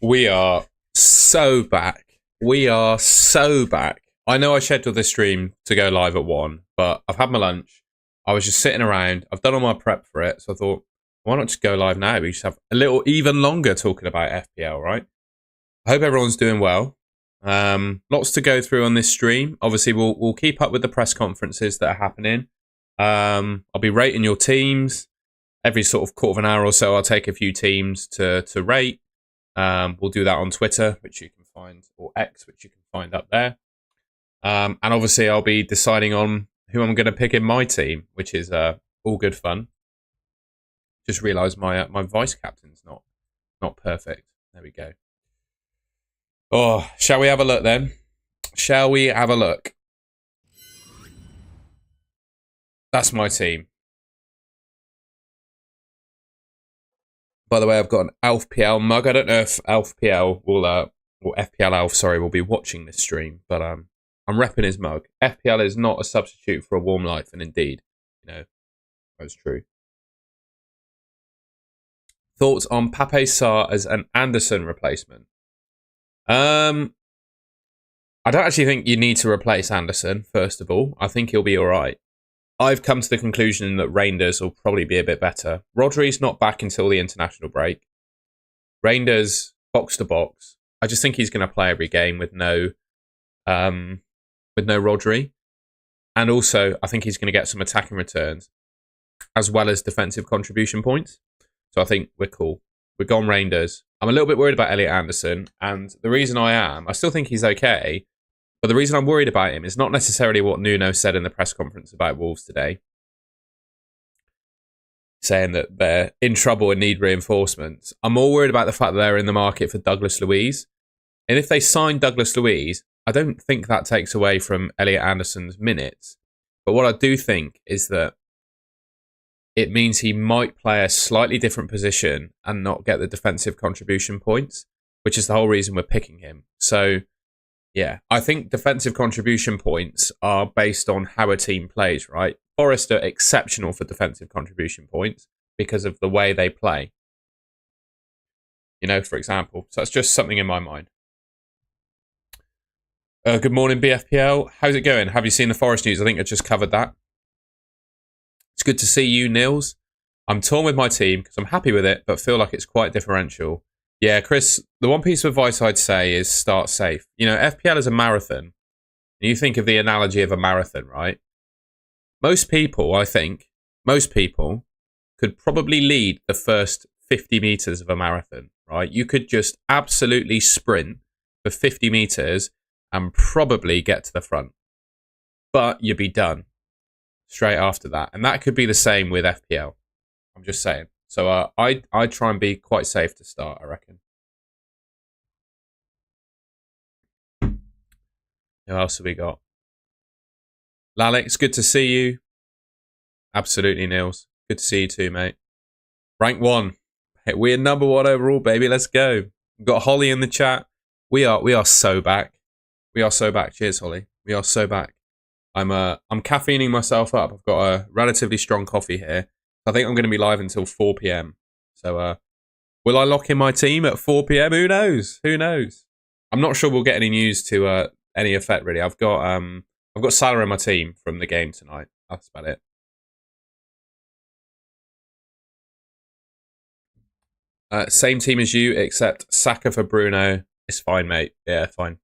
We are so back. We are so back. I know I scheduled this stream to go live at 1, but I've had my lunch. I was just sitting around. I've done all my prep for it, so I thought, why not just go live now? We just have a little even longer talking about FPL, right? I hope everyone's doing well. Lots to go through on this stream. Obviously, we'll keep up with the press conferences that are happening. I'll be rating your teams every sort of quarter of an hour or so. I'll take a few teams to rate. We'll do that on Twitter, which you can find, or X, which you can find up there. And obviously, I'll be deciding on who I'm going to pick in my team, which is all good fun. Just realised my vice captain's not perfect. There we go. Oh, shall we have a look then? Shall we have a look? That's my team. By the way, I've got an AlfPL mug. I don't know if AlfPL will, or FPL Alf, sorry, will be watching this stream, but I'm repping his mug. FPL is not a substitute for a warm life, and indeed, that's true. Thoughts on Pape Sarr as an Anderson replacement? I don't actually think you need to replace Anderson, first of all. I think he'll be all right. I've come to the conclusion that Reinders will probably be a bit better. Rodri's not back until the international break. Reinders, box to box. I just think he's going to play every game with no Rodri. And also, I think he's going to get some attacking returns as well as defensive contribution points. So I think we're cool. We're gone Reinders. I'm a little bit worried about Elliot Anderson. And the reason I still think he's okay. But the reason I'm worried about him is not necessarily what Nuno said in the press conference about Wolves today, saying that they're in trouble and need reinforcements. I'm more worried about the fact that they're in the market for Douglas Luiz. And if they sign Douglas Luiz, I don't think that takes away from Elliot Anderson's minutes. But what I do think is that it means he might play a slightly different position and not get the defensive contribution points, which is the whole reason we're picking him. So, yeah, I think defensive contribution points are based on how a team plays, right? Forest are exceptional for defensive contribution points because of the way they play. For example. So that's just something in my mind. Good morning, BFPL. How's it going? Have you seen the Forest news? I think I just covered that. It's good to see you, Nils. I'm torn with my team because I'm happy with it, but feel like it's quite differential. Yeah, Chris, the one piece of advice I'd say is start safe. FPL is a marathon. You think of the analogy of a marathon, right? Most people could probably lead the first 50 meters of a marathon, right? You could just absolutely sprint for 50 meters and probably get to the front. But you'd be done straight after that. And that could be the same with FPL. I'm just saying. So I'd try and be quite safe to start, I reckon. Who else have we got? Lalix, good to see you. Absolutely, Nils. Good to see you too, mate. Rank 1. Hey, we're number 1 overall, baby. Let's go. We've got Holly in the chat. We are so back. We are so back. Cheers, Holly. We are so back. I'm caffeining myself up. I've got a relatively strong coffee here. I think I'm going to be live until 4 p.m. So, will I lock in my team at 4 p.m? Who knows? Who knows? I'm not sure we'll get any news to any effect really. I've got Salah in my team from the game tonight. That's about it. Same team as you, except Saka for Bruno. It's fine, mate. Yeah, fine.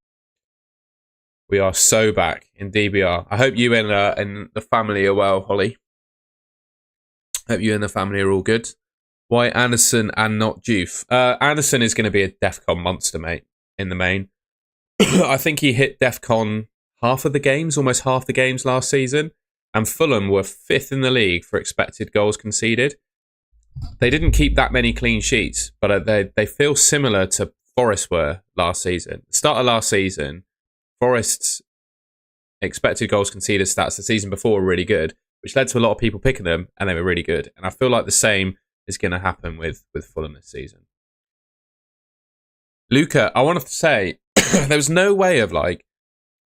We are so back. Indeed, we are. I hope you and the family are well, Holly. Hope you and the family are all good. Why Anderson and not Juve? Anderson is going to be a DEFCON monster, mate, in the main. I think he hit DEFCON half of the games, almost half the games last season. And Fulham were 5th in the league for expected goals conceded. They didn't keep that many clean sheets, but they feel similar to Forest were last season. Start of last season, Forest's expected goals conceded stats the season before were really good, which led to a lot of people picking them, and they were really good. And I feel like the same is going to happen with Fulham this season. Luca, I wanted to say, there was no way of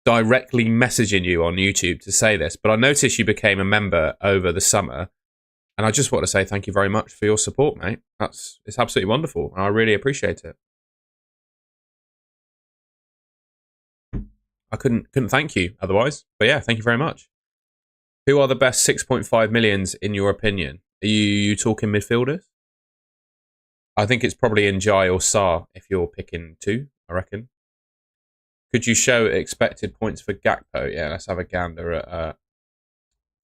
directly messaging you on YouTube to say this, but I noticed you became a member over the summer, and I just want to say thank you very much for your support, mate. It's absolutely wonderful, and I really appreciate it. I couldn't thank you otherwise. But yeah, thank you very much. Who are the best 6.5 millions in your opinion? Are you talking midfielders? I think it's probably Njai or Sarr if you're picking two, I reckon. Could you show expected points for Gakpo? Yeah, let's have a gander at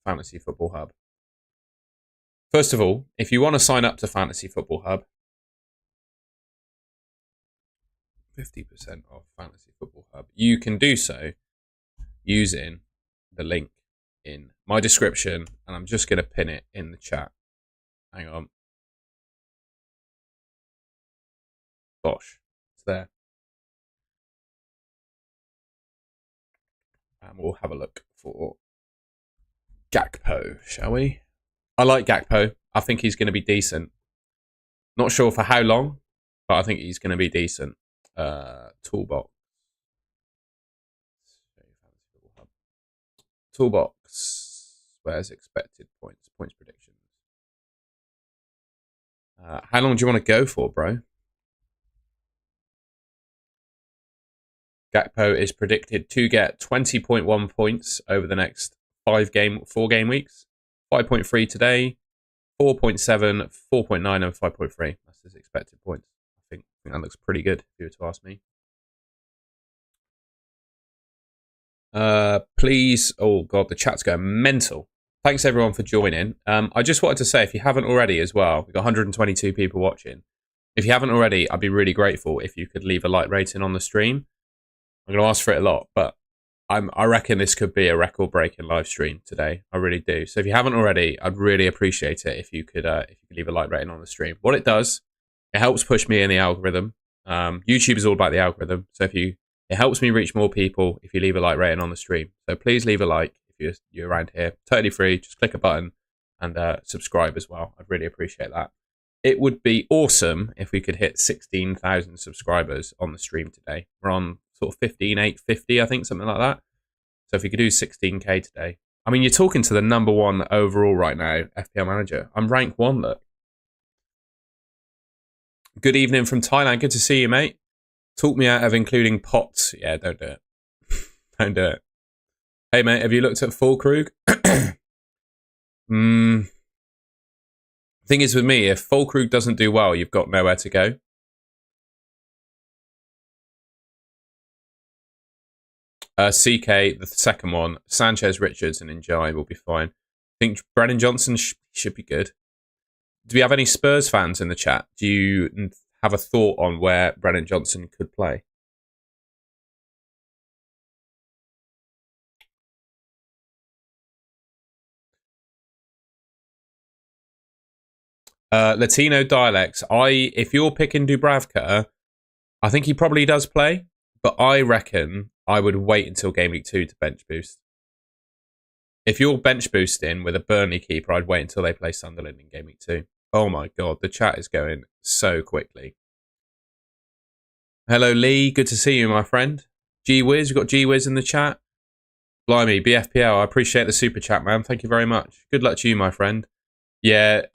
Fantasy Football Hub. First of all, if you want to sign up to Fantasy Football Hub, 50% off Fantasy Football Hub, you can do so using the link in my description, and I'm just going to pin it in the chat. Hang on. Gosh, it's there. And we'll have a look for Gakpo, shall we? I like Gakpo. I think he's going to be decent. Not sure for how long, but I think he's going to be decent. Toolbox. Toolbox. Where's expected points? Points predictions. How long do you want to go for, bro? Gakpo is predicted to get 20.1 points over the next 4 game weeks. 5.3 today, 4.7, 4.9, and 5.3. That's his expected points. I think that looks pretty good if you were to ask me. Please, oh god, the chat's going mental. Thanks everyone for joining. I just wanted to say, if you haven't already as well, we've got 122 people watching. If you haven't already, I'd be really grateful if you could leave a like rating on the stream. I'm going to ask for it a lot, but I reckon this could be a record-breaking live stream today. I really do. So if you haven't already, I'd really appreciate it if you could leave a like rating on the stream. What it does, it helps push me in the algorithm. YouTube is all about the algorithm, so it helps me reach more people if you leave a like rating on the stream. So please leave a like if you're around here. Totally free. Just click a button and subscribe as well. I'd really appreciate that. It would be awesome if we could hit 16,000 subscribers on the stream today. We're on sort of 15,850, I think, something like that. So if you could do 16k today. I mean, you're talking to the number one overall right now, FPL manager. I'm rank 1, look. Good evening from Thailand. Good to see you, mate. Talk me out of including pots. Yeah, don't do it. Don't do it. Hey, mate, have you looked at Fulkrug? Thing is with me, if Fulkrug doesn't do well, you've got nowhere to go. CK, the second one, Sanchez, Richards, and Njai will be fine. I think Brennan Johnson should be good. Do we have any Spurs fans in the chat? Do you have a thought on where Brennan Johnson could play? Latino dialects. If you're picking Dubravka, I think he probably does play, but I reckon I would wait until Game Week 2 to bench boost. If you're bench boosting with a Burnley keeper, I'd wait until they play Sunderland in Game Week 2. Oh my god, the chat is going so quickly. Hello, Lee. Good to see you, my friend. G-Wiz, you've got G-Wiz in the chat. Blimey, BFPL, I appreciate the super chat, man. Thank you very much. Good luck to you, my friend. Yeah.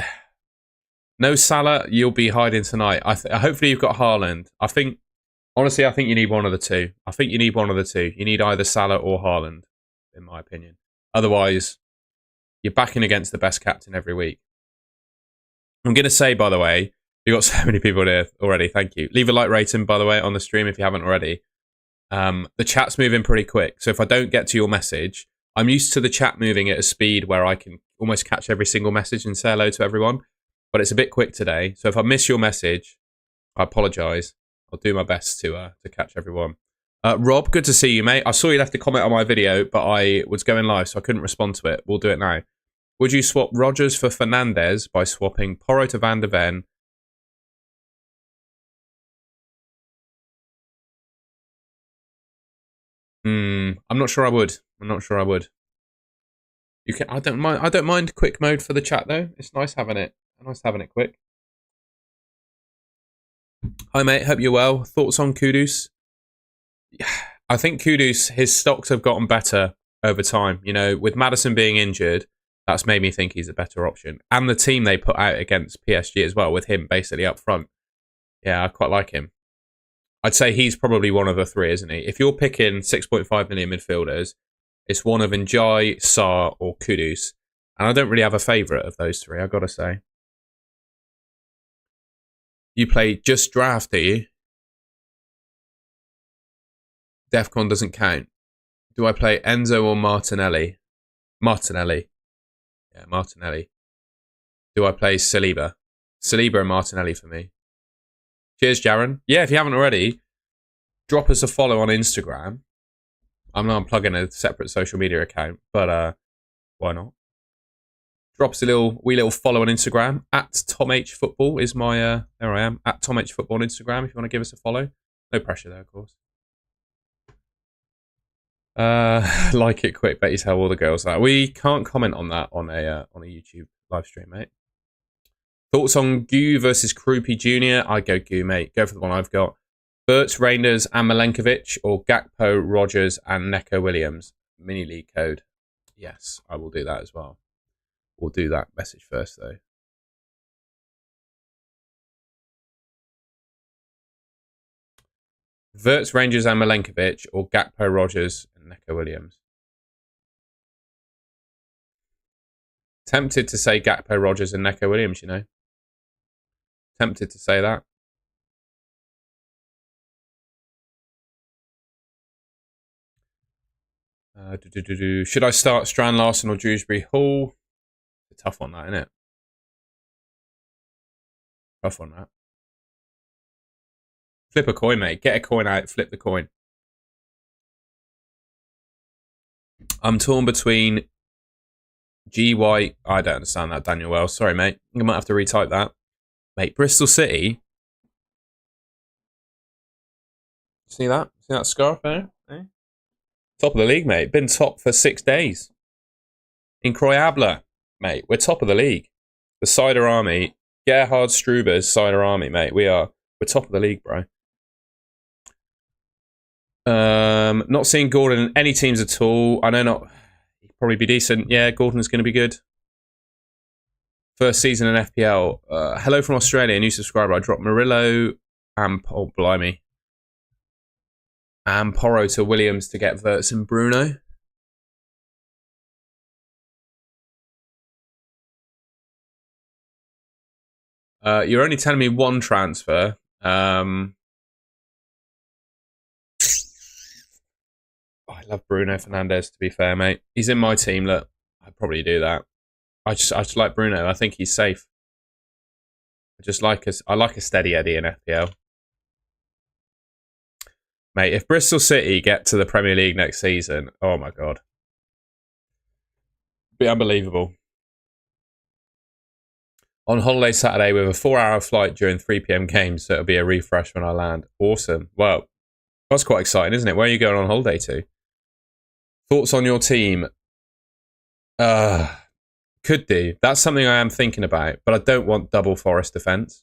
No Salah, you'll be hiding tonight. Hopefully you've got Haaland. Honestly, I think you need one of the two. You need either Salah or Haaland, in my opinion. Otherwise, you're backing against the best captain every week. I'm going to say, by the way, you've got so many people there already. Thank you. Leave a like rating, by the way, on the stream if you haven't already. The chat's moving pretty quick. So if I don't get to your message, I'm used to the chat moving at a speed where I can almost catch every single message and say hello to everyone. But it's a bit quick today. So if I miss your message, I apologise. I'll do my best to catch everyone. Rob, good to see you, mate. I saw you left a comment on my video, but I was going live, so I couldn't respond to it. We'll do it now. Would you swap Rodgers for Fernandes by swapping Porro to Van der Ven? I'm not sure I would. You can. I don't mind quick mode for the chat though. It's nice having it. Quick. Hi mate, hope you're well. Thoughts on Kudus? I think Kudus, his stocks have gotten better over time. You know, with Maddison being injured, that's made me think he's a better option. And the team they put out against PSG as well, with him basically up front. Yeah, I quite like him. I'd say he's probably one of the three, isn't he? If you're picking 6.5 million midfielders, it's one of Njai, Sarr, or Kudus. And I don't really have a favourite of those three, I've got to say. You play just draft, do you? Defcon doesn't count. Do I play Enzo or Martinelli? Martinelli. Yeah, Martinelli. Do I play Saliba? Saliba and Martinelli for me. Cheers, Jaron. Yeah, if you haven't already, drop us a follow on Instagram. I'm plugging a separate social media account, but why not? Drop us a wee little follow on Instagram. At TomHFootball is my, there I am, at TomHFootball on Instagram if you want to give us a follow. No pressure there, of course. Like it quick, bet you tell all the girls that. We can't comment on that on a YouTube live stream, mate. Thoughts on Gu versus Krupi Jr.? I'd go Gu, mate. Go for the one I've got. Burt, Reinders and Milenkovic, or Gakpo, Rogers and Neco Williams. Mini league code. Yes, I will do that as well. We'll do that message first, though. Verts, Rangers and Milenkovic, or Gakpo, Rogers and Neco Williams. Tempted to say Gakpo, Rogers and Neco Williams, you know. Tempted to say that. Should I start Strand Larson or Dewsbury Hall? It's a tough one, that, isn't it? Tough one, that. Flip a coin, mate. Get a coin out, flip the coin. I'm torn between GY. I don't understand that, Daniel Wells. Sorry, mate. I might have to retype that. Mate, Bristol City. See that? See that scarf there? Eh? Top of the league, mate. Been top for 6 days. Incroyable, mate. We're top of the league. The Cider Army. Gerhard Struber's Cider Army, mate. We're top of the league, bro. Not seeing Gordon in any teams at all. I know not. He'd probably be decent. Yeah, Gordon's going to be good. First season in FPL. Hello from Australia, new subscriber. I dropped Murillo and oh blimey, and Porro to Williams to get Verts and Bruno. You're only telling me one transfer. I love Bruno Fernandes, to be fair, mate. He's in my team. Look, I'd probably do that. I just like Bruno. I think he's safe. I like a steady Eddie in FPL. Mate, if Bristol City get to the Premier League next season, oh my God. It'd be unbelievable. On holiday Saturday with a 4-hour flight during 3 p.m. games, so it'll be a refresh when I land. Awesome. Well, that's quite exciting, isn't it? Where are you going on holiday to? Thoughts on your team? Could do. That's something I am thinking about, but I don't want double Forest defence.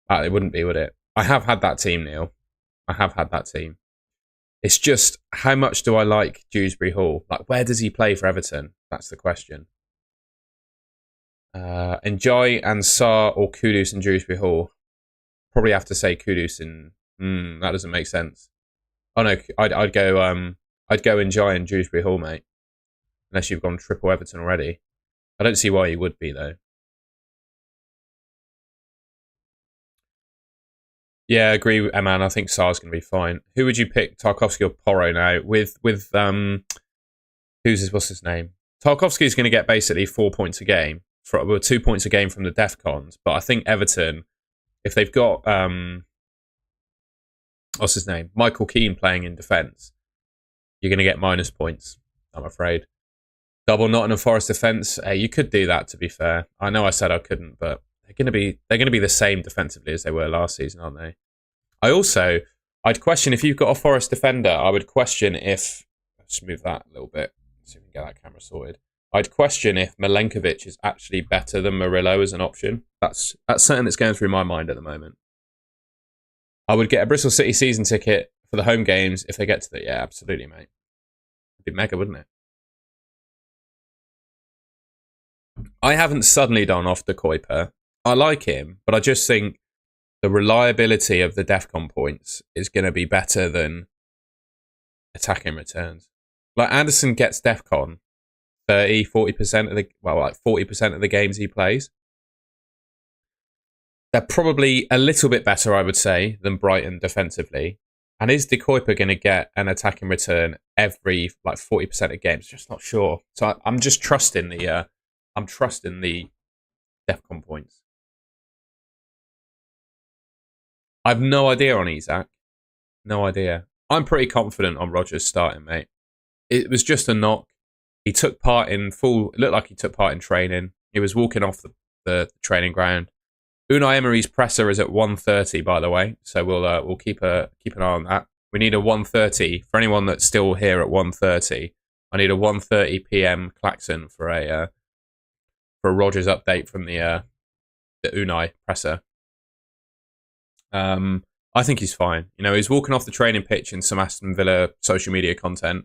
It wouldn't be, would it? I have had that team, Neil. I have had that team. It's just, how much do I like Dewsbury Hall? Like, where does he play for Everton? That's the question. Njai and Sarr or Kudus and Dewsbury Hall? Probably have to say Kudus and... that doesn't make sense. Oh no, I'd go Njai and Dewsbury Hall, mate. Unless you've gone triple Everton already. I don't see why you would be, though. Yeah, I agree with Eman. I think Sarr's going to be fine. Who would you pick, Tarkovsky or Porro now? What's his name? Tarkovsky's going to get basically 4 points a game. 2 points a game from the Defcons. But I think Everton, if they've got... what's his name? Michael Keane playing in defence, you're going to get minus points, I'm afraid. Double Nottingham Forest defence. You could do that, to be fair. I know I said I couldn't, but they're going to be the same defensively as they were last season, aren't they? I'd question if you've got a Forest defender. I would question if... Let's move that a little bit. See if we can get that camera sorted. I'd question if Milenkovic is actually better than Murillo as an option. That's something that's going through my mind at the moment. I would get a Bristol City season ticket for the home games if they get to the... Yeah, absolutely, mate. It'd be mega, wouldn't it? I haven't suddenly done off De Kuiper. I like him, but I just think the reliability of the DEFCON points is going to be better than attacking returns. Like Anderson gets DEFCON 40% of the, well, like 40% of the games he plays. They're probably a little bit better, I would say, than Brighton defensively. And is De Kuyper going to get an attacking return every like 40% of games? Just not sure. So I'm just trusting the DEFCON points. I've no idea on Isak. No idea. I'm pretty confident on Rodgers starting, mate. It was just a knock. He took part in full. It looked like he took part in training. He was walking off the training ground. Unai Emery's presser is at 1:30, by the way. So we'll keep an eye on that. We need a 1:30 for anyone that's still here at 1:30. I need a 1:30 p.m. klaxon for a Rodgers update from the Unai presser. I think he's fine. You know, he's walking off the training pitch in some Aston Villa social media content.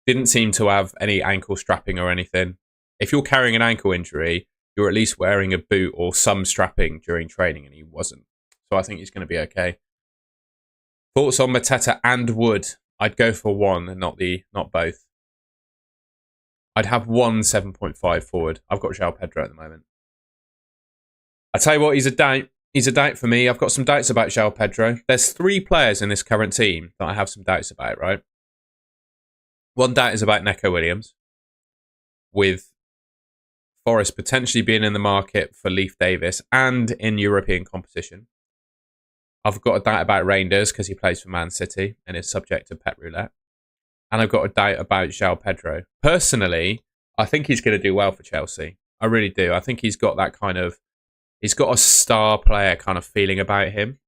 Didn't seem to have any ankle strapping or anything. If you're carrying an ankle injury, you're at least wearing a boot or some strapping during training, and he wasn't. So I think he's going to be okay. Thoughts on Mateta and Wood? I'd go for one and not both. I'd have one 7.5 forward. I've got João Pedro at the moment. I tell you what, he's a doubt. He's a doubt for me. I've got some doubts about João Pedro. There's 3 players in this current team that I have some doubts about, right? One doubt is about Neco Williams, with Forest potentially being in the market for Leif Davis and in European competition. I've got a doubt about Reinders because he plays for Man City and is subject to pet roulette. And I've got a doubt about João Pedro. Personally, I think he's going to do well for Chelsea. I really do. I think he's got that kind of... He's got a star player kind of feeling about him.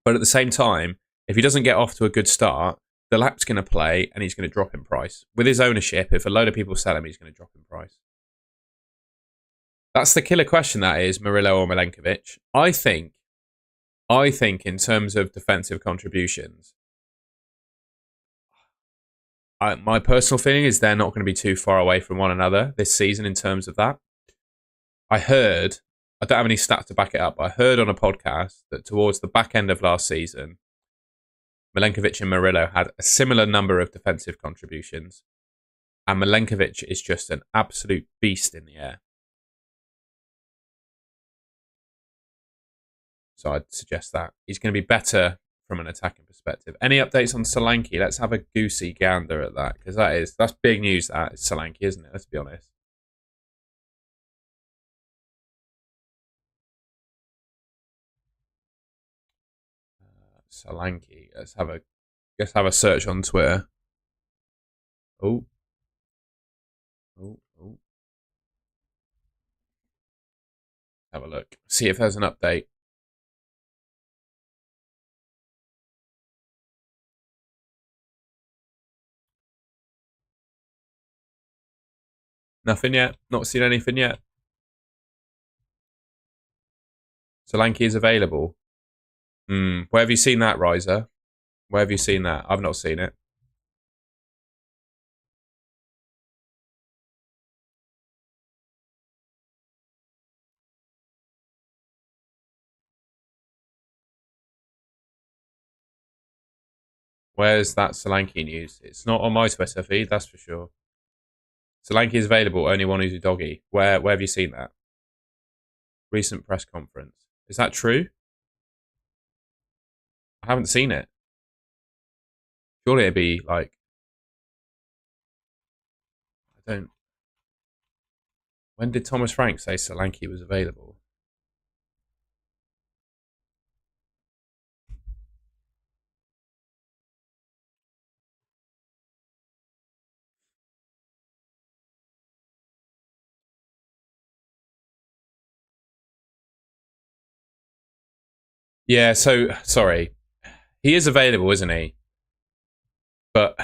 But at the same time, if he doesn't get off to a good start, the lap's going to play and he's going to drop in price. With his ownership, if a load of people sell him, he's going to drop in price. That's the killer question, that is, Murillo or Milenkovic. I think in terms of defensive contributions, my personal feeling is they're not going to be too far away from one another this season in terms of that. I don't have any stats to back it up, but I heard on a podcast that towards the back end of last season, Milenkovic and Murillo had a similar number of defensive contributions, and Milenkovic is just an absolute beast in the air. So I'd suggest that. He's going to be better from an attacking perspective. Any updates on Solanke? Let's have a goosey gander at that, because that's big news, that. It's Solanke, isn't it? Let's be honest. Solanke. Let's have a search on Twitter. Oh. Have a look. See if there's an update. Nothing yet. Not seen anything yet. Solanke is available. Where have you seen that, Riser? Where have you seen that? I've not seen it. Where's that Solanke news? It's not on my Twitter feed, that's for sure. Solanke is available, only one who's a doggy. Where have you seen that? Recent press conference. Is that true? I haven't seen it. Surely it'd be like... When did Thomas Frank say Solanke was available? Yeah, so, sorry. He is available, isn't he? But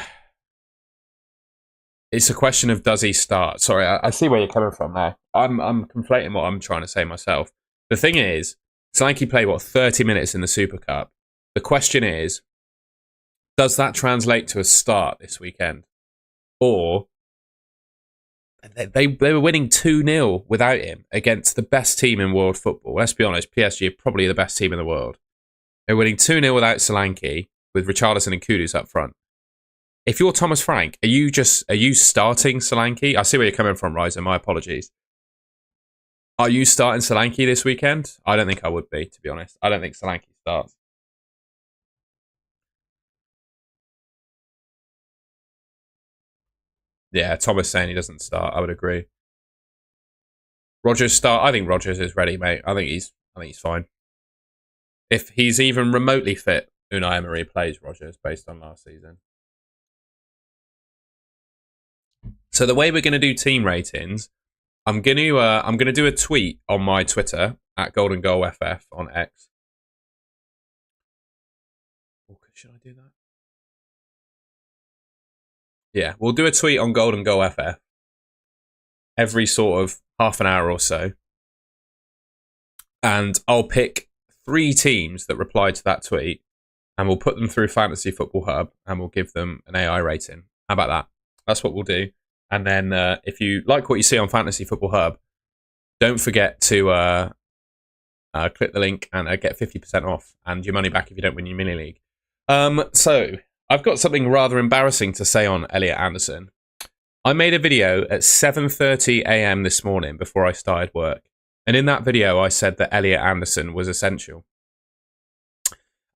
it's a question of, does he start? Sorry, I see where you're coming from now. I'm conflating what I'm trying to say myself. The thing is, Solanke played, 30 minutes in the Super Cup. The question is, does that translate to a start this weekend? Or They were winning 2-0 without him against the best team in world football. Let's be honest, PSG are probably the best team in the world. They're winning 2-0 without Solanke, with Richarlison and Kudus up front. If you're Thomas Frank, are you starting Solanke? I see where you're coming from, Ryzer. My apologies. Are you starting Solanke this weekend? I don't think I would be, to be honest. I don't think Solanke starts. Yeah, Thomas saying he doesn't start. I would agree. Rodgers start. I think Rodgers is ready, mate. I think he's fine. If he's even remotely fit, Unai Emery plays Rodgers based on last season. So the way we're going to do team ratings, I'm going to do a tweet on my Twitter at Golden Goal FF on X. Should I do that? Yeah, we'll do a tweet on Golden Goal FF every sort of half an hour or so, and I'll pick 3 teams that reply to that tweet, and we'll put them through Fantasy Football Hub, and we'll give them an AI rating. How about that? That's what we'll do. And then if you like what you see on Fantasy Football Hub, don't forget to click the link and get 50% off and your money back if you don't win your mini league. So I've got something rather embarrassing to say on Elliot Anderson. I made a video at 7:30 a.m. this morning before I started work. And in that video, I said that Elliot Anderson was essential.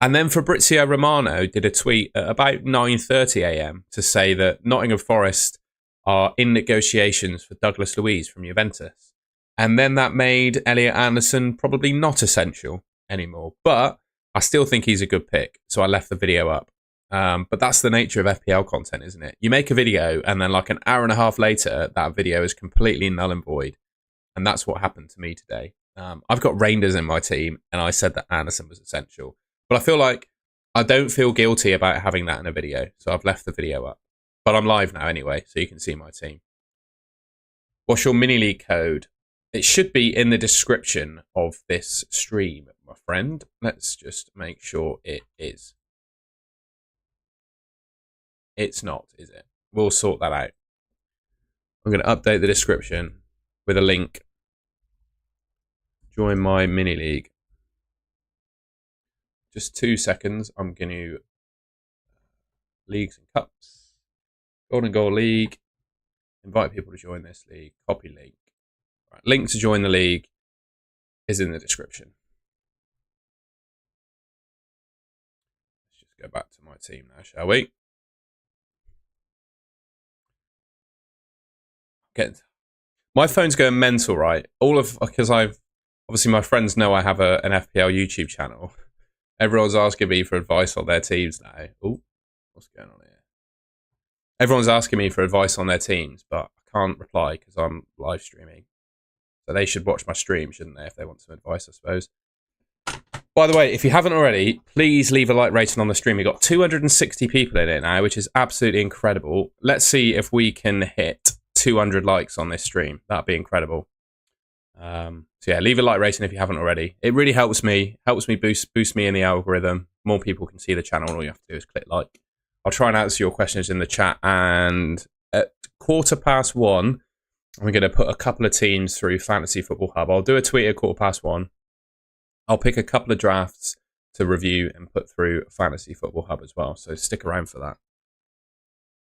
And then Fabrizio Romano did a tweet at about 9:30 a.m. to say that Nottingham Forest are in negotiations for Douglas Luiz from Juventus. And then that made Elliot Anderson probably not essential anymore. But I still think he's a good pick, so I left the video up. But that's the nature of FPL content, isn't it? You make a video, and then like an hour and a half later, that video is completely null and void. And that's what happened to me today. I've got Reinders in my team, and I said that Anderson was essential. But I feel like I don't feel guilty about having that in a video, so I've left the video up. But I'm live now anyway, so you can see my team. What's your mini league code? It should be in the description of this stream, my friend. Let's just make sure it is. It's not, is it? We'll sort that out. I'm going to update the description with a link. Join my mini league. Just 2 seconds. I'm going to leagues and cups. Golden Goal League. Invite people to join this league. Copy link. Right, link to join the league is in the description. Let's just go back to my team now, shall we? My phone's going mental, right? Because obviously my friends know I have an FPL YouTube channel. Everyone's asking me for advice on their teams now. Oh, what's going on here? Everyone's asking me for advice on their teams, but I can't reply because I'm live streaming. So they should watch my stream, shouldn't they, if they want some advice, I suppose. By the way, if you haven't already, please leave a like rating on the stream. We've got 260 people in it now, which is absolutely incredible. Let's see if we can hit 200 likes on this stream. That'd be incredible. So yeah, leave a like rating if you haven't already. It really helps me boost me in the algorithm. More people can see the channel, and all you have to do is click like. I'll try and answer your questions in the chat, and at 1:15, I'm going to put a couple of teams through Fantasy Football Hub. I'll do a tweet at 1:15. I'll pick a couple of drafts to review and put through Fantasy Football Hub as well, so stick around for that.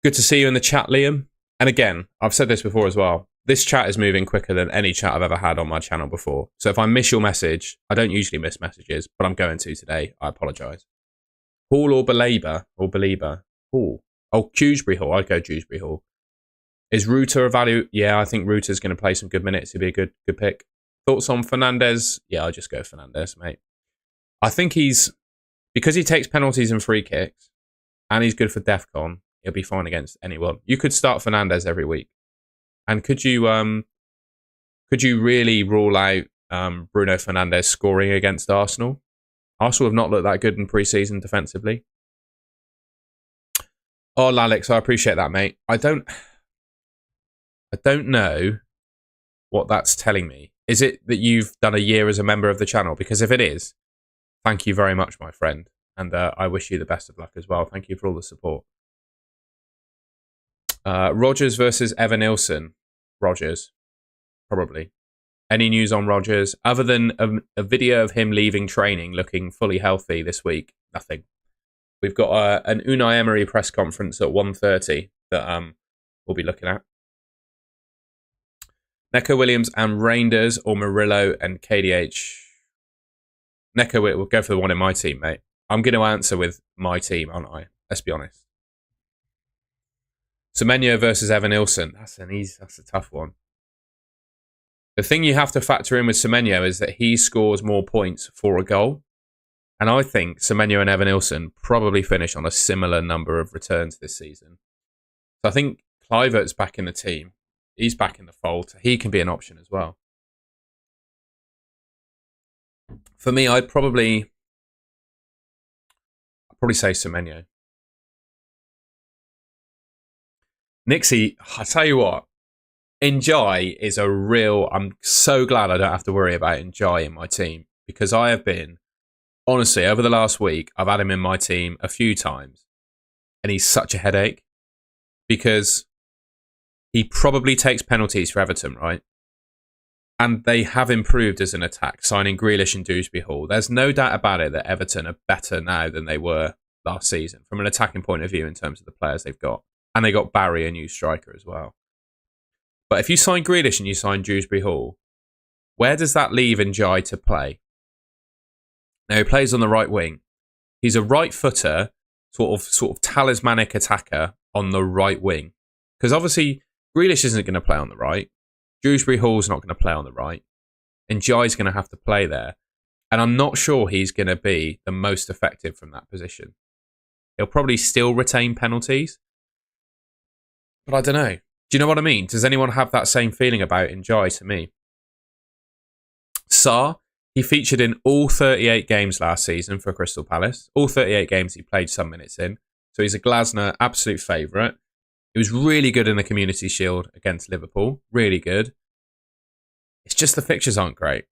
Good to see you in the chat, Liam. And again, I've said this before as well, this chat is moving quicker than any chat I've ever had on my channel before. So if I miss your message, I don't usually miss messages, but I'm going to today. I apologise. Hall or Belieber? Hall. Oh, Dewsbury Hall. I'd go Dewsbury Hall. Is Ruta a value? Yeah, I think Ruta's going to play some good minutes. He'll be a good pick. Thoughts on Fernandez? Yeah, I'll just go Fernandez, mate. I think because he takes penalties and free kicks, and he's good for DEFCON, he'll be fine against anyone. You could start Fernandez every week. And could you really rule out Bruno Fernandes scoring against Arsenal? Arsenal have not looked that good in pre-season defensively. Oh, Lalix, I appreciate that, mate. I don't know what that's telling me. Is it that you've done a year as a member of the channel? Because if it is, thank you very much, my friend. And I wish you the best of luck as well. Thank you for all the support. Rodgers versus Evan Nilsson. Rodgers, probably. Any news on Rodgers other than a video of him leaving training looking fully healthy this week? Nothing. We've got an Unai Emery press conference at 1:30 that we'll be looking at. Neco Williams and Reinders or Murillo and KDH. Neco will go for the one in my team, mate. I'm going to answer with my team, aren't I? Let's be honest. Semenyo versus Evan Nilsson. That's a tough one. The thing you have to factor in with Semenyo is that he scores more points for a goal. And I think Semenyo and Evan Nilsson probably finish on a similar number of returns this season. So I think Kluivert's back in the team. He's back in the fold. He can be an option as well. For me, I'd probably say Semenyo. Nixie, I tell you what, Njai is a real... I'm so glad I don't have to worry about Njai in my team because I have been, honestly, over the last week, I've had him in my team a few times and he's such a headache because he probably takes penalties for Everton, right? And they have improved as an attack, signing Grealish and Dewsbury Hall. There's no doubt about it that Everton are better now than they were last season from an attacking point of view in terms of the players they've got. And they got Barry, a new striker, as well. But if you sign Grealish and you sign Dewsbury Hall, where does that leave Njai to play? Now, he plays on the right wing. He's a right footer, sort of talismanic attacker on the right wing. Because obviously, Grealish isn't going to play on the right. Dewsbury Hall's not going to play on the right. And Njai's going to have to play there. And I'm not sure he's going to be the most effective from that position. He'll probably still retain penalties. But I don't know. Do you know what I mean? Does anyone have that same feeling about Njai to me? Sarr, he featured in all 38 games last season for Crystal Palace. All 38 games he played some minutes in. So he's a Glasner absolute favourite. He was really good in the Community Shield against Liverpool. Really good. It's just the fixtures aren't great.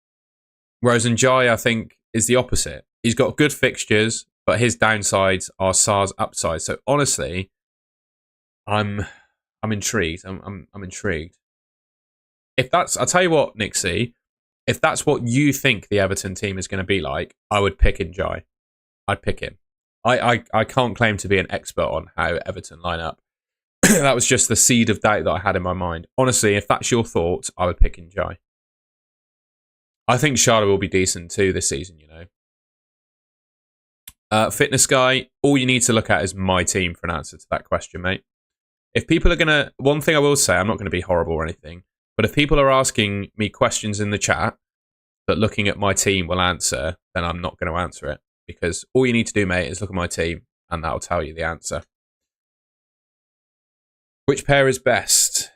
Whereas Njai, I think, is the opposite. He's got good fixtures, but his downsides are Sarr's upsides. So honestly, I'm intrigued. I'm intrigued. If that's, I'll tell you what, Nixie, if that's what you think the Everton team is going to be like, I would pick Njai. I'd pick him. I can't claim to be an expert on how Everton line up. That was just the seed of doubt that I had in my mind. Honestly, if that's your thoughts, I would pick Njai. I think Charlotte will be decent too this season, you know. Fitness guy, all you need to look at is my team for an answer to that question, mate. If people are going to... One thing I will say, I'm not going to be horrible or anything, but if people are asking me questions in the chat that looking at my team will answer, then I'm not going to answer it. Because all you need to do, mate, is look at my team and that'll tell you the answer. Which pair is best?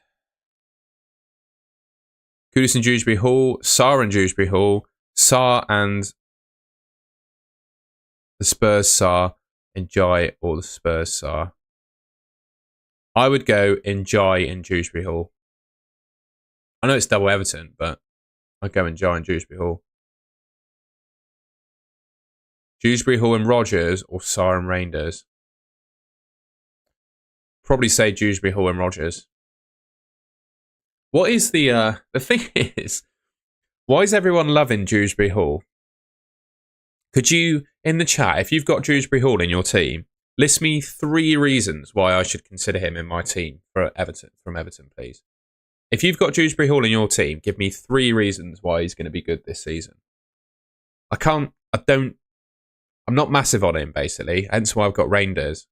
Kudus and Dewsbury Hall, Sarr and Dewsbury Hall, Sarr and the Spurs Sarr, Njai or the Spurs Sarr. I would go Njai and Dewsbury Hall. I know it's double Everton, but I'd go Njai and Dewsbury Hall. Dewsbury Hall and Rodgers or Sarr and Reinders? Probably say Dewsbury Hall and Rodgers. What is the thing is, why is everyone loving Dewsbury Hall? Could you, in the chat, if you've got Dewsbury Hall in your team, list me 3 reasons why I should consider him in my team for Everton, from Everton, please. If you've got Dewsbury Hall in your team, give me 3 reasons why he's going to be good this season. I'm not massive on him, basically, hence why I've got Reinders.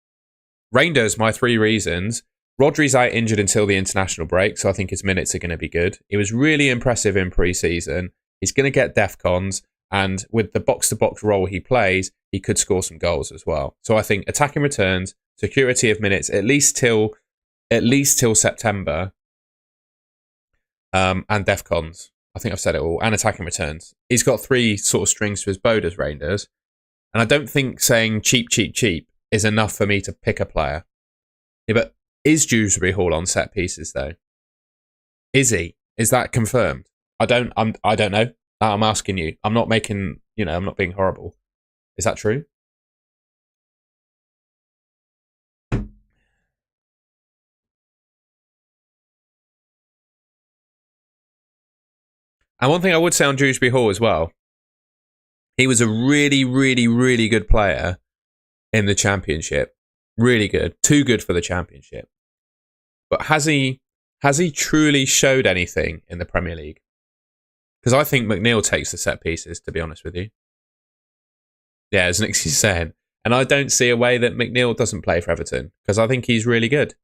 Reinders, my 3 reasons. Rodri's out injured until the international break, so I think his minutes are going to be good. He was really impressive in pre-season. He's going to get DEFCONs, and with the box-to-box role he plays, he could score some goals as well. So I think attacking returns, security of minutes, at least till September, and DEFCONs. I think I've said it all. And attacking returns. He's got 3 sort of strings to his bow, does Reinders. And I don't think saying cheap, cheap, cheap is enough for me to pick a player. Yeah, but is Dewsbury Hall on set pieces though? Is he? Is that confirmed? I don't know. I'm asking you. I'm not making, I'm not being horrible. Is that true? And one thing I would say on Dewsbury Hall as well, he was a really, really, really good player in the Championship. Really good. Too good for the Championship. But has he truly showed anything in the Premier League? Because I think McNeil takes the set pieces, to be honest with you. Yeah, as Nixie's saying. And I don't see a way that McNeil doesn't play for Everton, because I think he's really good.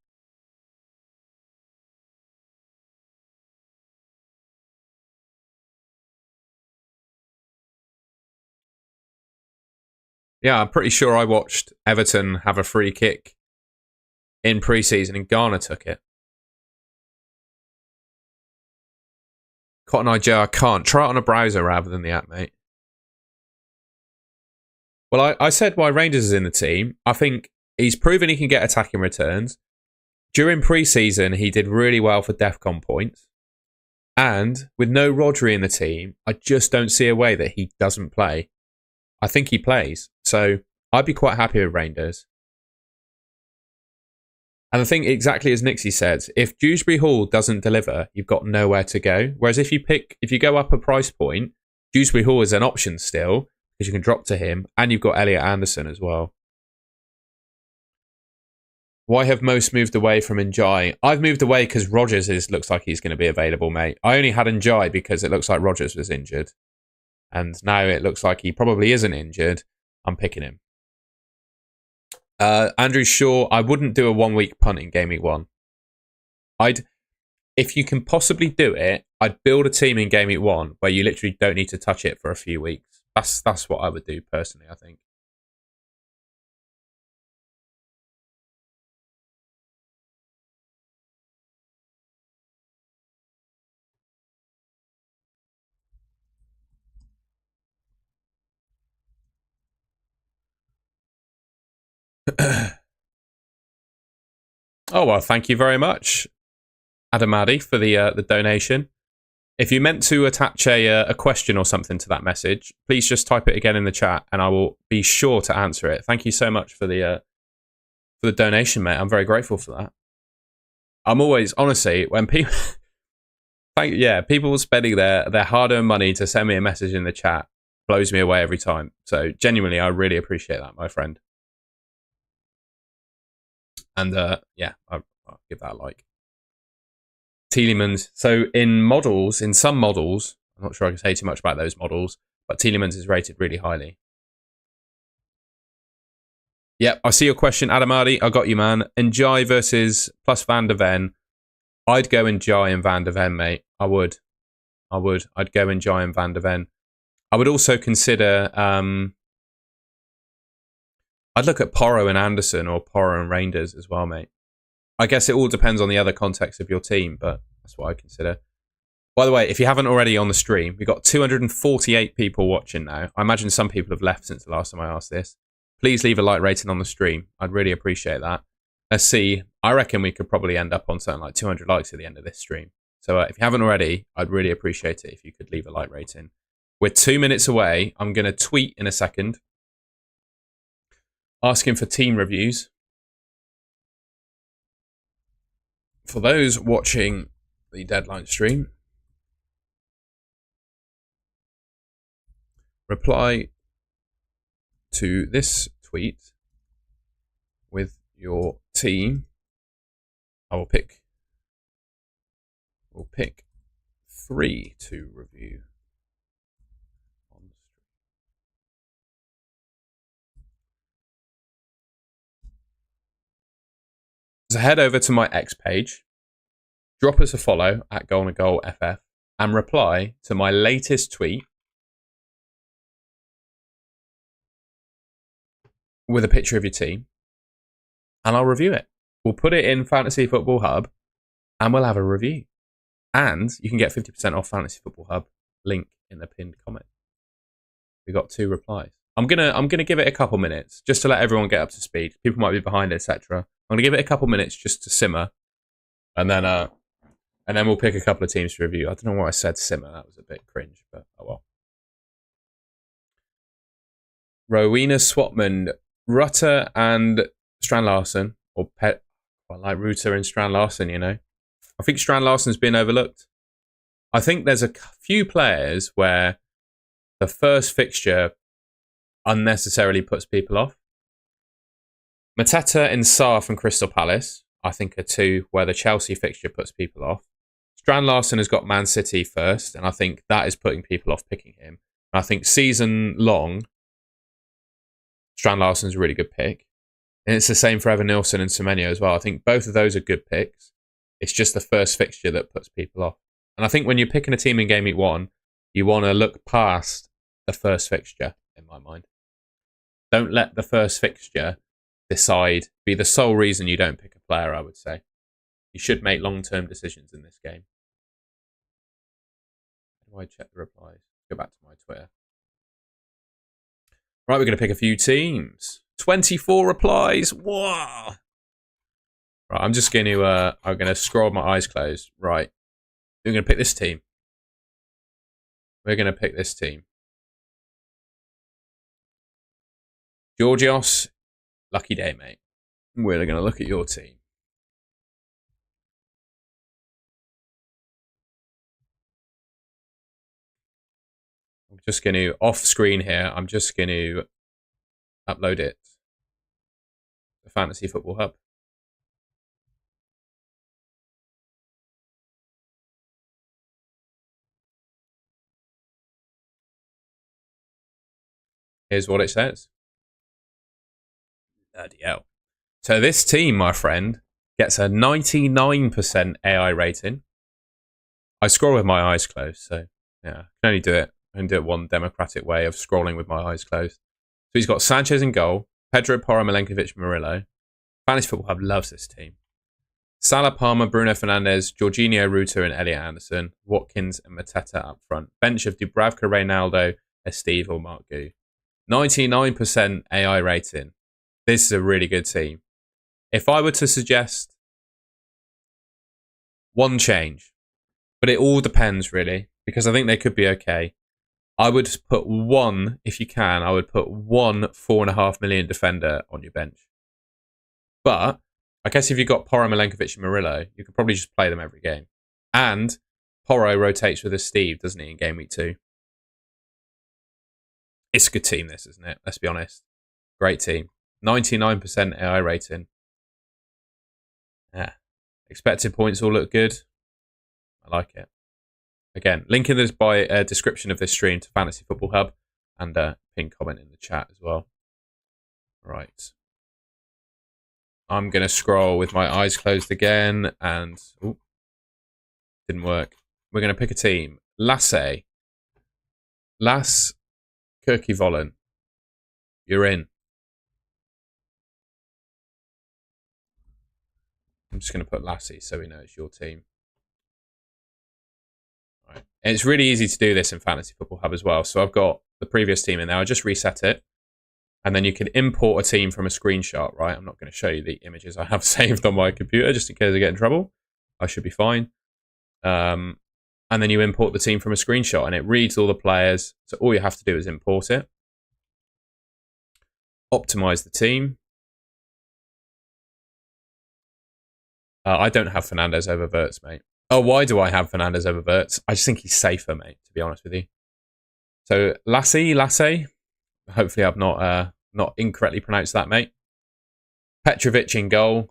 Yeah, I'm pretty sure I watched Everton have a free kick in pre-season and Garner took it. Cotton Eye Joe, I can't. Try it on a browser rather than the app, mate. Well, I said why Rangers is in the team. I think he's proven he can get attacking returns. During pre-season, he did really well for DEFCON points. And with no Rodri in the team, I just don't see a way that he doesn't play. I think he plays. So I'd be quite happy with Rangers. And I think exactly as Nixie said, if Dewsbury Hall doesn't deliver, you've got nowhere to go. Whereas if you go up a price point, Dewsbury Hall is an option still, because you can drop to him, and you've got Elliot Anderson as well. Why have most moved away from Njai? I've moved away because Rodgers looks like he's going to be available, mate. I only had Njai because it looks like Rodgers was injured. And now it looks like he probably isn't injured. I'm picking him. Andrew Shaw, I wouldn't do a 1 week punt in Game Week 1. If you can possibly do it, I'd build a team in Game Week 1 where you literally don't need to touch it for a few weeks. That's what I would do personally, I think. Oh, well, thank you very much, Adamadi, for the donation. If you meant to attach a question or something to that message, please just type it again in the chat and I will be sure to answer it. Thank you so much for the donation, mate. I'm very grateful for that. I'm always, honestly, when people... people spending their hard-earned money to send me a message in the chat blows me away every time. So genuinely, I really appreciate that, my friend. And I'll give that a like. Tielemans. So in some models, I'm not sure I can say too much about those models, but Tielemans is rated really highly. Yep, I see your question, Adamadi. I got you, man. Njai versus plus Van der Ven. I'd go Njai and Van der Ven, mate. I would. I'd go Njai and Van der Ven. I would also consider... I'd look at Porro and Anderson or Porro and Reinders as well, mate. I guess it all depends on the other context of your team, but that's what I consider. By the way, if you haven't already on the stream, we've got 248 people watching now. I imagine some people have left since the last time I asked this. Please leave a like rating on the stream. I'd really appreciate that. Let's see. I reckon we could probably end up on something like 200 likes at the end of this stream. So if you haven't already, I'd really appreciate it if you could leave a like rating. We're 2 minutes away. I'm going to tweet in a second, asking for team reviews. For those watching the deadline stream, reply to this tweet with your team. We'll pick 3 to review. So head over to my X page, drop us a follow at Goal and Goal FF, and reply to my latest tweet with a picture of your team, and I'll review it. We'll put it in Fantasy Football Hub, and we'll have a review. And you can get 50% off Fantasy Football Hub, link in the pinned comment. We got 2 replies. I'm gonna give it a couple minutes just to let everyone get up to speed. People might be behind, etc. I'm gonna give it a couple minutes just to simmer, and then we'll pick a couple of teams to review. I don't know why I said simmer. That was a bit cringe, but oh well. Rowena Swatman, Rutter and Strand Larsen, or Pet. I like Rutter and Strand Larsen. You know, I think Strand Larsen's been overlooked. I think there's a few players where the first fixture unnecessarily puts people off. Mateta and Sarr from Crystal Palace, I think, are two where the Chelsea fixture puts people off. Strand Larsen has got Man City first, and I think that is putting people off picking him. And I think season long, Strand Larsen's a really good pick. And it's the same for Evan Nilsson and Semenyo as well. I think both of those are good picks. It's just the first fixture that puts people off. And I think when you're picking a team in Game Week 1, you want to look past the first fixture, in my mind. Don't let the first fixture be the sole reason you don't pick a player, I would say. You should make long-term decisions in this game. How do I check the replies? Go back to my Twitter. Right, we're going to pick a few teams. 24 replies. Whoa! Right, I'm just going to scroll with my eyes closed. Right. We're going to pick this team. Georgios, lucky day, mate. We're going to look at your team. I'm just going to, off screen here, I'm just going to upload it. The Fantasy Football Hub. Here's what it says. Bloody hell. So this team, my friend, gets a 99% AI rating. I scroll with my eyes closed, so yeah, I can only do it. I can do it one democratic way of scrolling with my eyes closed. So he's got Sanchez in goal, Pedro Porro, Milenkovic, Murillo. Fantasy Football Hub loves this team. Salah, Palmer, Bruno Fernandes, Jorginho, Ruta, and Elliot Anderson. Watkins and Mateta up front. Bench of Dubravka, Reynaldo, Esteve, or Mark Gu. 99% AI rating. This is a really good team. If I were to suggest one change, but it all depends really, because I think they could be okay. I would put one, if you can, I would put one 4.5 million defender on your bench. But I guess if you've got Porro, Milenkovic, and Murillo, you could probably just play them every game. And Porro rotates with Esteve, doesn't he, in Game Week 2? It's a good team, this, isn't it? Let's be honest. Great team. 99% AI rating. Yeah. Expected points all look good. I like it. Again, link in the description of this stream to Fantasy Football Hub, and pin comment in the chat as well. Right. I'm going to scroll with my eyes closed again, and didn't work. We're going to pick a team. Lasse Kirkivollen. You're in. I'm just going to put Lassie so we know it's your team. Right. And it's really easy to do this in Fantasy Football Hub as well. So I've got the previous team in there. I just reset it. And then you can import a team from a screenshot, right? I'm not going to show you the images I have saved on my computer just in case I get in trouble. I should be fine. And then you import the team from a screenshot and it reads all the players. So all you have to do is import it. Optimize the team. I don't have Fernandes over Wirtz, mate. Oh, why do I have Fernandes over Wirtz? I just think he's safer, mate, to be honest with you. So, Lasse. Hopefully I've not incorrectly pronounced that, mate. Petrovic in goal.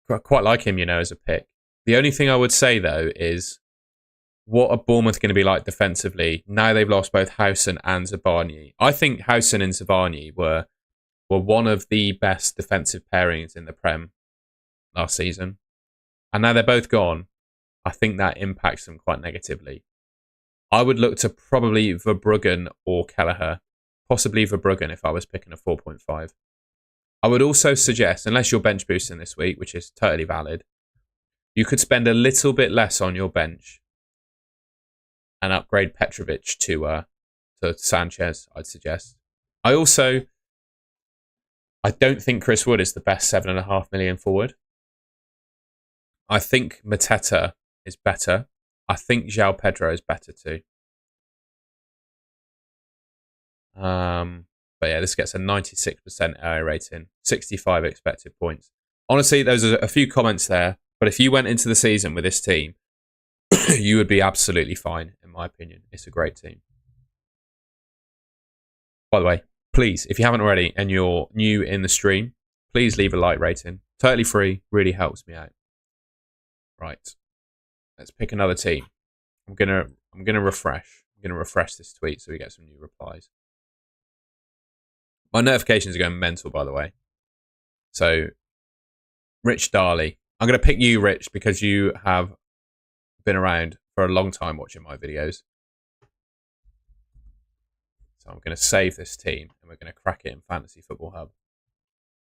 I quite like him, as a pick. The only thing I would say, though, is what are Bournemouth going to be like defensively now they've lost both Howson and Zabarnyi? I think Howson and Zabarnyi were one of the best defensive pairings in the Prem last season. And now they're both gone. I think that impacts them quite negatively. I would look to probably Verbruggen or Kelleher. Possibly Verbruggen if I was picking a 4.5. I would also suggest, unless you're bench boosting this week, which is totally valid, you could spend a little bit less on your bench and upgrade Petrovic to Sanchez, I'd suggest. I don't think Chris Wood is the best 7.5 million forward. I think Mateta is better. I think João Pedro is better too. But yeah, this gets a 96% error rating, 65 expected points. Honestly, those are a few comments there. But if you went into the season with this team you would be absolutely fine, in my opinion. It's a great team. By the way, please, if you haven't already and you're new in the stream, please leave a like rating. Totally free, really helps me out. Right. Let's pick another team. I'm gonna refresh. I'm gonna refresh this tweet so we get some new replies. My notifications are going mental, by the way. So, Rich Darley. I'm gonna pick you, Rich, because you have been around for a long time watching my videos. So I'm going to save this team and we're going to crack it in Fantasy Football Hub.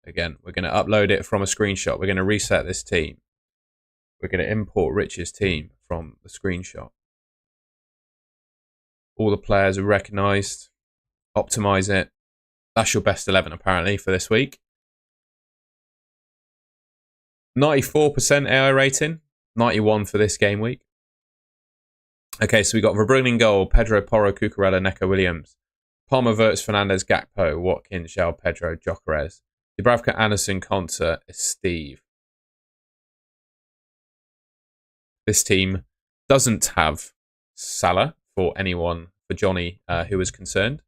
Again, we're going to upload it from a screenshot. We're going to reset this team. We're going to import Rich's team from the screenshot. All the players are recognised. Optimise it. That's your best 11 apparently for this week. 94% AI rating. 91 for this game week. Okay, so we got Verbruggen in goal. Pedro Porro, Cucurella, Neco Williams. Palmer, Wirtz, Fernandez, Gakpo, Watkins, João Pedro, Gyökeres. Dubravka, Anderson, Konsa, Steve. This team doesn't have Salah for anyone, for Johnny, who was concerned.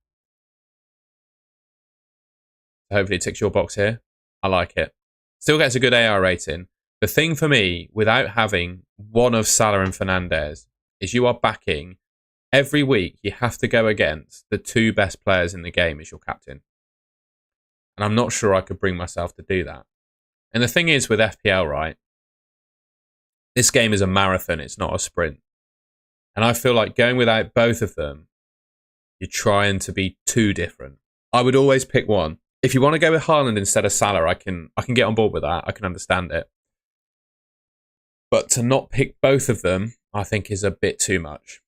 Hopefully it ticks your box here. I like it. Still gets a good AR rating. The thing for me, without having one of Salah and Fernandez, is you are backing every week. You have to go against the two best players in the game as your captain. And I'm not sure I could bring myself to do that. And the thing is with FPL, right? This game is a marathon. It's not a sprint. And I feel like going without both of them, you're trying to be too different. I would always pick one. If you want to go with Haaland instead of Salah, I can get on board with that. I can understand it. But to not pick both of them, I think is a bit too much.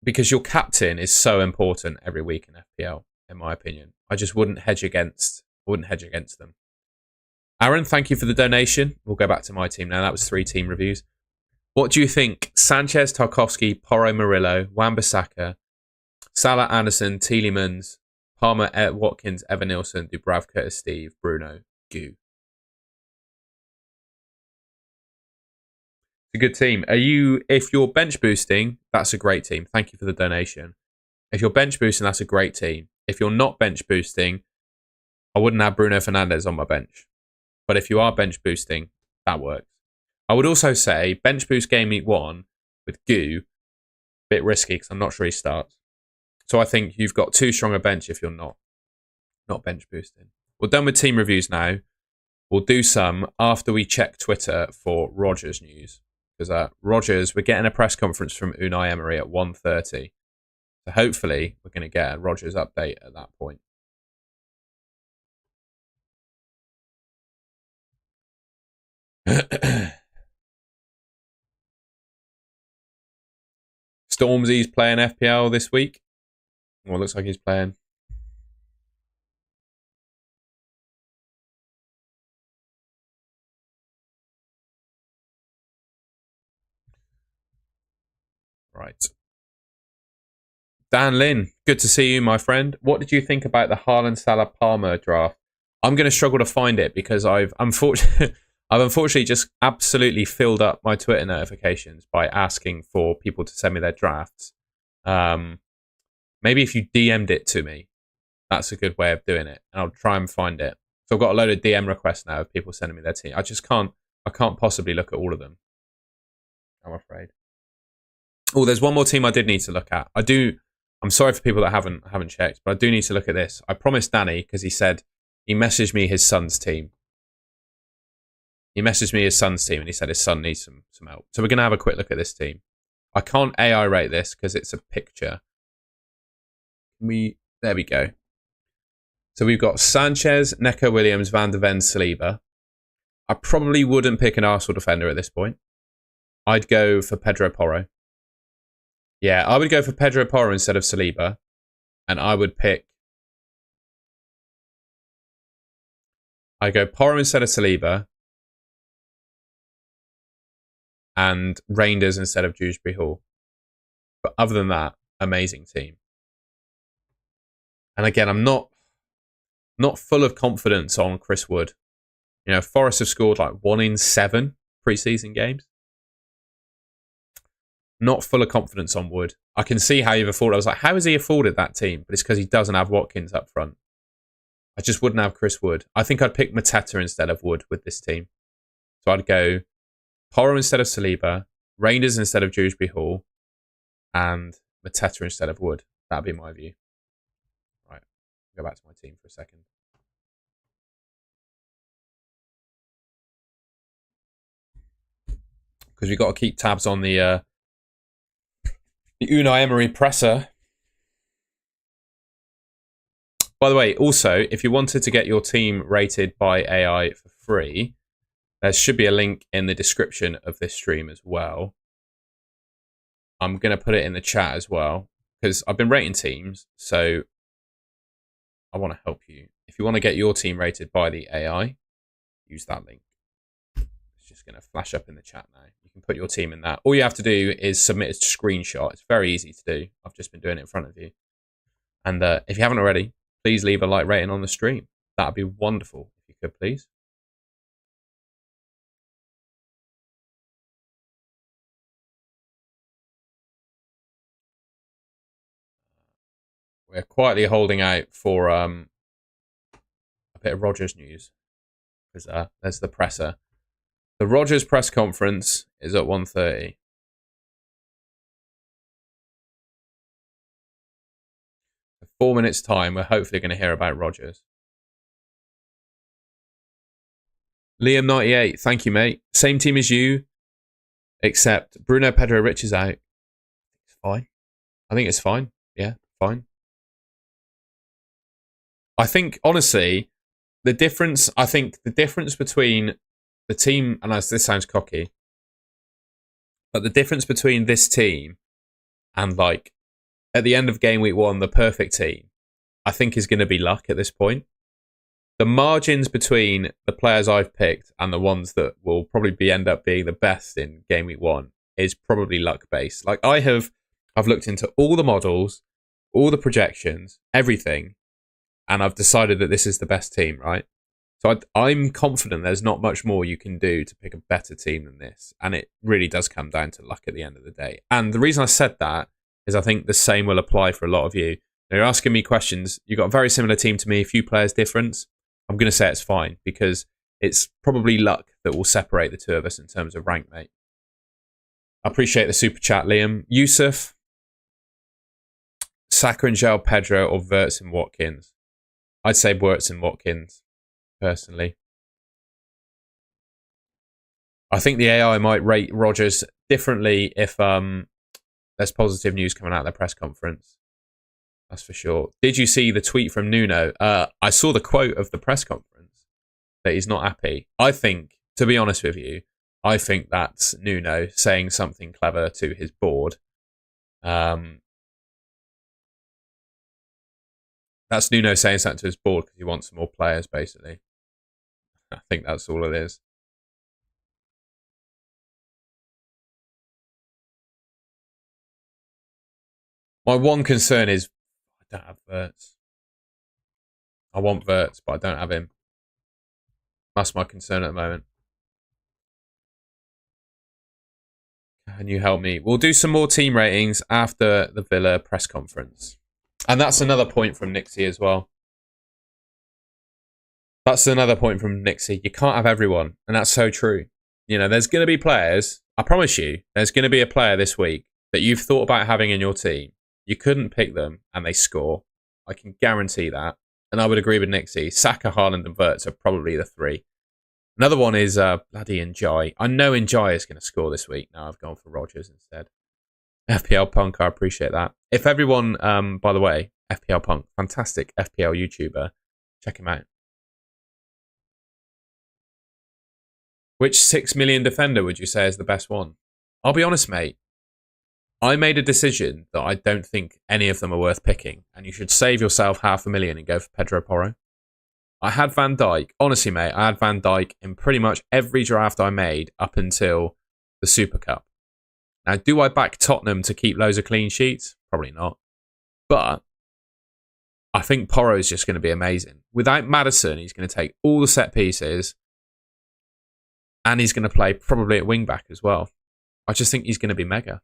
Because your captain is so important every week in FPL, in my opinion. I just wouldn't hedge against them. Aaron, thank you for the donation. We'll go back to my team now. That was 3 team reviews. What do you think? Sanchez, Tarkowski, Porro, Murillo, Wan-Bissaka, Salah, Anderson, Tielemans, Palmer, Watkins, Evan Nilsson, Dubravka, Steve, Bruno, Gu. It's a good team. If you're bench boosting, that's a great team. Thank you for the donation. If you're bench boosting, that's a great team. If you're not bench boosting, I wouldn't have Bruno Fernandes on my bench. But if you are bench boosting, that works. I would also say bench boost game week 1 with Gu, bit risky because I'm not sure he starts. So I think you've got too strong a bench if you're not bench boosting. We're done with team reviews now. We'll do some after we check Twitter for Rodgers news. Because Rodgers, we're getting a press conference from Unai Emery at 1:30. So hopefully we're going to get a Rodgers update at that point. Stormzy's playing FPL this week. Well, looks like he's playing. Right. Dan Lynn, good to see you, my friend. What did you think about the Haaland Salah Palmer draft? I'm going to struggle to find it because I've unfortunately just absolutely filled up my Twitter notifications by asking for people to send me their drafts. Maybe if you DM'd it to me, that's a good way of doing it, and I'll try and find it. So I've got a load of DM requests now of people sending me their team. I can't possibly look at all of them, I'm afraid. Oh, there's one more team I did need to look at. I'm sorry for people that haven't checked, but I do need to look at this. I promised Danny because he messaged me his son's team. He messaged me his son's team and he said his son needs some help. So we're going to have a quick look at this team. I can't AI rate this because it's a picture. There we go. So we've got Sanchez, Neco Williams, Van de Ven, Saliba. I probably wouldn't pick an Arsenal defender at this point. I'd go for Pedro Porro. Yeah, I would go for Pedro Porro instead of Saliba. And I'd go Porro instead of Saliba. And Reinders instead of Dewsbury Hall. But other than that, amazing team. And again, I'm not full of confidence on Chris Wood. You know, Forest have scored like 1 in 7 preseason games. not full of confidence on Wood. I can see how you've afforded. I was like, how has he afforded that team? But it's because he doesn't have Watkins up front. I just wouldn't have Chris Wood. I think I'd pick Mateta instead of Wood with this team. So I'd go Porro instead of Saliba, Reinders instead of Dewsbury Hall, and Mateta instead of Wood. That'd be my view. Right, go back to my team for a second. Because we've got to keep tabs on the Unai Emery presser. By the way, also, if you wanted to get your team rated by AI for free, there should be a link in the description of this stream as well. I'm going to put it in the chat as well, because I've been rating teams, so I want to help you. If you want to get your team rated by the AI, use that link. It's just going to flash up in the chat now. You can put your team in that. All you have to do is submit a screenshot. It's very easy to do. I've just been doing it in front of you. And if you haven't already, please leave a like rating on the stream. That would be wonderful if you could, please. We're quietly holding out for a bit of Rodgers news. Because there's the presser. The Rodgers press conference is at 1:30. In 4 minutes' time, we're hopefully going to hear about Rodgers. Liam98, thank you, mate. Same team as you, except Bruno Pedro Rich is out. It's fine. I think it's fine. Yeah, fine. I think, honestly, the difference between the team, and this sounds cocky, but the difference between this team and, like, at the end of game week 1, the perfect team, I think is going to be luck at this point. The margins between the players I've picked and the ones that will probably end up being the best in game week 1 is probably luck based. Like I've looked into all the models, all the projections, everything, and I've decided that this is the best team, right? So I'm confident there's not much more you can do to pick a better team than this, and it really does come down to luck at the end of the day. And the reason I said that is I think the same will apply for a lot of you. You're asking me questions. You've got a very similar team to me, a few players difference. I'm going to say it's fine because it's probably luck that will separate the two of us in terms of rank, mate. I appreciate the super chat, Liam. Yusuf, Saka and João Pedro, or Wirtz and Watkins? I'd say Wirtz and Watkins, personally. I think the AI might rate Rodgers differently if there's positive news coming out of their press conference. That's for sure. Did you see the tweet from Nuno? I saw the quote of the press conference that he's not happy. I think, to be honest with you, I think that's Nuno saying something clever to his board. That's Nuno saying something to his board because he wants some more players, basically. I think that's all it is. My one concern is I don't have Wirtz. I want Wirtz, but I don't have him. That's my concern at the moment. Can you help me? We'll do some more team ratings after the Villa press conference. And that's another point from Nixie as well. That's another point from Nixie. You can't have everyone. And that's so true. You know, there's going to be players. I promise you, there's going to be a player this week that you've thought about having in your team. You couldn't pick them and they score. I can guarantee that. And I would agree with Nixie. Saka, Haaland and Wirtz are probably the three. Another one is bloody Njai. I know Njai is going to score this week. Now I've gone for Rodgers instead. FPL Punk, I appreciate that. If everyone, by the way, FPL Punk, fantastic FPL YouTuber. Check him out. Which 6 million defender would you say is the best one? I'll be honest, mate. I made a decision that I don't think any of them are worth picking, and you should save yourself $500,000 and go for Pedro Porro. I had Van Dijk. Honestly, mate, I had Van Dijk in pretty much every draft I made up until the Super Cup. Now, do I back Tottenham to keep loads of clean sheets? Probably not. But I think Porro is just going to be amazing. Without Maddison, he's going to take all the set pieces, and he's going to play probably at wing back as well. I just think he's going to be mega.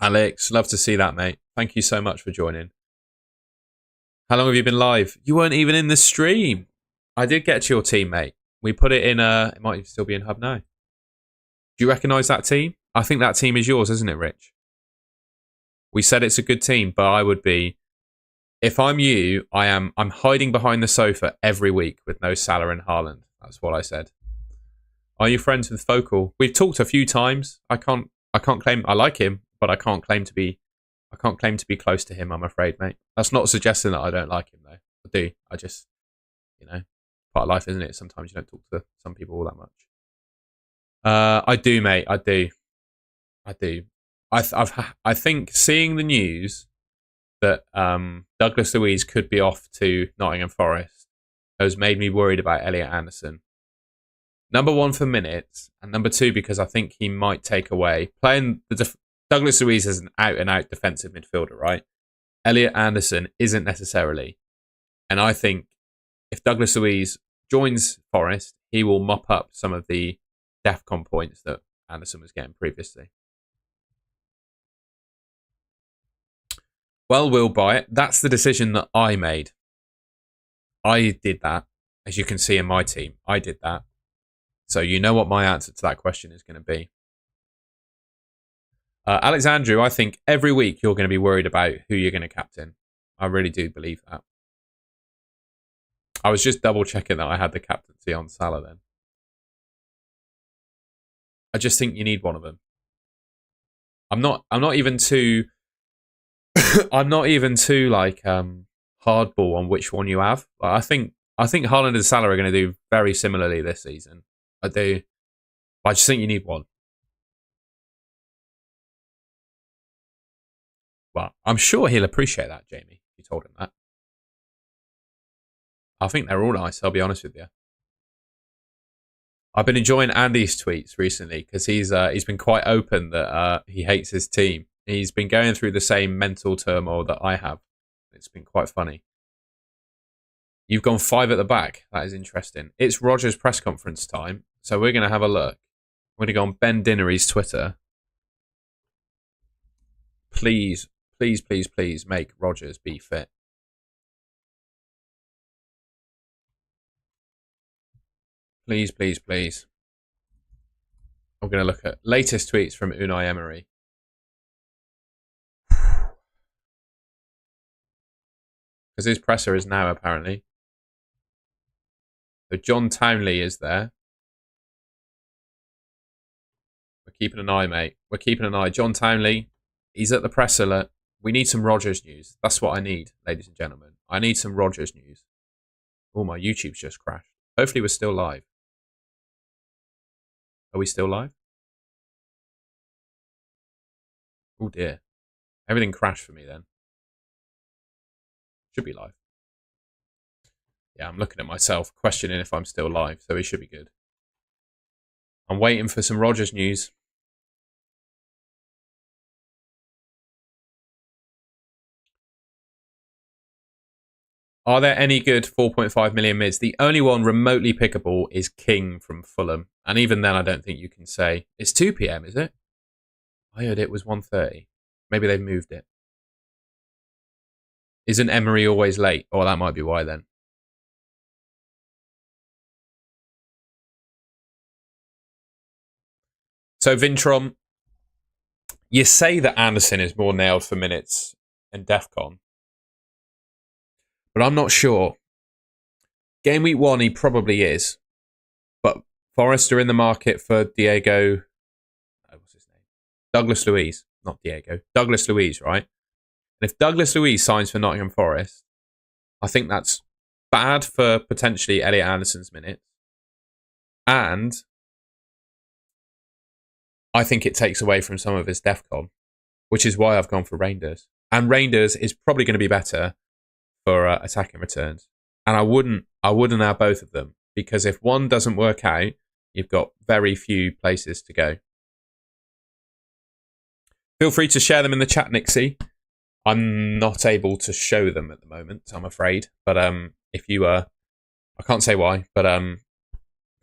Alex, love to see that, mate. Thank you so much for joining. How long have you been live? You weren't even in the stream. I did get to your team, mate. We put it in, it might still be in Hub now. Do you recognise that team? I think that team is yours, isn't it, Rich? We said it's a good team, but I would be, if I'm you, I'm hiding behind the sofa every week with no Salah and Haaland. That's what I said. Are you friends with Focal? We've talked a few times. I can't claim I like him, but I can't claim to be close to him, I'm afraid, mate. That's not suggesting that I don't like him, though. I do. I just, part of life, isn't it? Sometimes you don't talk to some people all that much. I do, mate. I do. I think seeing the news that Douglas Luiz could be off to Nottingham Forest has made me worried about Elliot Anderson. Number one for minutes, and number two because I think he might take away playing Douglas Luiz is an out-and-out defensive midfielder, right? Elliot Anderson isn't necessarily, and I think if Douglas Luiz joins Forest, he will mop up some of the DEFCON points that Anderson was getting previously. Well, we'll buy it. That's the decision that I made. I did that, as you can see in my team. I did that. So you know what my answer to that question is going to be. Alexandru, I think every week you're going to be worried about who you're going to captain. I really do believe that. I was just double checking that I had the captaincy on Salah then. I just think you need one of them. I'm not even too I'm not even too like hardball on which one you have. I think Haaland and Salah are going to do very similarly this season. I do. I just think you need one. Well, I'm sure he'll appreciate that, Jamie. You told him that. I think they're all nice, I'll be honest with you. I've been enjoying Andy's tweets recently because he's been quite open that he hates his team. He's been going through the same mental turmoil that I have. It's been quite funny. You've gone 5 at the back. That is interesting. It's Roger's press conference time, so we're going to have a look. We're going to go on Ben Dinnery's Twitter. Please, please, please, please make Rogers be fit. Please, please, please. I'm going to look at latest tweets from Unai Emery. Because his presser is now, apparently. So John Townley is there. We're keeping an eye, mate. We're keeping an eye. John Townley, he's at the press alert. We need some Rogers news. That's what I need, ladies and gentlemen. I need some Rogers news. Oh, my YouTube's just crashed. Hopefully we're still live. Are we still live? Oh, dear. Everything crashed for me then. Should be live. Yeah, I'm looking at myself, questioning if I'm still live, so it should be good. I'm waiting for some Rogers news. Are there any good 4.5 million mids? The only one remotely pickable is King from Fulham. And even then, I don't think you can say. It's 2 p.m, is it? I heard it was 1:30. Maybe they've moved it. Isn't Emery always late? Oh, that might be why then. So, Vintrom, you say that Anderson is more nailed for minutes in DEFCON. But I'm not sure. Game week 1, he probably is. But Forest are in the market for Diego. What's his name? Douglas Luiz. Not Diego. Douglas Luiz, right? And if Douglas Luiz signs for Nottingham Forest, I think that's bad for potentially Elliot Anderson's minutes. And I think it takes away from some of his DEFCON, which is why I've gone for Reinders. And Reinders is probably going to be better for attacking returns. And I wouldn't have both of them, because if one doesn't work out, you've got very few places to go. Feel free to share them in the chat, Nixie. I'm not able to show them at the moment, I'm afraid. But if you I can't say why, but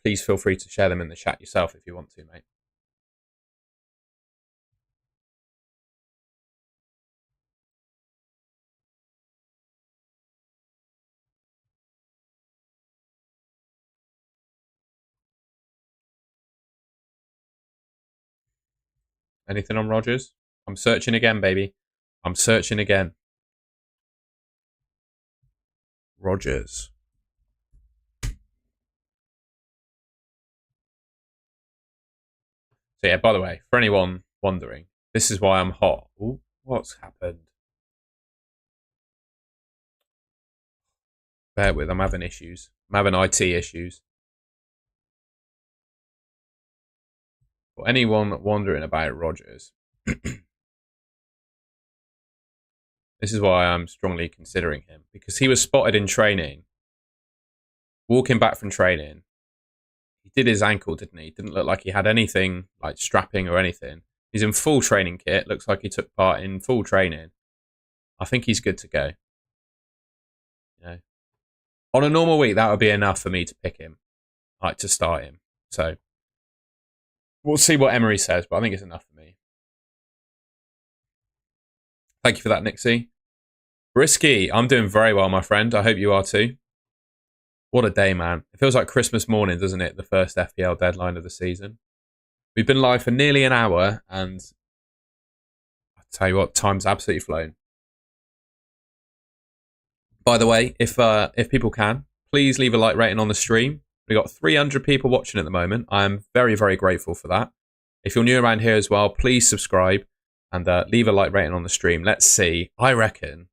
please feel free to share them in the chat yourself if you want to, mate. Anything on Rodgers? I'm searching again, baby. I'm searching again. Rodgers. So yeah, by the way, for anyone wondering, this is why I'm hot. Ooh, what's happened? Bear with, I'm having issues. I'm having IT issues. For anyone wondering about Rodgers, this is why I'm strongly considering him. Because he was spotted in training, walking back from training. He did his ankle, didn't he? Didn't look like he had anything like strapping or anything. He's in full training kit. Looks like he took part in full training. I think he's good to go. You know, on a normal week, that would be enough for me to pick him, like to start him. So we'll see what Emery says, but I think it's enough for me. Thank you for that, Nixie. Risky, I'm doing very well, my friend. I hope you are too. What a day, man. It feels like Christmas morning, doesn't it? The first FPL deadline of the season. We've been live for nearly an hour, and I'll tell you what, time's absolutely flown. By the way, if people can, please leave a like rating on the stream. We've got 300 people watching at the moment. I am very, very grateful for that. If you're new around here as well, please subscribe and leave a like rating on the stream. Let's see. I reckon,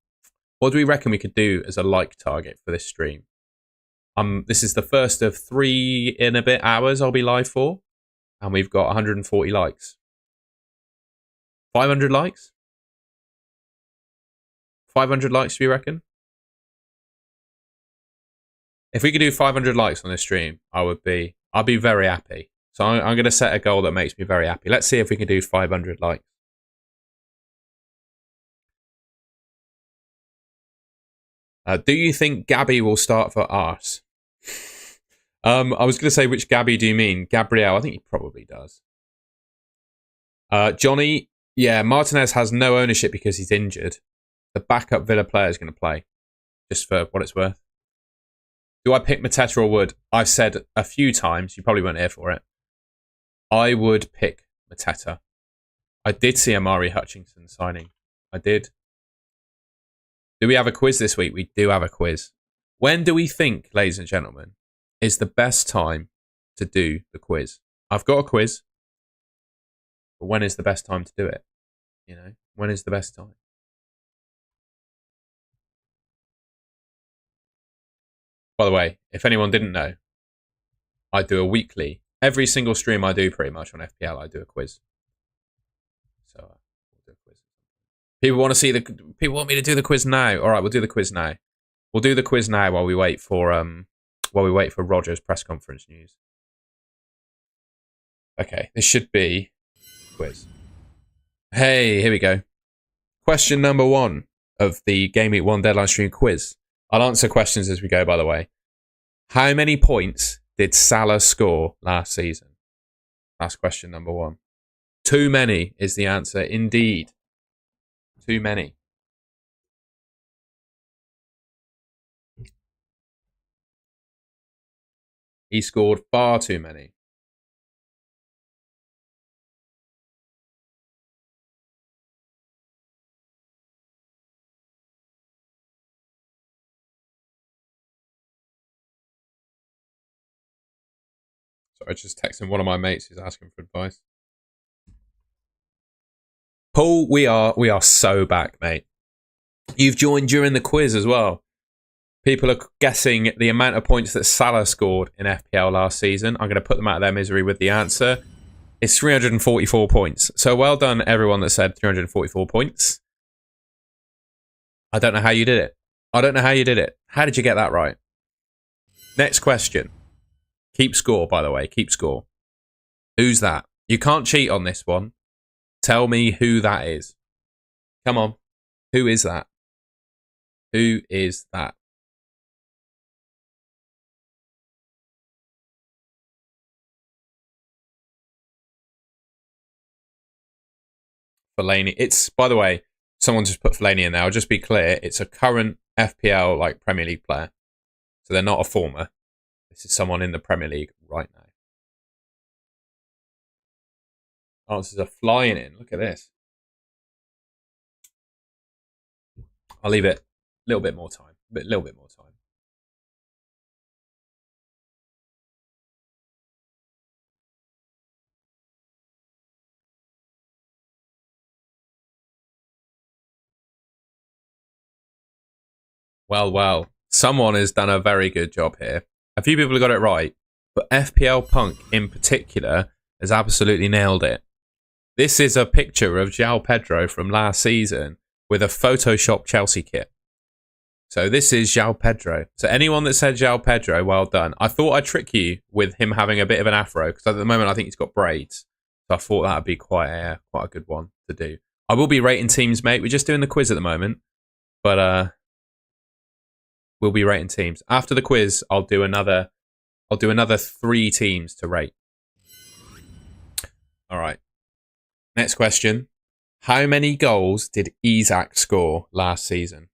what do we reckon we could do as a like target for this stream? This is the first of 3 in a bit hours I'll be live for, and we've got 140 likes. 500 likes? 500 likes, do you reckon? If we could do 500 likes on this stream, I'd be very happy. So I'm going to set a goal that makes me very happy. Let's see if we can do 500 likes. Do you think Gabby will start for Ars? I was going to say, which Gabby do you mean? Gabriel, I think he probably does. Johnny, yeah, Martinez has no ownership because he's injured. The backup Villa player is going to play, just for what it's worth. Do I pick Mateta or Wood? I've said a few times, you probably weren't here for it. I would pick Mateta. I did see Amari Hutchinson signing. I did. Do we have a quiz this week? We do have a quiz. When do we think, ladies and gentlemen, is the best time to do the quiz? I've got a quiz, but when is the best time to do it? You know, when is the best time? By the way, if anyone didn't know, I do a weekly. Every single stream I do pretty much on FPL, I do a quiz. So we'll do a quiz. People want to see people want me to do the quiz now. All right, we'll do the quiz now. We'll do the quiz now while we wait for Rodgers' press conference news. Okay, this should be quiz. Hey, here we go. Question number 1 of the Gameweek 1 deadline stream quiz. I'll answer questions as we go, by the way. How many points did Salah score last season? That's question number 1. Too many is the answer, indeed. Too many. He scored far too many. So I just texted one of my mates who's asking for advice. Paul, we are so back, mate. You've joined during the quiz as well. People are guessing the amount of points that Salah scored in FPL last season. I'm going to put them out of their misery with the answer. It's 344 points. So well done, everyone that said 344 points. I don't know how you did it. I don't know how you did it. How did you get that right? Next question. Keep score, by the way. Keep score. Who's that? You can't cheat on this one. Tell me who that is. Come on. Who is that? Who is that? Fellaini. It's, by the way, someone just put Fellaini in there. I'll just be clear. It's a current FPL, like, Premier League player. So they're not a former. This is someone in the Premier League right now. Answers are flying in. Look at this. I'll leave it a little bit more time. A little bit more time. Well. Someone has done a very good job here. A few people have got it right, but FPL Punk in particular has absolutely nailed it. This is a picture of João Pedro from last season with a Photoshop Chelsea kit. So this is João Pedro. So anyone that said João Pedro, well done. I thought I'd trick you with him having a bit of an afro, because at the moment I think he's got braids. So I thought that would be quite a good one to do. I will be rating teams, mate. We're just doing the quiz at the moment. But we'll be rating teams. After the quiz, I'll do another 3 teams to rate. All right. Next question. How many goals did Isak score last season?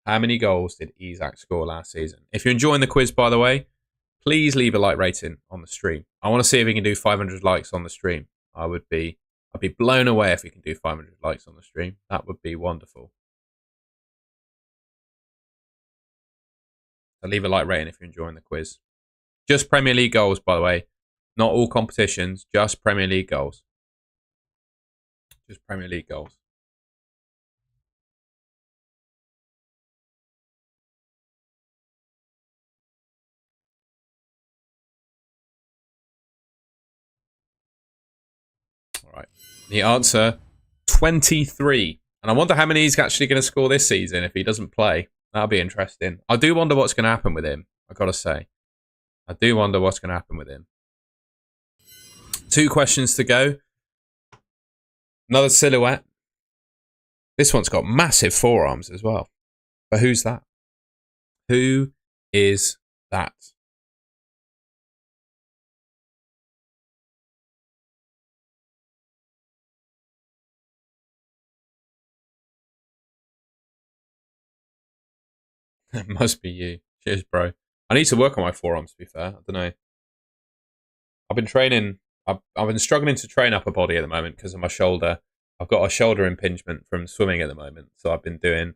How many goals did Isak score last season? If you're enjoying the quiz, by the way, please leave a like rating on the stream. I want to see if we can do 500 likes on the stream. I'd be blown away if we can do 500 likes on the stream. That would be wonderful. So leave a like rating if you're enjoying the quiz. Just Premier League goals, by the way. Not all competitions, just Premier League goals. Just Premier League goals. All right. The answer, 23. And I wonder how many he's actually going to score this season if he doesn't play. That'll be interesting. I do wonder what's going to happen with him, I've got to say. I do wonder what's going to happen with him. 2 questions to go. Another silhouette. This one's got massive forearms as well. But who's that? Who is that? It must be you. Cheers, bro. I need to work on my forearms, to be fair. I don't know. I've been training. I've been struggling to train upper body at the moment because of my shoulder. I've got a shoulder impingement from swimming at the moment. So I've been doing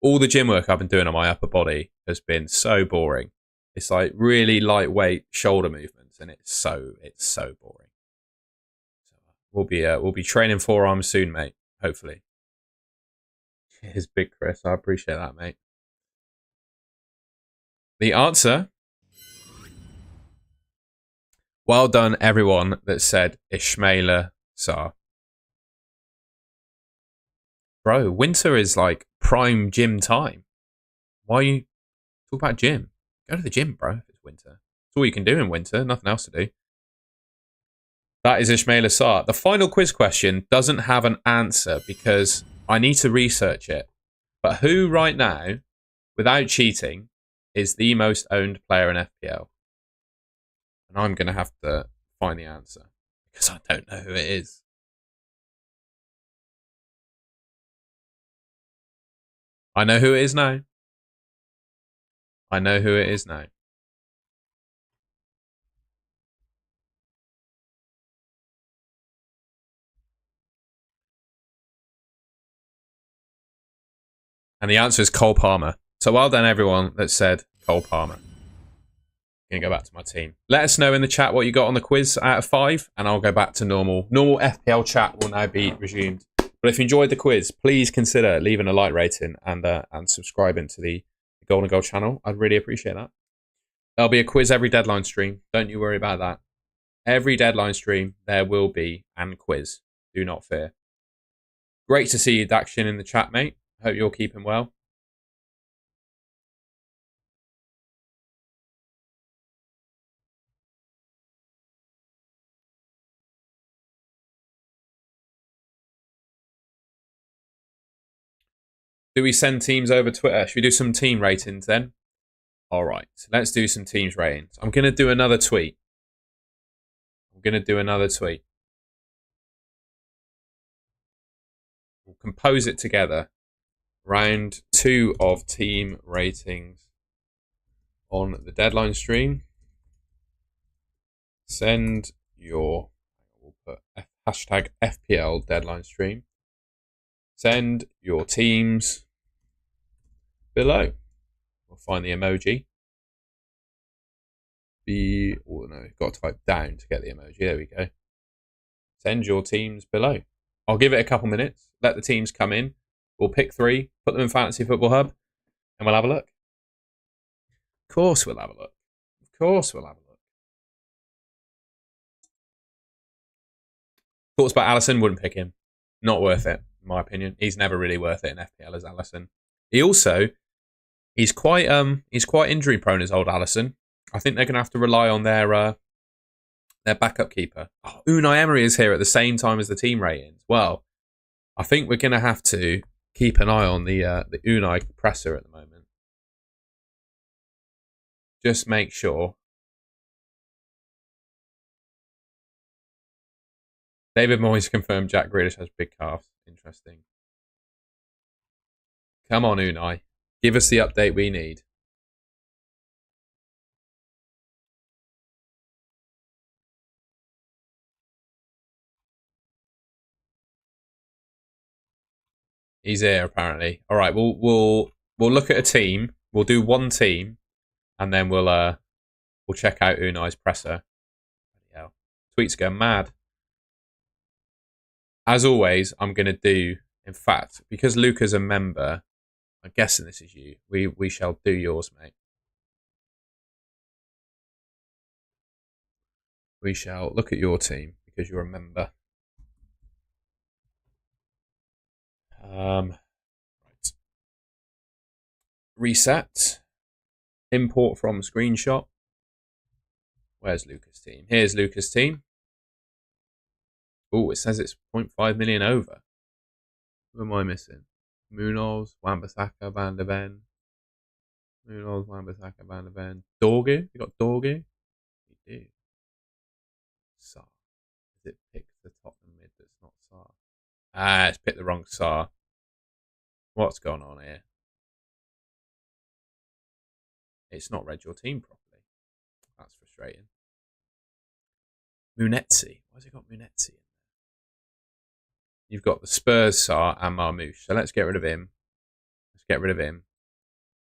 all the gym work I've been doing on my upper body has been so boring. It's like really lightweight shoulder movements, and it's so boring. So we'll be training forearms soon, mate. Hopefully. Cheers, Big Chris. I appreciate that, mate. The answer. Well done, everyone that said Ismaila Sarr. Bro, winter is like prime gym time. Why are you talk about gym? Go to the gym, bro, if it's winter. That's all you can do in winter. Nothing else to do. That is Ismaila Sarr. The final quiz question doesn't have an answer because I need to research it. But who right now, without cheating, is the most owned player in FPL? And I'm going to have to find the answer because I don't know who it is. I know who it is now. I know who it is now. And the answer is Cole Palmer. So well done, everyone that said Cole Palmer. I'm going to go back to my team. Let us know in the chat what you got on the quiz out of 5, and I'll go back to normal. Normal FPL chat will now be resumed. But if you enjoyed the quiz, please consider leaving a like rating and subscribing to the Golden Goal channel. I'd really appreciate that. There'll be a quiz every deadline stream. Don't you worry about that. Every deadline stream, there will be a quiz. Do not fear. Great to see you, Daction, in the chat, mate. Hope you're keeping well. Do we send teams over Twitter? Should we do some team ratings then? All right, let's do some teams ratings. I'm going to do another tweet. We'll compose it together. Round 2 of team ratings on the deadline stream. Send your, we'll put Hashtag FPL deadline stream. Send your teams below. We'll find the emoji. Oh no, got to type down to get the emoji. There we go. Send your teams below. I'll give it a couple minutes. Let the teams come in. We'll pick 3, put them in Fantasy Football Hub, and we'll have a look. Of course we'll have a look. Of course we'll have a look. Thoughts about Alisson? Wouldn't pick him. Not worth it, in my opinion. He's never really worth it in FPL as Alisson. He also, he's quite injury prone as old Alisson. I think they're going to have to rely on their backup keeper. Oh, Unai Emery is here at the same time as the team ratings. Well, I think we're going to have to keep an eye on the Unai presser at the moment. Just make sure. David Moyes confirmed Jack Grealish has big calves. Interesting. Come on, Unai. Give us the update we need. He's here apparently. All right, we'll look at a team. We'll do one team, and then we'll check out Unai's presser. Yeah, tweets go mad. As always, I'm gonna do. In fact, because Luca's a member, I'm guessing this is you. We shall do yours, mate. We shall look at your team because you're a member. Right. Reset. Import from screenshot. Where's Luca's team? Here's Luca's team. Oh, it says it's 0.5 million over. Who am I missing? Munoz, Wan-Bissaka, Van der Ven. Munoz, Wan-Bissaka, Van der Ven. Dorgu? You got Dorgu? You do. Sar. Has it picked the Tottenham mid that's not Sar? Ah, it's picked the wrong Sar. What's going on here? It's not read your team properly. That's frustrating. Munetzi. Why's it got Munetzi in there? You've got the Spurs Sar and Marmouche. So let's get rid of him. Let's get rid of him.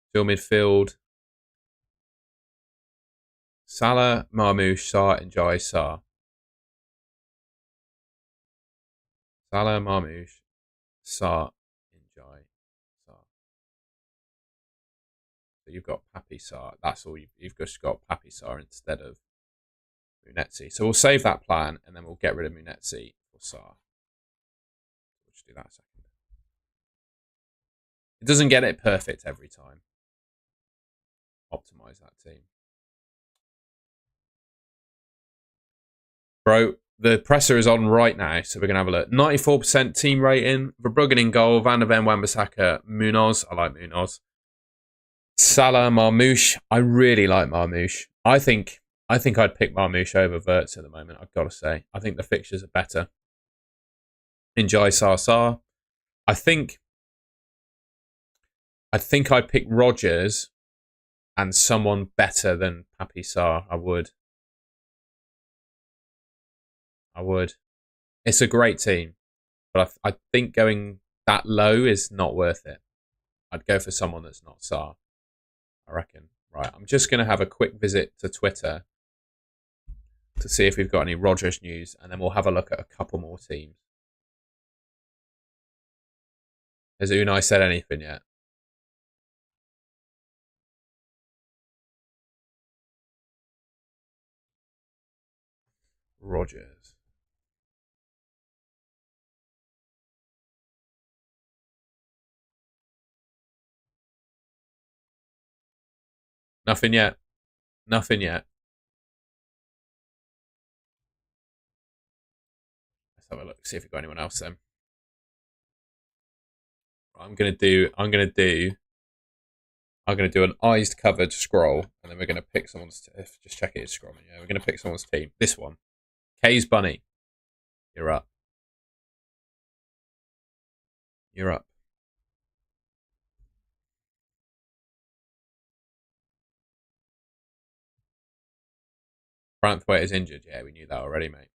Still midfield. Salah, Marmouche, Sar, and Jai Sar. Salah, Marmouche, Sar, and Jai Sar. So you've got Papi Sar. That's all you've just got Papi Sar instead of Munetzi. So we'll save that plan and then we'll get rid of Munetzi for Sar. We'll just do that a second. It doesn't get it perfect every time. Optimize that team. Bro, the presser is on right now, so we're going to have a look. 94% team rating. Verbruggen in goal. Van der Ven, Wan-Bissaka, Munoz. I like Munoz. Salah, Marmouche. I really like Marmouche. I think I'd pick Marmouche over Wirtz at the moment, I've got to say. I think the fixtures are better. Enjoy Sar. I think I'd pick Rodgers and someone better than Papi Sar. I would. It's a great team, but I think going that low is not worth it. I'd go for someone that's not Sar, I reckon. Right, I'm just going to have a quick visit to Twitter to see if we've got any Rodgers news, and then we'll have a look at a couple more teams. Has Unai said anything yet? Rodgers. Nothing yet. Nothing yet. Let's have a look. See if we've got anyone else then. I'm gonna do an eyes covered scroll, and then we're gonna pick someone's. Just check it is scrolling. Yeah, we're gonna pick someone's team. This one, Kay's Bunny. You're up. You're up. Branthwaite is injured. Yeah, we knew that already, mate.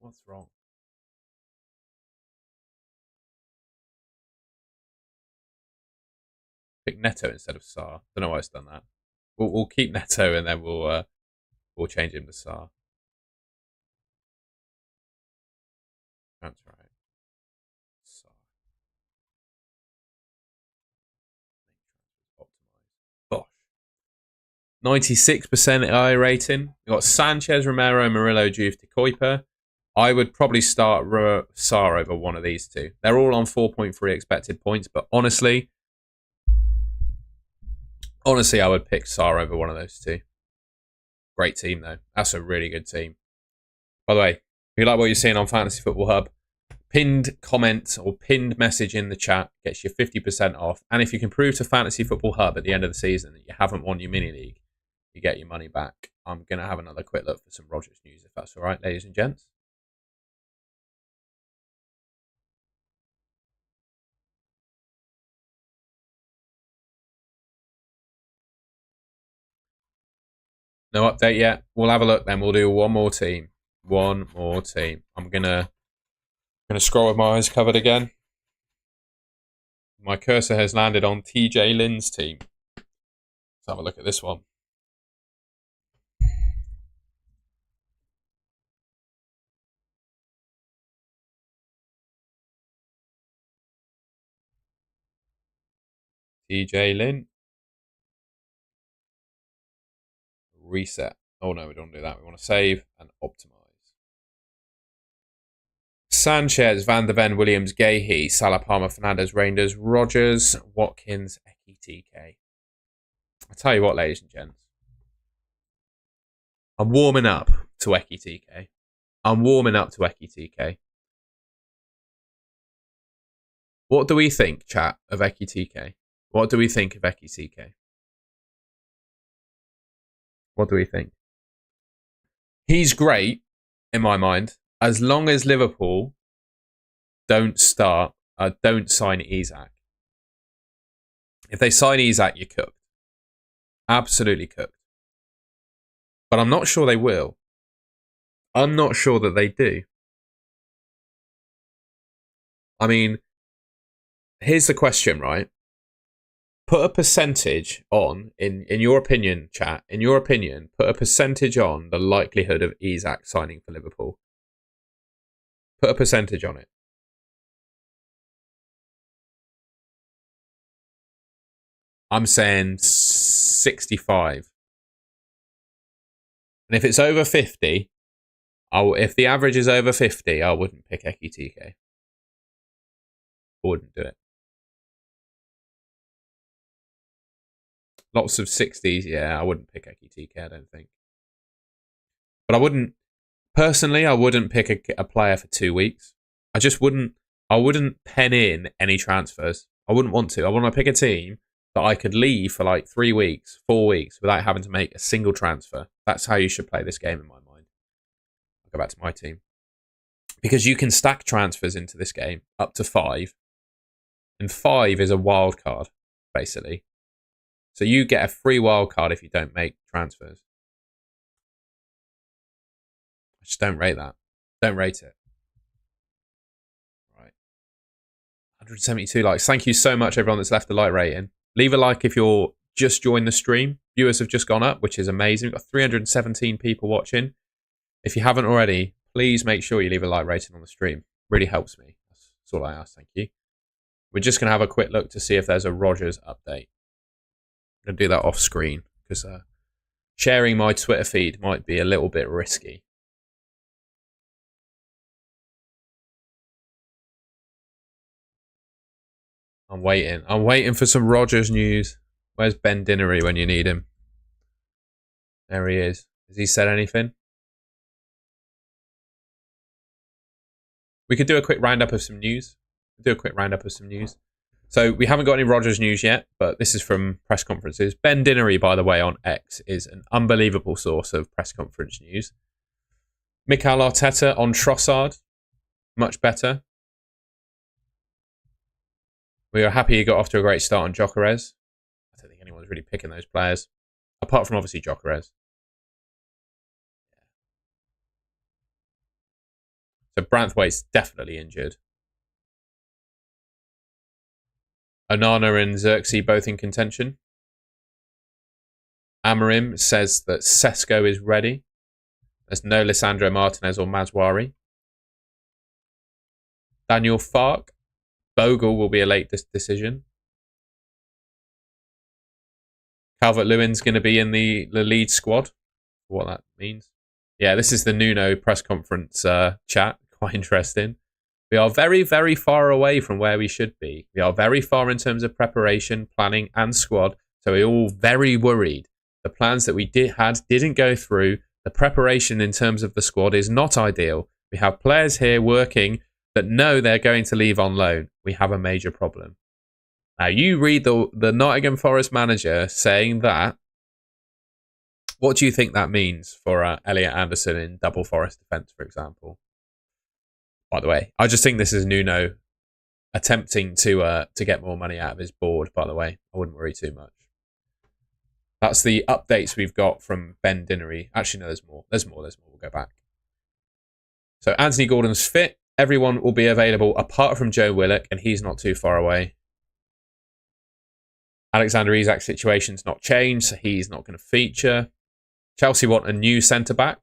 What's wrong? Pick Neto instead of Sar. Don't know why it's done that. We'll keep Neto and then we'll change him to Sar. That's right. Sar. Optimize. Bosh. 96% AI rating. We've got Sanchez, Romero, Murillo, Juve, De Kuiper. I would probably start Sar over one of these two. They're all on 4.3 expected points, but honestly, I would pick Sar over one of those two. Great team, though. That's a really good team. By the way, if you like what you're seeing on Fantasy Football Hub, pinned comment or pinned message in the chat gets you 50% off. And if you can prove to Fantasy Football Hub at the end of the season that you haven't won your mini league, you get your money back. I'm going to have another quick look for some Rodgers news, if that's all right, ladies and gents. No update yet. We'll have a look then. We'll do one more team. One more team. I'm gonna scroll with my eyes covered again. My cursor has landed on TJ Lynn's team. Let's have a look at this one. TJ Lynn. Reset. Oh no, we don't do that. We want to save and optimize. Sanchez, Van der Ven, Williams, Gahey, Salah, Palmer, Fernandez, Reinders, Rodgers, Watkins, Ekitike. I'll tell you what, ladies and gents. I'm warming up to Ekitike. What do we think, chat, of Ekitike? What do we think of Ekitike? What do we think? He's great, in my mind, as long as Liverpool don't sign Isak. If they sign Isak, you're cooked. Absolutely cooked. But I'm not sure they will. I'm not sure that they do. I mean, here's the question, right? Put a percentage on, in your opinion, chat, in your opinion, put a percentage on the likelihood of Isak signing for Liverpool. Put a percentage on it. I'm saying 65. And if it's over 50, if the average is over 50, I wouldn't pick Ekitike. I wouldn't do it. Lots of 60s, yeah, I wouldn't pick Ekitike, I don't think. But I wouldn't pick a player for 2 weeks. I wouldn't pen in any transfers. I wouldn't want to. I want to pick a team that I could leave for like 3 weeks, 4 weeks without having to make a single transfer. That's how you should play this game in my mind. I'll go back to my team. Because you can stack transfers into this game up to 5. And 5 is a wild card, basically. So you get a free wild card if you don't make transfers. I just don't rate that. Don't rate it. Right. 172 likes. Thank you so much, everyone that's left a like rating. Leave a like if you're just joined the stream. Viewers have just gone up, which is amazing. We've got 317 people watching. If you haven't already, please make sure you leave a like rating on the stream. Really helps me. That's all I ask. Thank you. We're just going to have a quick look to see if there's a Rodgers update. I'm going to do that off screen because sharing my Twitter feed might be a little bit risky. I'm waiting. I'm waiting for some Rodgers news. Where's Ben Dinnery when you need him? There he is. Has he said anything? We could do a quick roundup of some news. So we haven't got any Rodgers news yet, but this is from press conferences. Ben Dinnery, by the way, on X is an unbelievable source of press conference news. Mikel Arteta on Trossard, much better. We are happy he got off to a great start on Gyökeres. I don't think anyone's really picking those players, apart from obviously Gyökeres. So Branthwaite's definitely injured. Onana and Xerxes both in contention. Amorim says that Sesko is ready. There's no Lisandro Martinez or Mazwari. Daniel Fark. Bogle will be a late decision. Calvert-Lewin's going to be in the lead squad. What that means. Yeah, this is the Nuno press conference chat. Quite interesting. We are very, very far away from where we should be. We are very far in terms of preparation, planning, and squad. So we're all very worried. The plans that we didn't go through. The preparation in terms of the squad is not ideal. We have players here working that know they're going to leave on loan. We have a major problem. Now, you read the Nottingham Forest manager saying that. What do you think that means for Elliot Anderson in double Forest defence, for example? By the way, I just think this is Nuno attempting to get more money out of his board, by the way. I wouldn't worry too much. That's the updates we've got from Ben Dinnery. Actually, no, there's more. We'll go back. So Anthony Gordon's fit. Everyone will be available apart from Joe Willock, and he's not too far away. Alexander Isak's situation's not changed, so he's not going to feature. Chelsea want a new centre-back.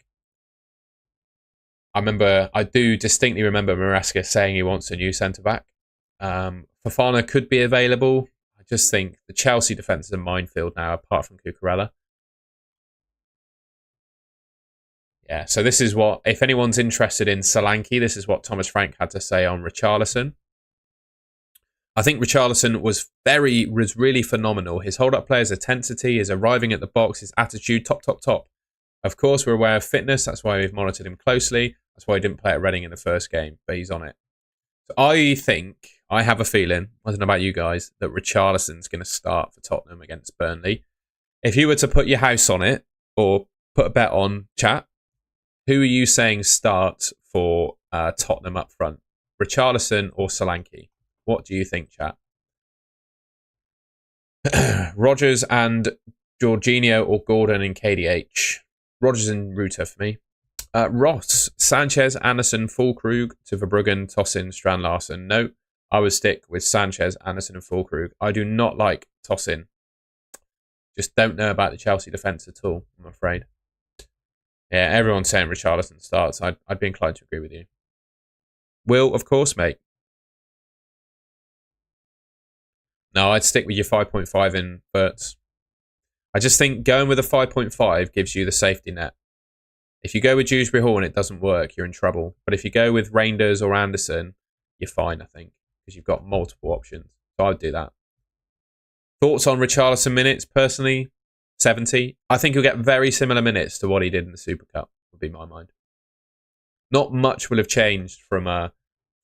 I do distinctly remember Maresca saying he wants a new centre-back. Fofana could be available. I just think the Chelsea defence is a minefield now, apart from Cucurella. Yeah, so this is what, if anyone's interested in Solanke, this is what Thomas Frank had to say on Richarlison. I think Richarlison was really phenomenal. His hold-up play, his intensity, his arriving at the box, his attitude, top. Of course, we're aware of fitness. That's why we've monitored him closely. That's why he didn't play at Reading in the first game, but he's on it. So I have a feeling, I don't know about you guys, that Richarlison's going to start for Tottenham against Burnley. If you were to put your house on it, or put a bet on, chat, who are you saying starts for Tottenham up front? Richarlison or Solanke? What do you think, chat? Rodgers and Jorginho or Gordon and KDH? Rodgers and Ruta for me. Ross, Sanchez, Anderson, Fulkrug to Verbruggen, Tosin, Strand Larsen. No, I would stick with Sanchez, Anderson and Fulkrug. I do not like Tosin. Just don't know about the Chelsea defence at all, I'm afraid. Yeah, everyone's saying Richarlison starts. I'd be inclined to agree with you. Will, of course, mate. No, I'd stick with your 5.5 in Verts. I just think going with a 5.5 gives you the safety net. If you go with Dewsbury Hall and it doesn't work, you're in trouble. But if you go with Reinders or Anderson, you're fine, I think, because you've got multiple options. So I'd do that. Thoughts on Richarlison minutes, personally? 70. I think he'll get very similar minutes to what he did in the Super Cup, would be my mind. Not much will have changed from now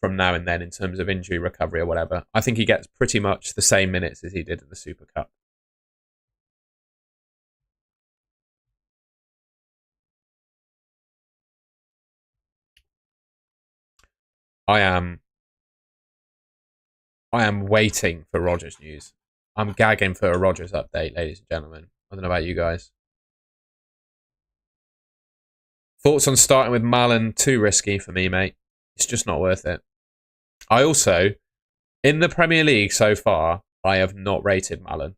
and then in terms of injury recovery or whatever. I think he gets pretty much the same minutes as he did in the Super Cup. I am waiting for Rodgers news. I'm gagging for a Rodgers update, ladies and gentlemen. I don't know about you guys. Thoughts on starting with Malen? Too risky for me, mate. It's just not worth it. I also, in the Premier League so far, I have not rated Malen.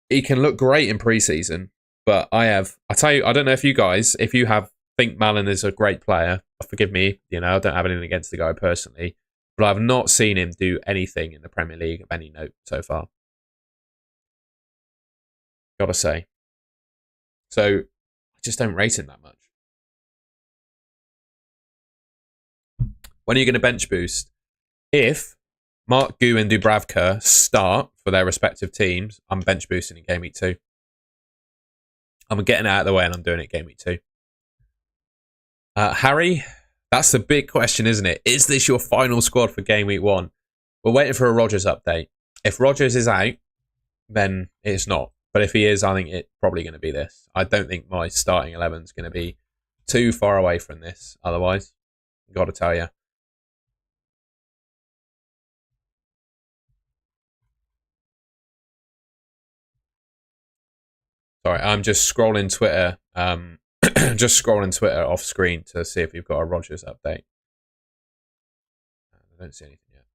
He can look great in pre-season, but I tell you, I don't know if you guys, if you think Malen is a great player, forgive me, I don't have anything against the guy personally, but I've not seen him do anything in the Premier League of any note so far. Gotta say. So, I just don't rate him that much. When are you going to bench boost? If Mark Gu and Dubravka start for their respective teams, I'm bench boosting in Game Week 2. I'm getting it out of the way and I'm doing it Game Week 2. Harry, that's the big question, isn't it? Is this your final squad for Game Week 1? We're waiting for a Rodgers update. If Rodgers is out, then it's not. But if he is, I think it's probably going to be this. I don't think my starting 11 is going to be too far away from this. Otherwise, got to tell you. Sorry, I'm just scrolling Twitter. Just scrolling Twitter off screen to see if you've got a Rodgers update. I don't see anything yet.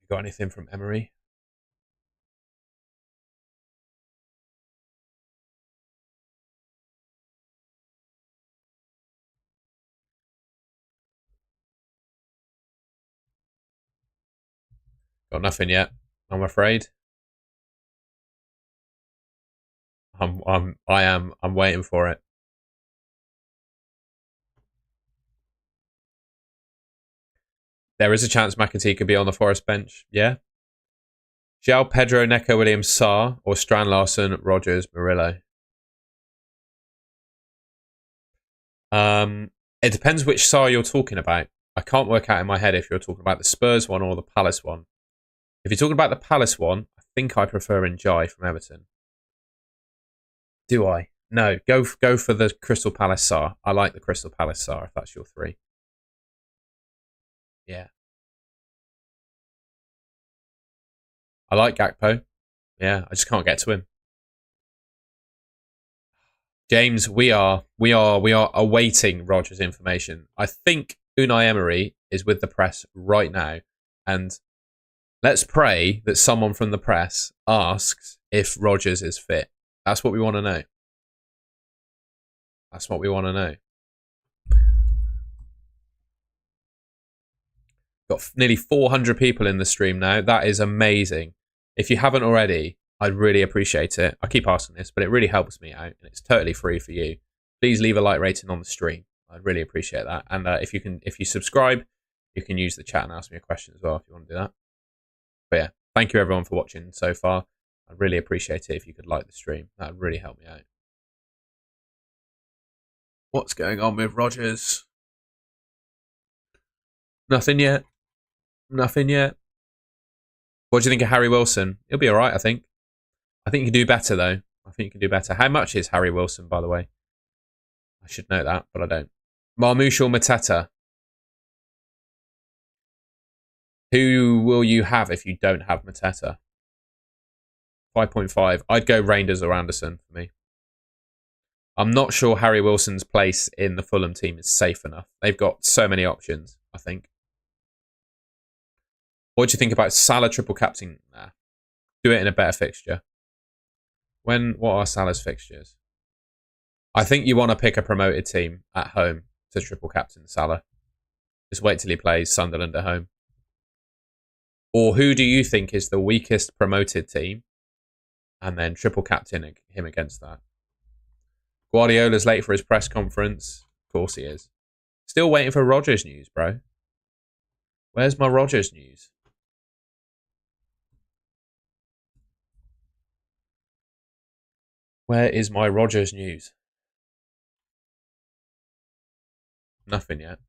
You got anything from Emery? Got nothing yet, I'm afraid. I'm waiting for it. There is a chance McAtee could be on the Forest bench. Yeah. João Pedro, Neco Williams, Sarr, or Strand Larson, Rogers, Murillo. It depends which Sarr you're talking about. I can't work out in my head if you're talking about the Spurs one or the Palace one. If you're talking about the Palace one, I think I prefer Njai from Everton. Do I? No, go for the Crystal Palace Sarr. I like the Crystal Palace Sarr if that's your three. Yeah. I like Gakpo. Yeah, I just can't get to him. James, we are awaiting Rogers' information. I think Unai Emery is with the press right now, and let's pray that someone from the press asks if Rogers is fit. That's what we want to know. That's what we want to know. Got nearly 400 people in the stream now. That is amazing. If you haven't already, I'd really appreciate it. I keep asking this, but it really helps me out, and it's totally free for you. Please leave a like rating on the stream. I'd really appreciate that. And if you subscribe, you can use the chat and ask me a question as well if you want to do that. But yeah, thank you everyone for watching so far. I'd really appreciate it if you could like the stream. That would really help me out. What's going on with Rogers? Nothing yet. Nothing yet. What do you think of Harry Wilson? He'll be all right, I think. I think you can do better, though. I think you can do better. How much is Harry Wilson, by the way? I should know that, but I don't. Marmoush or Mateta? Who will you have if you don't have Mateta? 5.5. I'd go Reinders or Anderson for me. I'm not sure Harry Wilson's place in the Fulham team is safe enough. They've got so many options, I think. What do you think about Salah triple captain? Nah. Do it in a better fixture. What are Salah's fixtures? I think you want to pick a promoted team at home to triple captain Salah. Just wait till he plays Sunderland at home. Or who do you think is the weakest promoted team? And then triple captain him against that. Guardiola's late for his press conference. Of course he is. Still waiting for Rogers news, bro. Where's my Rogers news? Where is my Rogers news? Nothing yet.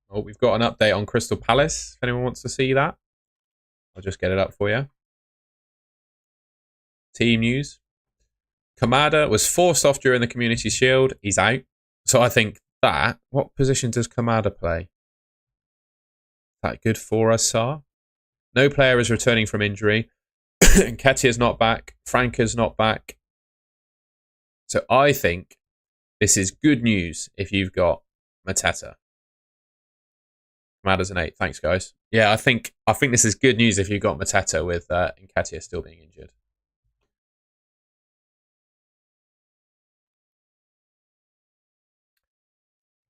Oh, we've got an update on Crystal Palace. If anyone wants to see that, I'll just get it up for you. Team news. Kamada was forced off during the Community Shield. He's out. So I think that... What position does Kamada play? Is that good for us, Sar? No player is returning from injury. Nketiah's not back. Franca's not back. So I think this is good news if you've got Mateta. Kamada's an 8. Thanks, guys. Yeah, I think this is good news if you've got Mateta with Nketiah still being injured.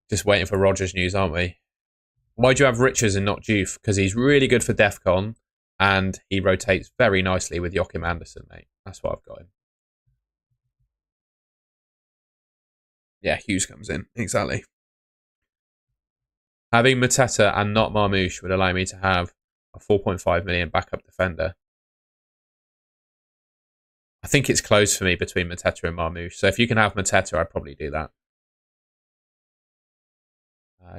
Just waiting for Rogers news, aren't we? Why do you have Richards and not Juve? Because he's really good for DEFCON and he rotates very nicely with Joachim Andersen, mate. That's why I've got him. Yeah, Hughes comes in. Exactly. Having Mateta and not Marmoush would allow me to have a 4.5 million backup defender. I think it's close for me between Mateta and Marmoush. So if you can have Mateta, I'd probably do that.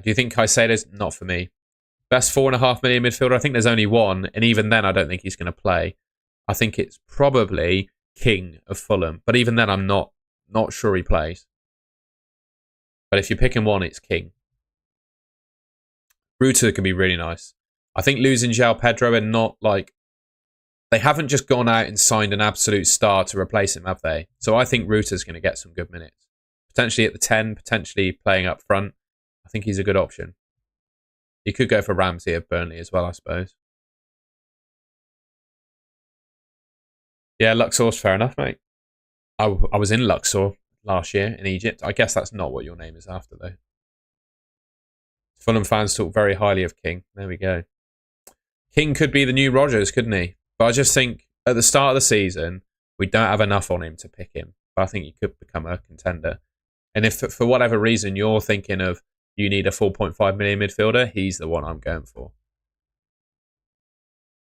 Do you think Caicedo's not for me? Best 4.5 million midfielder? I think there's only one. And even then, I don't think he's going to play. I think it's probably King of Fulham. But even then, I'm not sure he plays. But if you're picking one, it's King. Ruta can be really nice. I think losing João Pedro and not like they haven't just gone out and signed an absolute star to replace him, have they? So I think Ruter's going to get some good minutes. Potentially at the 10, potentially playing up front. I think he's a good option. You could go for Ramsey of Burnley as well, I suppose. Yeah, Luxor's fair enough, mate. I was in Luxor last year in Egypt. I guess that's not what your name is after, though. Fulham fans talk very highly of King. There we go. King could be the new Rodgers, couldn't he? But I just think at the start of the season, we don't have enough on him to pick him. But I think he could become a contender. And if for whatever reason you're thinking of you need a 4.5 million midfielder, he's the one I'm going for.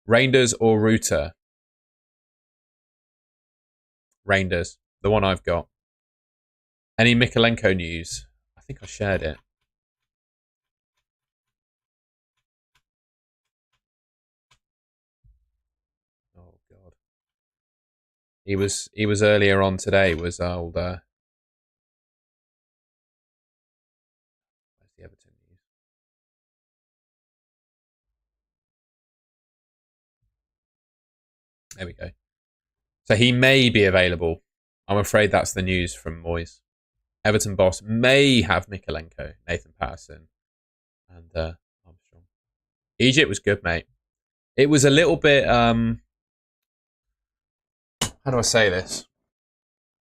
Reinders or Ruter? Reinders, the one I've got. Any Mikalenko news? I think I shared it. Oh God, he was earlier on today. Was old. Where's the Everton news? There we go. So he may be available. I'm afraid that's the news from Moyes. Everton boss may have Mikalenko, Nathan Patterson, and Armstrong. Egypt was good, mate. It was a little bit. How do I say this?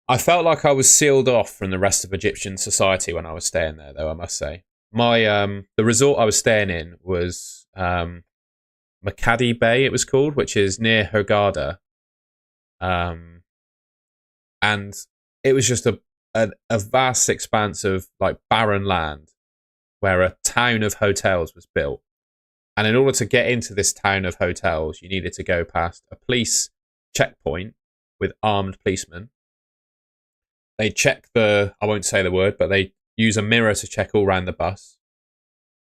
I felt like I was sealed off from the rest of Egyptian society when I was staying there, though. I must say, my the resort I was staying in was Makadi Bay. It was called, which is near Hurghada. And it was just a vast expanse of like barren land where a town of hotels was built. And in order to get into this town of hotels, you needed to go past a police checkpoint with armed policemen. They check I won't say the word, but they use a mirror to check all around the bus.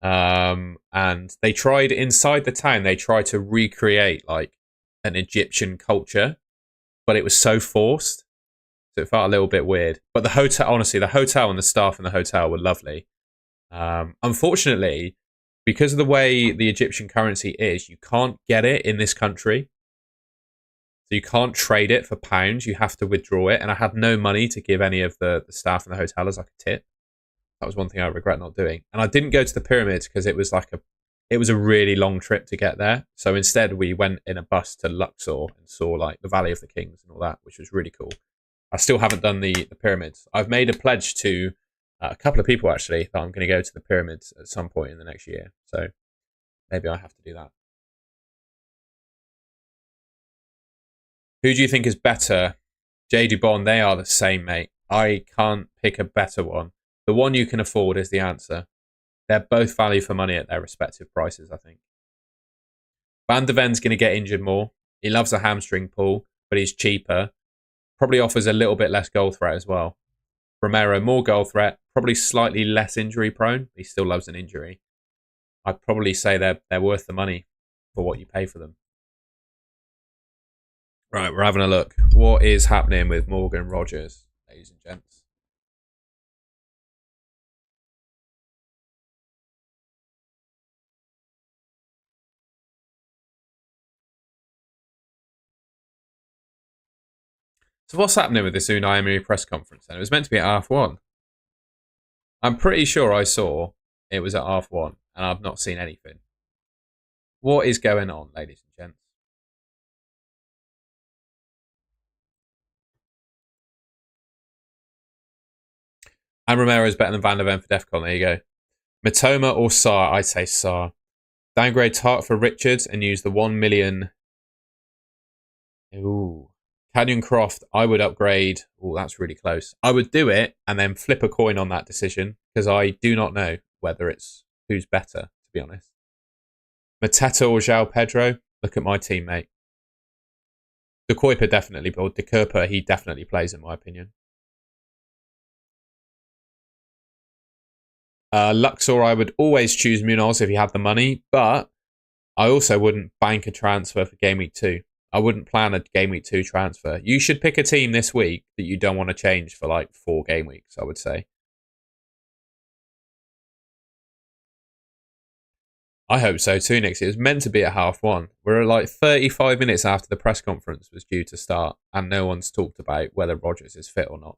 And they tried inside the town, they tried to recreate like an Egyptian culture, but it was so forced. So it felt a little bit weird. But the hotel, honestly, the hotel and the staff in the hotel were lovely. Unfortunately, because of the way the Egyptian currency is, you can't get it in this country. So you can't trade it for pounds. You have to withdraw it. And I had no money to give any of the staff in the hotel as like a tip. That was one thing I regret not doing. And I didn't go to the pyramids because it was a really long trip to get there. So instead we went in a bus to Luxor and saw like the Valley of the Kings and all that, which was really cool. I still haven't done the pyramids. I've made a pledge to a couple of people actually that I'm going to go to the pyramids at some point in the next year. So maybe I have to do that. Who do you think is better? Jay Dubon, they are the same, mate. I can't pick a better one. The one you can afford is the answer. They're both value for money at their respective prices, I think. Van der Ven's going to get injured more. He loves a hamstring pull, but he's cheaper. Probably offers a little bit less goal threat as well. Romero, more goal threat, probably slightly less injury prone. He still loves an injury. I'd probably say they're worth the money for what you pay for them. Right, we're having a look. What is happening with Morgan Rogers, ladies and gents? So what's happening with this Unai Emery press conference then? It was meant to be at half-1. I'm pretty sure I saw it was at half-1 and I've not seen anything. What is going on, ladies and gents? And Romero is better than Van der Ven for DEFCON. There you go. Matoma or Sarr? I'd say Sarr. Downgrade Tart for Richards and use the 1 million. Ooh. Canyon Croft, I would upgrade. Oh, that's really close. I would do it and then flip a coin on that decision because I do not know whether it's who's better, to be honest. Mateta or João Pedro? Look at my teammate. De Kuiper definitely, but De Kuiper, he definitely plays in my opinion. Luxor, I would always choose Munoz if he had the money, but I also wouldn't bank a transfer for Game Week 2. I wouldn't plan a Game Week 2 transfer. You should pick a team this week that you don't want to change for like 4 game weeks, I would say. I hope so too, Nick. It was meant to be at 1:30. We're like 35 minutes after the press conference was due to start, and no one's talked about whether Rodgers is fit or not.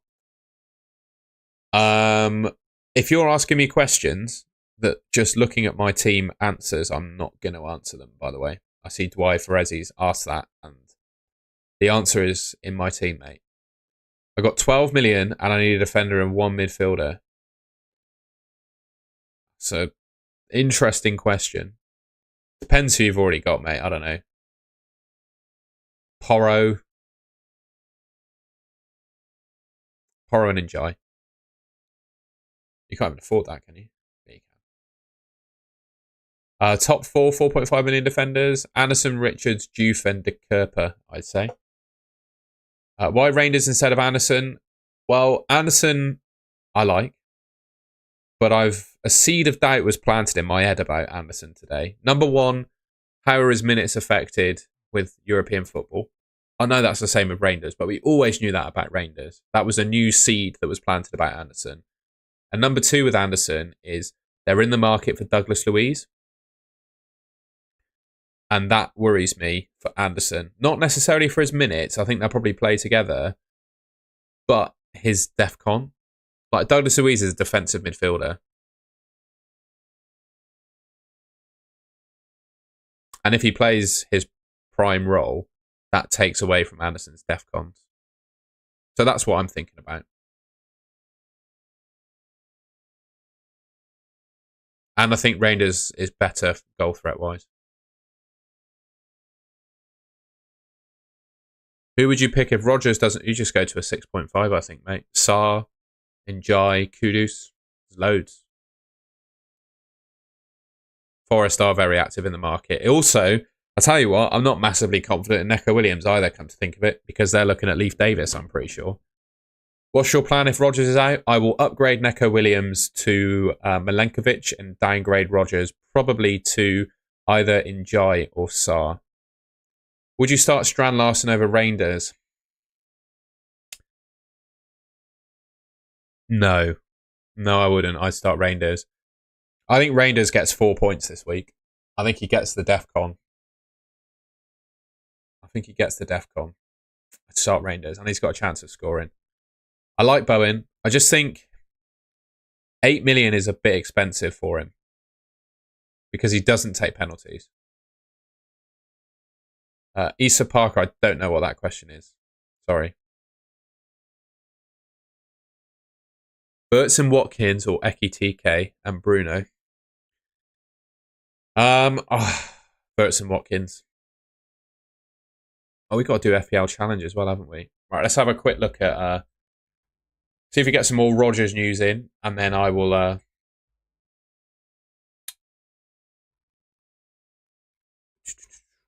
If you're asking me questions that just looking at my team answers, I'm not going to answer them, by the way. I see Dwight Ferezzi's asked that, and the answer is in my team, mate. I got 12 million, and I need a defender and one midfielder. So, interesting question. Depends who you've already got, mate. I don't know. Porro and Njai. You can't even afford that, can you? Yeah, you can. Top four, 4.5 million defenders. Anderson, Richards, Juve, and De Kerper, I'd say. Why Rangers instead of Anderson? Well, Anderson, I like. But a seed of doubt was planted in my head about Anderson today. Number one, how are his minutes affected with European football? I know that's the same with Rangers, but we always knew that about Rangers. That was a new seed that was planted about Anderson. And number two with Anderson is they're in the market for Douglas Luiz. And that worries me for Anderson. Not necessarily for his minutes. I think they'll probably play together. But his DEFCON. Like Douglas Luiz is a defensive midfielder. And if he plays his prime role, that takes away from Anderson's DEFCONs. So that's what I'm thinking about. And I think Rangers is better goal threat-wise. Who would you pick if Rodgers doesn't? You just go to a 6.5, I think, mate. Sarr, Njai, Kudus. There's loads. Forest are very active in the market. Also, I'll tell you what, I'm not massively confident in Neco Williams either, come to think of it, because they're looking at Leif Davis, I'm pretty sure. What's your plan if Rodgers is out? I will upgrade Neco Williams to Milenkovic and downgrade Rodgers probably to either Njai or Sarr. Would you start Strand Larsen over Reinders? No. No, I wouldn't. I'd start Reinders. I think Reinders gets 4 points this week. I think he gets the DEFCON. I'd start Reinders, and he's got a chance of scoring. I like Bowen. I just think 8 million is a bit expensive for him because he doesn't take penalties. Issa Parker, I don't know what that question is. Sorry. Burtson and Watkins or Eki TK and Bruno. Burtson and Watkins. Oh, we've got to do FPL challenge as well, haven't we? Right, let's have a quick look at see if we get some more Rodgers news in, and then I will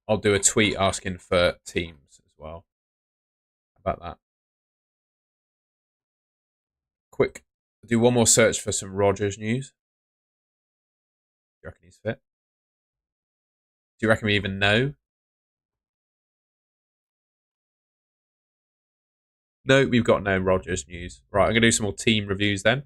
I'll do a tweet asking for teams as well. How about that? Quick, do one more search for some Rodgers news. Do you reckon he's fit? Do you reckon we even know? No, we've got no Rodgers news. Right, I'm going to do some more team reviews then.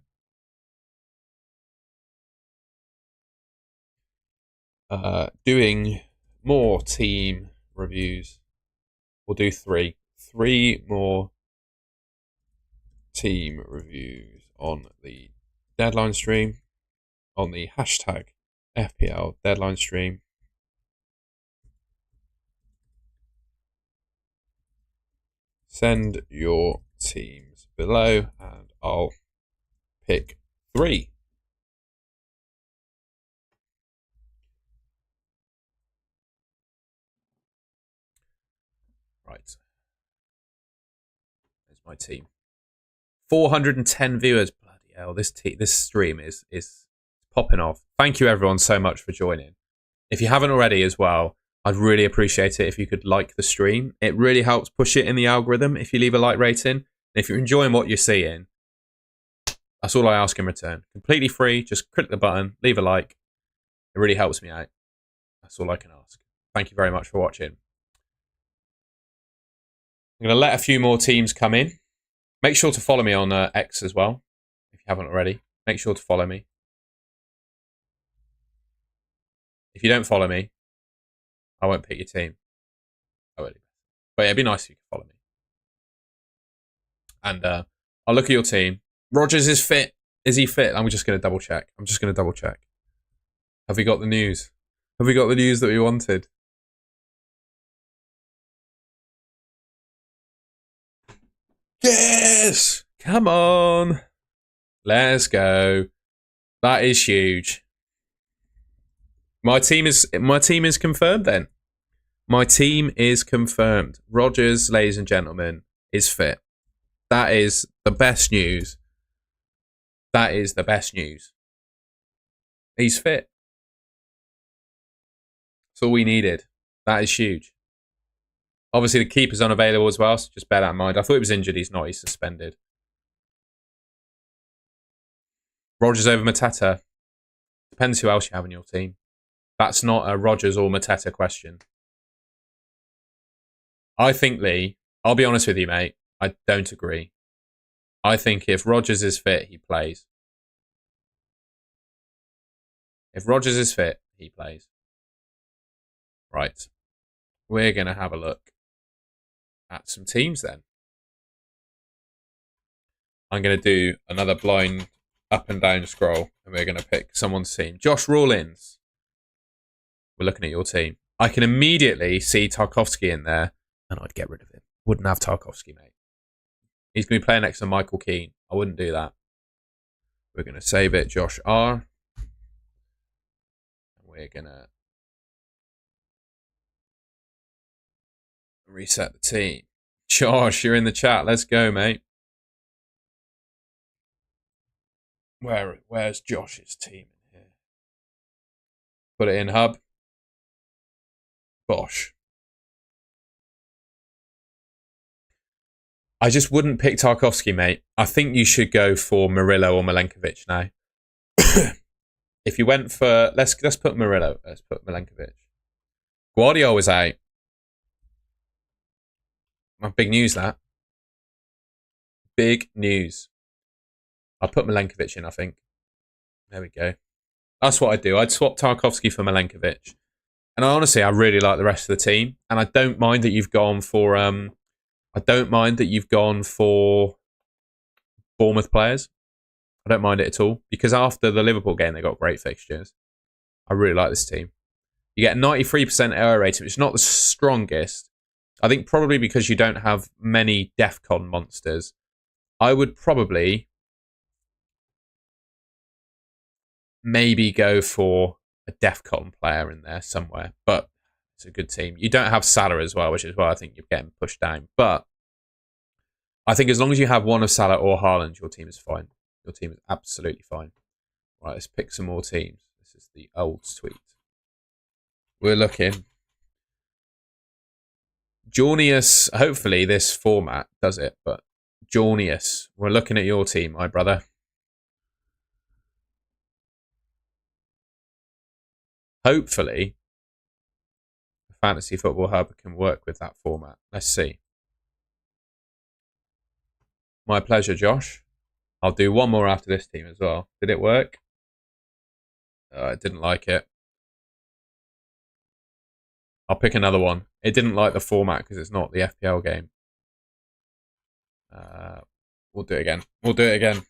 Doing more team reviews. We'll do three. 3 more team reviews on the deadline stream. On the hashtag FPL deadline stream. Send your teams below and I'll pick 3. Right. There's my team. 410 viewers. Bloody hell, this stream is popping off. Thank you everyone so much for joining. If you haven't already as well, I'd really appreciate it if you could like the stream. It really helps push it in the algorithm if you leave a like rating. And if you're enjoying what you're seeing, that's all I ask in return. Completely free. Just click the button, leave a like. It really helps me out. That's all I can ask. Thank you very much for watching. I'm going to let a few more teams come in. Make sure to follow me on X as well, if you haven't already. Make sure to follow me. If you don't follow me, I won't pick your team. I won't. But yeah, it'd be nice if you could follow me. And I'll look at your team. Rogers is fit. Is he fit? I'm just going to double check. Have we got the news? Have we got the news that we wanted? Yes! Come on. Let's go. That is huge. My team is confirmed then. My team is confirmed. Rogers, ladies and gentlemen, is fit. That is the best news. That is the best news. He's fit. That's all we needed. That is huge. Obviously, the keeper's unavailable as well, so just bear that in mind. I thought he was injured. He's not. He's suspended. Rogers over Mateta. Depends who else you have in your team. That's not a Rogers or Mateta question. I think, Lee, I'll be honest with you, mate. I don't agree. I think if Rogers is fit, he plays. If Rogers is fit, he plays. Right. We're going to have a look at some teams then. I'm going to do another blind up and down scroll, and we're going to pick someone's team. Josh Rawlins. We're looking at your team. I can immediately see Tarkowski in there, and I'd get rid of him. Wouldn't have Tarkowski, mate. He's going to be playing next to Michael Keane. I wouldn't do that. We're going to save it, Josh R. We're going to reset the team. Josh, you're in the chat. Let's go, mate. Where's Josh's team in here? Put it in hub. Bosh. I just wouldn't pick Tarkowski, mate. I think you should go for Murillo or Milenkovic now. If you went for let's put Murillo. Let's put Milenkovic. Guardiola's out. Big news, that. Big news. I'll put Milenkovic in, I think. There we go. That's what I'd do. I'd swap Tarkowski for Milenkovic. And honestly, I really like the rest of the team. And I don't mind that you've gone for Bournemouth players. I don't mind it at all. Because after the Liverpool game, they got great fixtures. I really like this team. You get a 93% error rating, which is not the strongest. I think probably because you don't have many DEFCON monsters. I would probably maybe go for a DEFCON player in there somewhere. But it's a good team. You don't have Salah as well, which is why I think you're getting pushed down. But I think as long as you have one of Salah or Haaland, your team is fine. Your team is absolutely fine. Right, let's pick some more teams. This is the old tweet. We're looking. Jornius, hopefully this format does it, but Jornius, we're looking at your team, my brother. Hopefully, the Fantasy Football Hub can work with that format. Let's see. My pleasure, Josh. I'll do one more after this team as well. Did it work? I didn't like it. I'll pick another one. It didn't like the format because it's not the FPL game. We'll do it again. We'll do it again.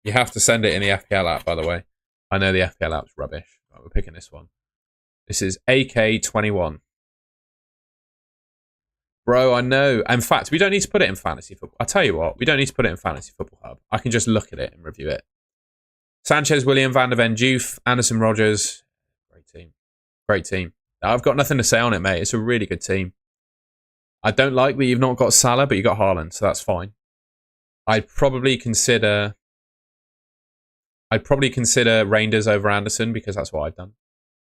You have to send it in the FPL app, by the way. I know the FPL app's rubbish. Right, we're picking this one. This is AK21. Bro, I know. In fact, we don't need to put it in Fantasy Football. I'll tell you what. We don't need to put it in Fantasy Football Hub. I can just look at it and review it. Sanchez, William, Van der Ven, Diouf, Anderson, Rogers. Great team. Great team. I've got nothing to say on it, mate. It's a really good team. I don't like that you've not got Salah, but you got Haaland, so that's fine. I'd probably consider Reinders over Anderson because that's what I've done.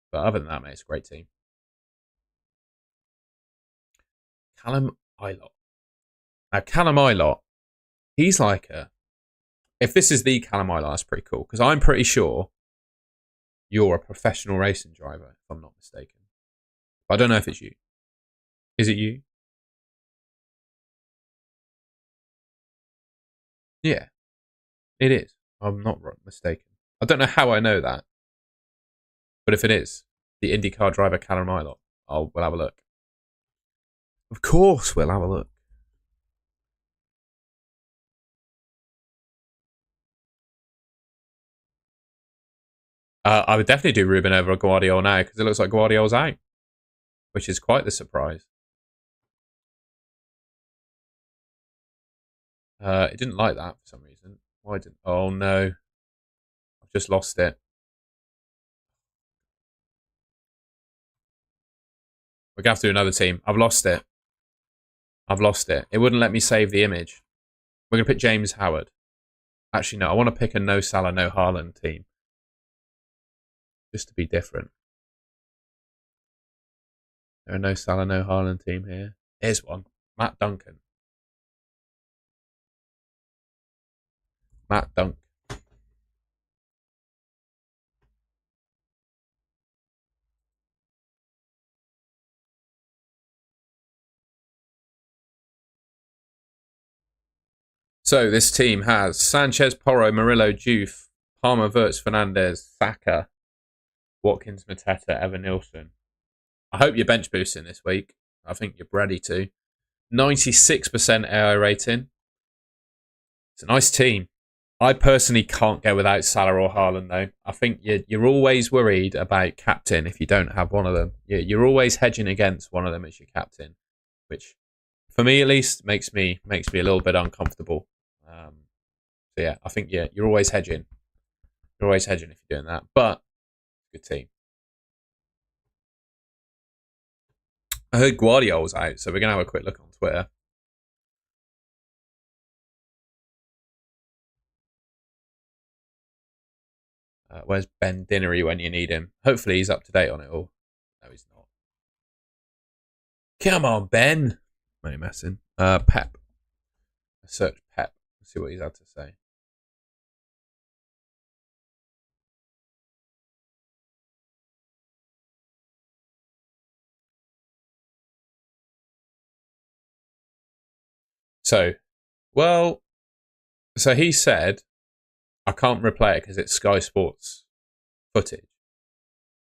But other than that, mate, it's a great team. Callum Ilott. Now, Callum Ilott, he's like a... If this is the Callum Ilott, that's pretty cool because I'm pretty sure you're a professional racing driver, if I'm not mistaken. I don't know if it's you. Is it you? Yeah, it is. I'm not mistaken. I don't know how I know that. But if it is, The IndyCar driver Callum Ilott. Oh, we'll have a look. Of course, we'll have a look. I would definitely do Ruben over Guardiola now because it looks like Guardiola's out, which is quite the surprise. It didn't like that for some reason. Why didn't? Oh no, I've just lost it. We're gonna have to do another team. I've lost it. I've lost it. It wouldn't let me save the image. We're gonna pick James Howard. Actually, no. I want to pick a no Salah, no Haaland team, just to be different. There are no Salah, no Haaland team here. Here's one. Matt Duncan. Matt Dunk. So this team has Sanchez, Porro, Murillo, Juve, Palmer, Wirtz, Fernandez, Saka, Watkins, Mateta, Evan Nilsson. I hope you're bench boosting this week. I think you're ready to. 96% AI rating. It's a nice team. I personally can't go without Salah or Haaland, though. I think you're always worried about captain if you don't have one of them. You're always hedging against one of them as your captain, which, for me at least, makes me a little bit uncomfortable. So yeah, I think you're always hedging. You're always hedging if you're doing that. But good team. I heard Guardiola's out, so we're gonna have a quick look on Twitter. Where's Ben Dinnery when you need him? Hopefully he's up to date on it all. No, he's not. Come on, Ben. I'm only messing. Pep. I search Pep. Let's see what he's had to say. So he said, I can't replay it because it's Sky Sports footage.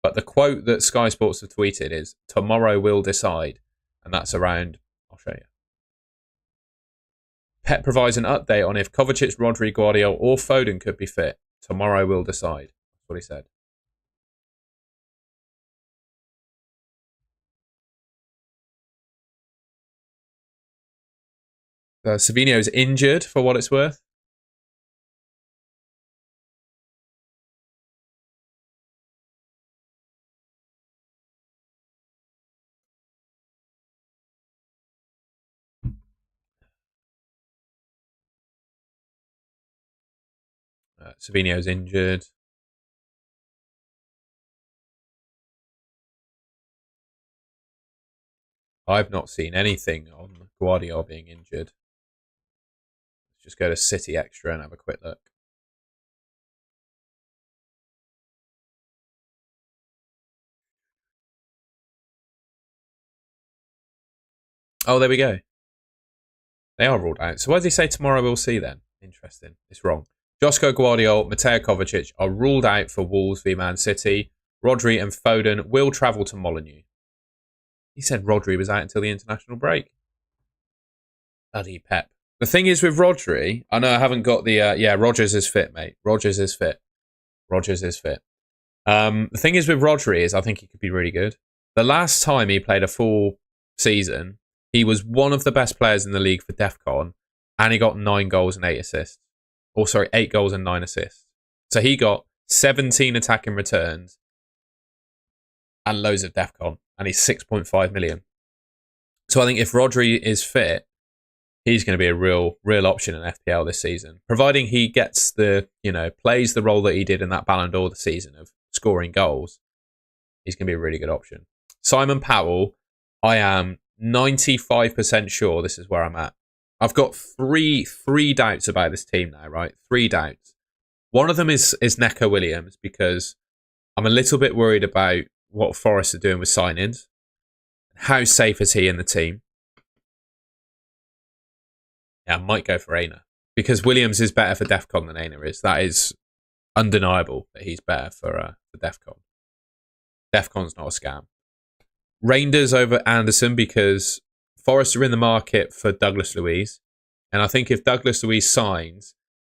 But the quote that Sky Sports have tweeted is, tomorrow we'll decide. And that's around, I'll show you. Pep provides an update on if Kovacic, Rodri, Guardiola or Foden could be fit. Tomorrow we'll decide. That's what he said. Savinho's injured for what it's worth. Savinho's injured. I've not seen anything on Guardiola being injured. Let's just go to City Extra and have a quick look. Oh, there we go. They are ruled out. So why does he say tomorrow we'll see then? Interesting. It's wrong. Josko Guardiola, Mateo Kovacic are ruled out for Wolves v Man City. Rodri and Foden will travel to Molineux. He said Rodri was out until the international break. Bloody Pep. The thing is with Rodri, I know I haven't got the... Rodgers is fit, mate. Rodgers is fit. The thing is with Rodri is I think he could be really good. The last time he played a full season, he was one of the best players in the league for DEFCON, and he got 9 goals and 8 assists. 8 goals and 9 assists. So he got 17 attacking returns and loads of DEFCON, and he's 6.5 million. So I think if Rodri is fit, he's going to be a real option in FPL this season, providing he gets plays the role that he did in that Ballon d'Or this season of scoring goals. He's going to be a really good option. Simon Powell, I am 95% sure this is where I'm at. I've got three doubts about this team now, right? 3 doubts. One of them is Neco Williams, because I'm a little bit worried about what Forest are doing with signings. How safe is he in the team? Yeah, I might go for Aina, because Williams is better for DEFCON than Aina is. That is undeniable that he's better for DEFCON. Defcon's not a scam. Reinders over Anderson because Forest are in the market for Douglas Luiz. And I think if Douglas Luiz signs,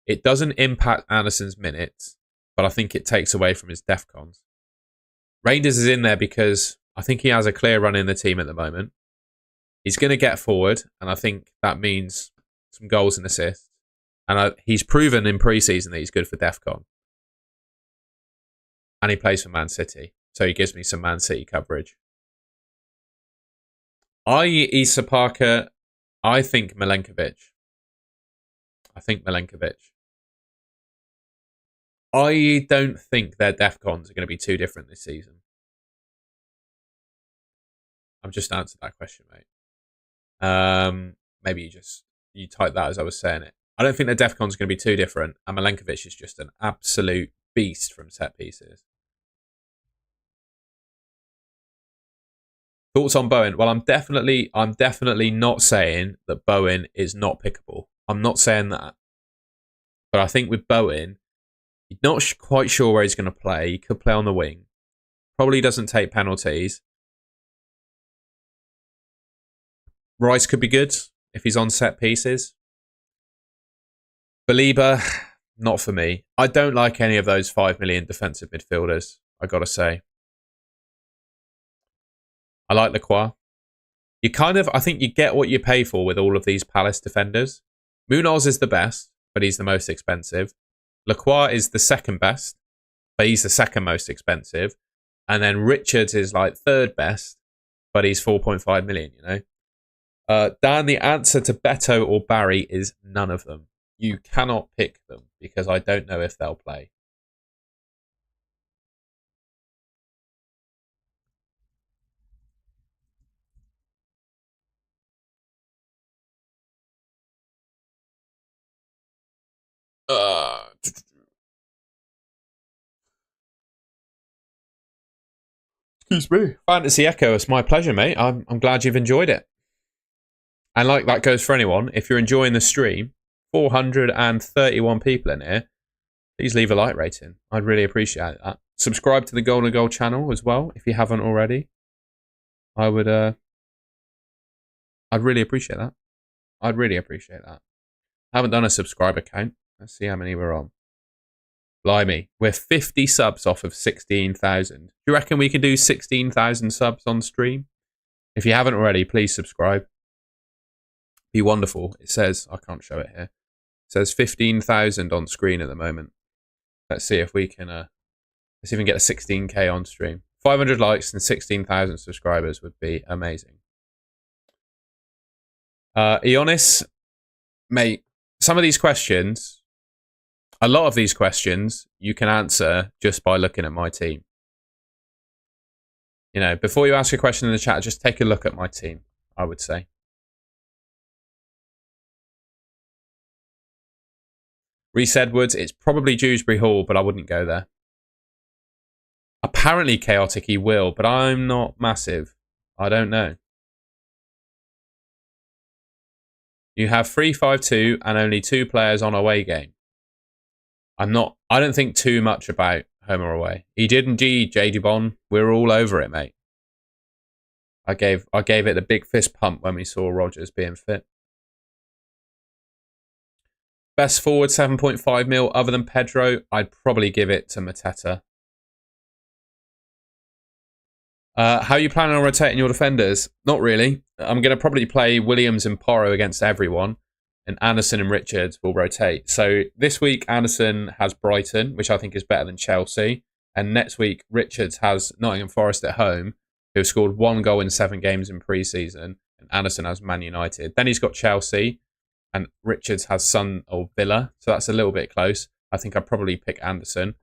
it doesn't impact Anderson's minutes, but I think it takes away from his Defcons. Reinders is in there because I think he has a clear run in the team at the moment. He's going to get forward, and I think that means some goals and assists. And he's proven in pre-season that he's good for Defcon. And he plays for Man City, so he gives me some Man City coverage. Issa Parker, I think Milenkovic. I don't think their Defcons are going to be too different this season. I've just answered that question, mate. Maybe you type that as I was saying it. I don't think their Defcons are going to be too different, and Milenkovic is just an absolute beast from set pieces. Thoughts on Bowen? Well, I'm definitely not saying that Bowen is not pickable. I'm not saying that. But I think with Bowen, you're not quite sure where he's going to play. He could play on the wing. Probably doesn't take penalties. Rice could be good if he's on set pieces. Belieber, not for me. I don't like any of those 5 million defensive midfielders, I got to say. I like Lacroix. I think you get what you pay for with all of these Palace defenders. Munoz is the best, but he's the most expensive. Lacroix is the second best, but he's the second most expensive. And then Richards is like third best, but he's 4.5 million, you know? Dan, the answer to Beto or Barry is none of them. You cannot pick them because I don't know if they'll play. Excuse me. Fantasy Echo, it's my pleasure, mate. I'm glad you've enjoyed it. And like that goes for anyone, if you're enjoying the stream, 431 people in here, please leave a like rating. I'd really appreciate that. Subscribe to the Golden Goal channel as well, if you haven't already. I'd really appreciate that. I haven't done a subscriber count. Let's see how many we're on. Blimey, we're 50 subs off of 16,000. Do you reckon we can do 16,000 subs on stream? If you haven't already, please subscribe. Be wonderful. It says, I can't show it here. It says 15,000 on screen at the moment. Let's see if we can, let's see if we can get a 16k on stream. 500 likes and 16,000 subscribers would be amazing. Ionis, mate, some of these questions, a lot of these questions, you can answer just by looking at my team. You know, before you ask a question in the chat, just take a look at my team, I would say. Reece Edwards, it's probably Dewsbury Hall, but I wouldn't go there. Apparently chaotic he will, but I'm not massive. I don't know. You have 3-5-2 and only 2 players on away game. I don't think too much about home or away. He did indeed, J. Dubon. We're all over it, mate. I gave it a big fist pump when we saw Rodgers being fit. Best forward 7.5 mil other than Pedro, I'd probably give it to Mateta. How are you planning on rotating your defenders? Not really. I'm going to probably play Williams and Porro against everyone, and Anderson and Richards will rotate. So this week, Anderson has Brighton, which I think is better than Chelsea. And next week, Richards has Nottingham Forest at home, who have scored 1 goal in 7 games in pre-season. And Anderson has Man United. Then he's got Chelsea, and Richards has Sun or Villa. So that's a little bit close. I think I'd probably pick Anderson.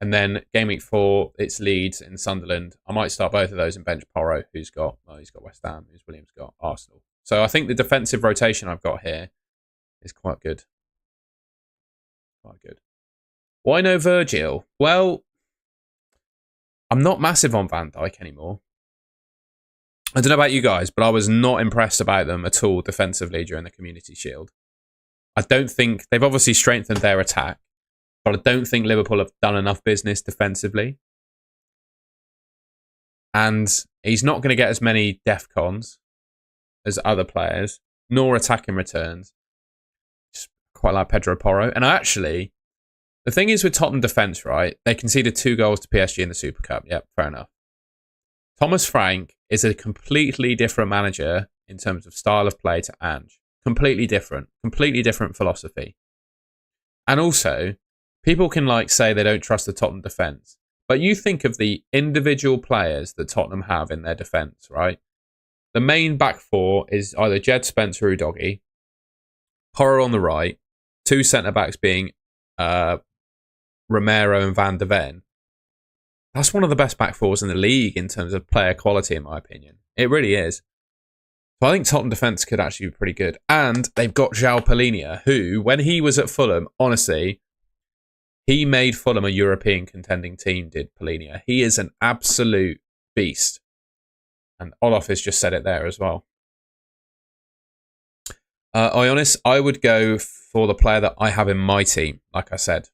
And then game week 4, it's Leeds and Sunderland. I might start both of those and bench Porro, he's got West Ham, who's Williams got Arsenal. So I think the defensive rotation I've got here is quite good. Why no Virgil? Well, I'm not massive on Van Dijk anymore. I don't know about you guys, but I was not impressed about them at all defensively during the Community Shield. I don't think they've obviously strengthened their attack, but I don't think Liverpool have done enough business defensively. And he's not going to get as many DEFCONs as other players, nor attacking returns. Just quite like Pedro Porro. And actually, the thing is with Tottenham defence, right? They conceded 2 goals to PSG in the Super Cup. Yep, fair enough. Thomas Frank is a completely different manager in terms of style of play to Ange. Completely different philosophy. And also, people can say they don't trust the Tottenham defence. But you think of the individual players that Tottenham have in their defence, right? The main back four is either Jed Spencer or Udogie, Porro on the right, 2 centre-backs being Romero and Van de Ven. That's one of the best back fours in the league in terms of player quality, in my opinion. It really is. So I think Tottenham defence could actually be pretty good. And they've got João Palhinha, who, when he was at Fulham, honestly, he made Fulham a European contending team, did Palhinha. He is an absolute beast. And Olaf has just said it there as well. I would go for the player that I have in my team, like I said.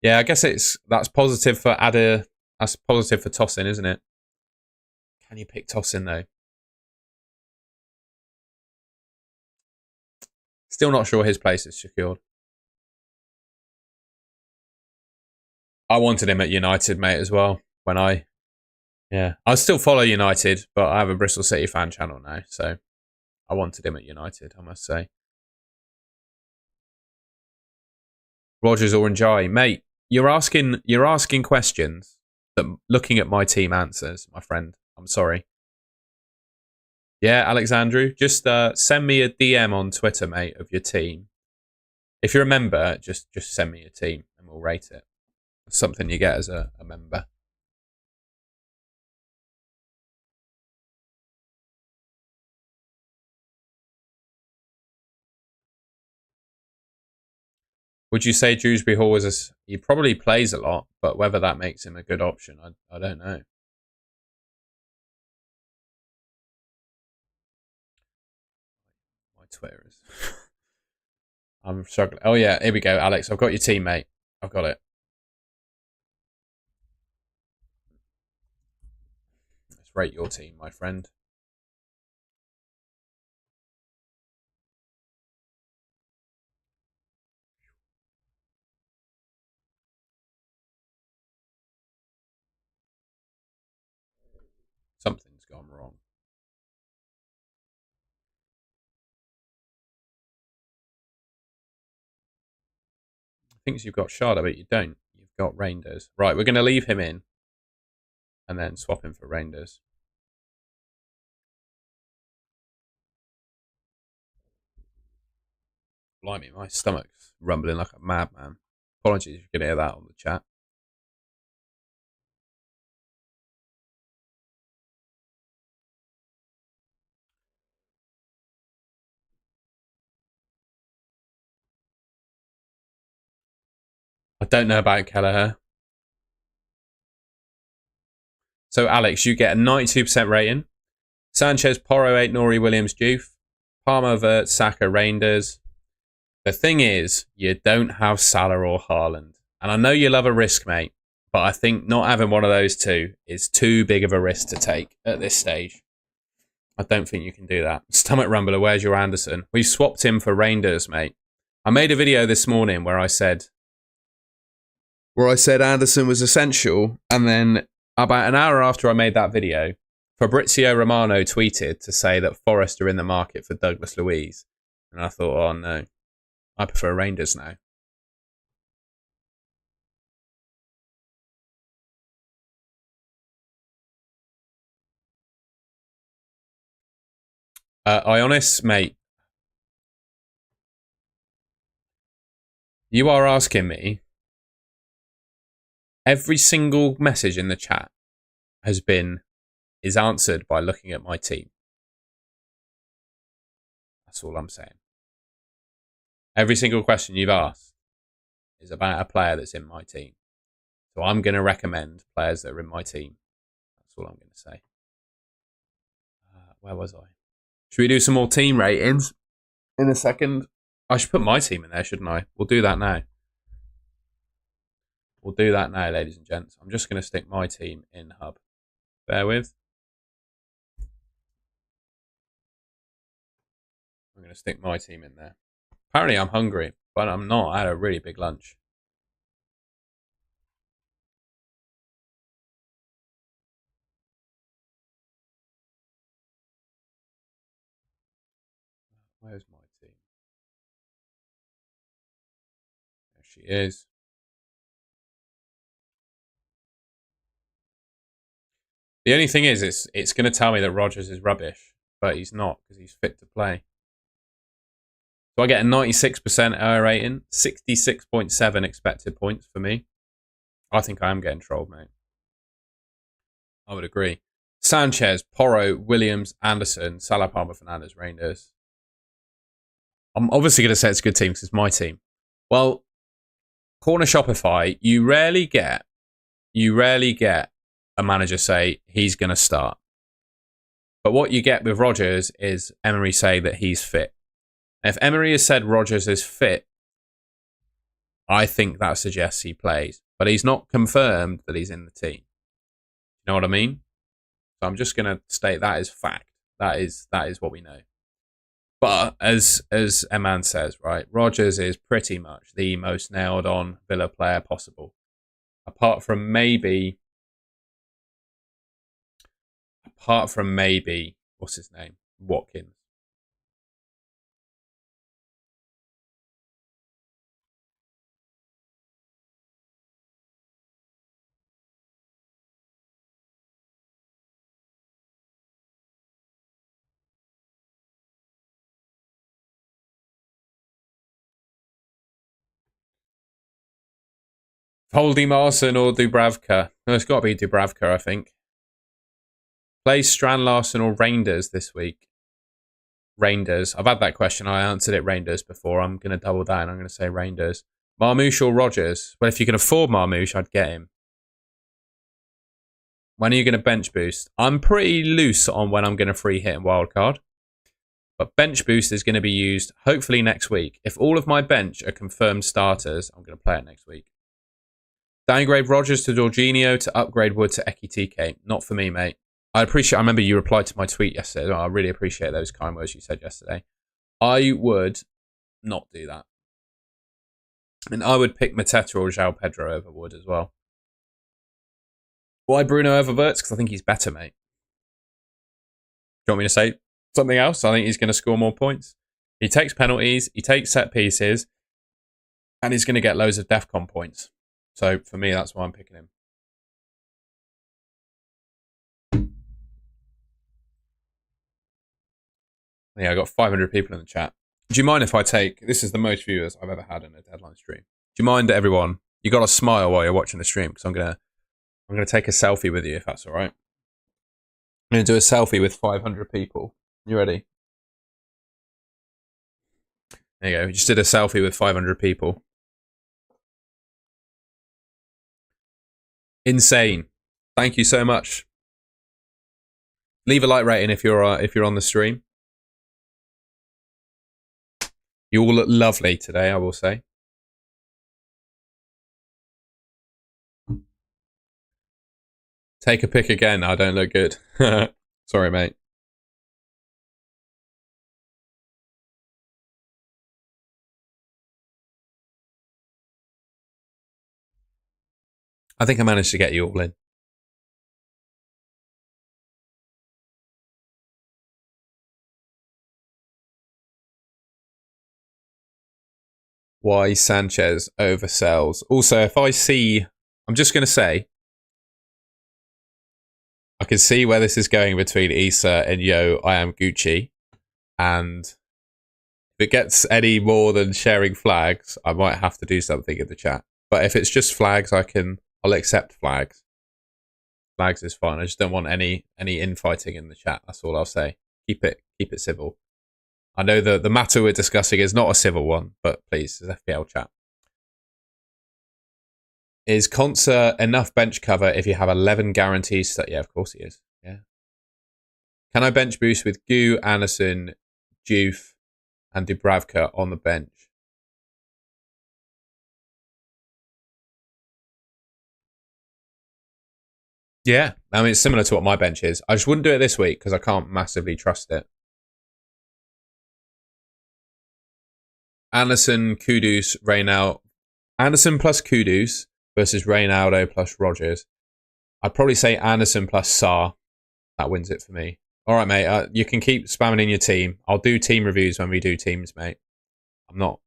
Yeah, I guess that's positive for Ada. That's positive for Tosin, isn't it? Can you pick Tosin though? Still not sure his place is secured. I wanted him at United, mate, as well. I still follow United, but I have a Bristol City fan channel now, so I wanted him at United, I must say. Rogers or Njai, mate, you're asking questions that looking at my team answers, my friend. I'm sorry. Yeah, Alexandru, just send me a DM on Twitter, mate, of your team. If you're a member, just send me your team and we'll rate it. It's something you get as a member. Would you say Dewsbury Hall he probably plays a lot, but whether that makes him a good option, I don't know. My Twitter is... I'm struggling. Oh yeah, here we go, Alex. I've got your team, mate. I've got it. Let's rate your team, my friend. Something's gone wrong. Thinks you've got Sharda, but you don't. You've got Reinders. Right, we're going to leave him in and then swap him for Reinders. Blimey, my stomach's rumbling like a madman. Apologies if you can hear that on the chat. I don't know about Kelleher. So, Alex, you get a 92% rating. Sanchez, Porro, 8, Nori, Williams, Juve. Palmer, Vert, Saka, Reinders. The thing is, you don't have Salah or Haaland. And I know you love a risk, mate, but I think not having one of those two is too big of a risk to take at this stage. I don't think you can do that. Stomach rumbler, where's your Anderson? We've swapped him for Reinders, mate. I made a video this morning where I said Anderson was essential, and then about an hour after I made that video, Fabrizio Romano tweeted to say that Forest are in the market for Douglas Luiz. And I thought, oh no, I prefer Reinders now. Ionis, mate, you are asking me. Every single message in the chat is answered by looking at my team. That's all I'm saying. Every single question you've asked is about a player that's in my team. So I'm going to recommend players that are in my team. That's all I'm going to say. Where was I? Should we do some more team ratings in a second? I should put my team in there, shouldn't I? We'll do that now. We'll do that now, ladies and gents. I'm just going to stick my team in hub. Bear with. I'm going to stick my team in there. Apparently I'm hungry, but I'm not. I had a really big lunch. Where's my team? There she is. The only thing is, it's going to tell me that Rodgers is rubbish, but he's not because he's fit to play. So I get a 96% error rating, 66.7 expected points for me. I think I am getting trolled, mate. I would agree. Sanchez, Porro, Williams, Anderson, Salah, Palmer, Fernandes, Reinders. I'm obviously going to say it's a good team because it's my team. Well, Corner Shopify, you rarely get a manager say he's going to start. But what you get with Rodgers is Emery say that he's fit. If Emery has said Rodgers is fit, I think that suggests he plays. But he's not confirmed that he's in the team. You know what I mean? So I'm just going to state that as fact. That is what we know. But as Eman says, right, Rodgers is pretty much the most nailed on Villa player possible. Apart from maybe, what's his name? Watkins. Holdy Marson or Dubravka? No, it's got to be Dubravka, I think. Play Strand Larson or Reinders this week? Reinders. I've had that question. I answered it Reinders before. I'm going to double down. I'm going to say Reinders. Marmoush or Rodgers? Well, if you can afford Marmoush, I'd get him. When are you going to bench boost? I'm pretty loose on when I'm going to free hit and wildcard. But bench boost is going to be used hopefully next week. If all of my bench are confirmed starters, I'm going to play it next week. Downgrade Rodgers to Jorginho to upgrade Wood to Ekitike. Not for me, mate. I remember you replied to my tweet yesterday. I really appreciate those kind words you said yesterday. I would not do that. And I would pick Mateta or João Pedro over Wood as well. Why Bruno over Wirtz? Because I think he's better, mate. Do you want me to say something else? I think he's going to score more points. He takes penalties, he takes set pieces, and he's going to get loads of DEFCON points. So for me, that's why I'm picking him. Yeah, I got 500 people in the chat. Do you mind if I take... This is the most viewers I've ever had in a deadline stream. Do you mind, everyone? You got to smile while you're watching the stream because I'm gonna take a selfie with you if that's all right. I'm gonna do a selfie with 500 people. You ready? There you go. We just did a selfie with 500 people. Insane. Thank you so much. Leave a like rating if you're on the stream. You all look lovely today, I will say. Take a pic again. I don't look good. Sorry, mate. I think I managed to get you all in. Why Sanchez oversells. Also, if I see... I'm just going to say... I can see where this is going between Issa and Yo, I am Gucci. And if it gets any more than sharing flags, I might have to do something in the chat. But if it's just flags, I'll accept flags. Flags is fine. I just don't want any infighting in the chat. That's all I'll say. Keep it civil. I know the matter we're discussing is not a civil one, but please, it's FPL chat. Is Concert enough bench cover if you have 11 guarantees? Yeah, of course he is. Yeah. Can I bench boost with Gu, Anderson, Juve, and Dubravka on the bench? Yeah, I mean, it's similar to what my bench is. I just wouldn't do it this week because I can't massively trust it. Anderson, Kudus, Reynald. Anderson plus Kudus versus Reynaldo plus Rogers. I'd probably say Anderson plus Sarr. That wins it for me. All right, mate. You can keep spamming in your team. I'll do team reviews when we do teams, mate. I'm not.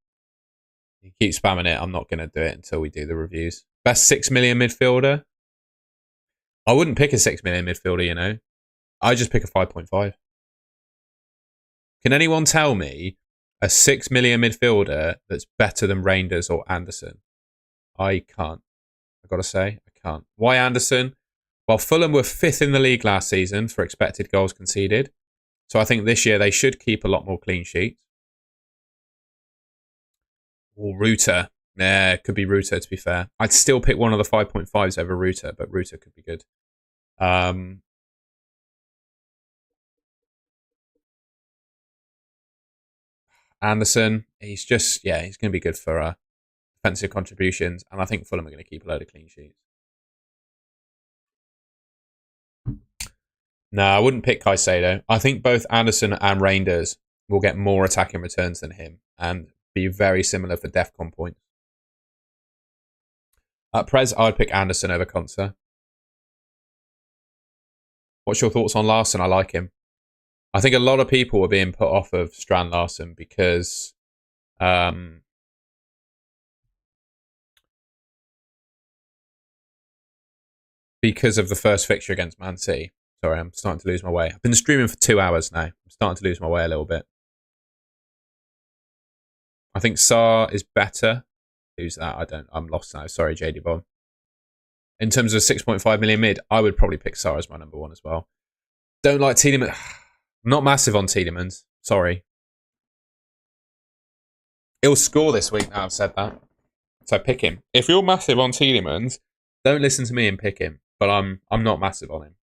You keep spamming it. I'm not going to do it until we do the reviews. Best 6 million midfielder? I wouldn't pick a 6 million midfielder, you know. I just pick a 5.5. Can anyone tell me a 6 million midfielder that's better than Reinders or Anderson? I can't. I've got to say, I can't. Why Anderson? Well, Fulham were 5th in the league last season for expected goals conceded. So I think this year they should keep a lot more clean sheets. Or Ruter. Yeah, it could be Ruter, to be fair. I'd still pick one of the 5.5s over Ruter, but Ruter could be good. Anderson, he's just, yeah, he's going to be good for defensive contributions. And I think Fulham are going to keep a load of clean sheets. No, I wouldn't pick Caicedo. I think both Anderson and Reinders will get more attacking returns than him and be very similar for DEFCON points. At Prez, I'd pick Anderson over Konsa. What's your thoughts on Larson? I like him. I think a lot of people were being put off of Strand Larson because of the first fixture against Man City. Sorry, I'm starting to lose my way. I've been streaming for 2 hours now. I'm starting to lose my way a little bit. I think Sarr is better. Who's that? I'm lost now. Sorry, JD Bomb. In terms of 6.5 million mid, I would probably pick Sarr as my number one as well. Don't like Tielemans. Not massive on Tielemans. Sorry. He'll score this week now I've said that. So pick him. If you're massive on Tielemans, don't listen to me and pick him. But I'm not massive on him.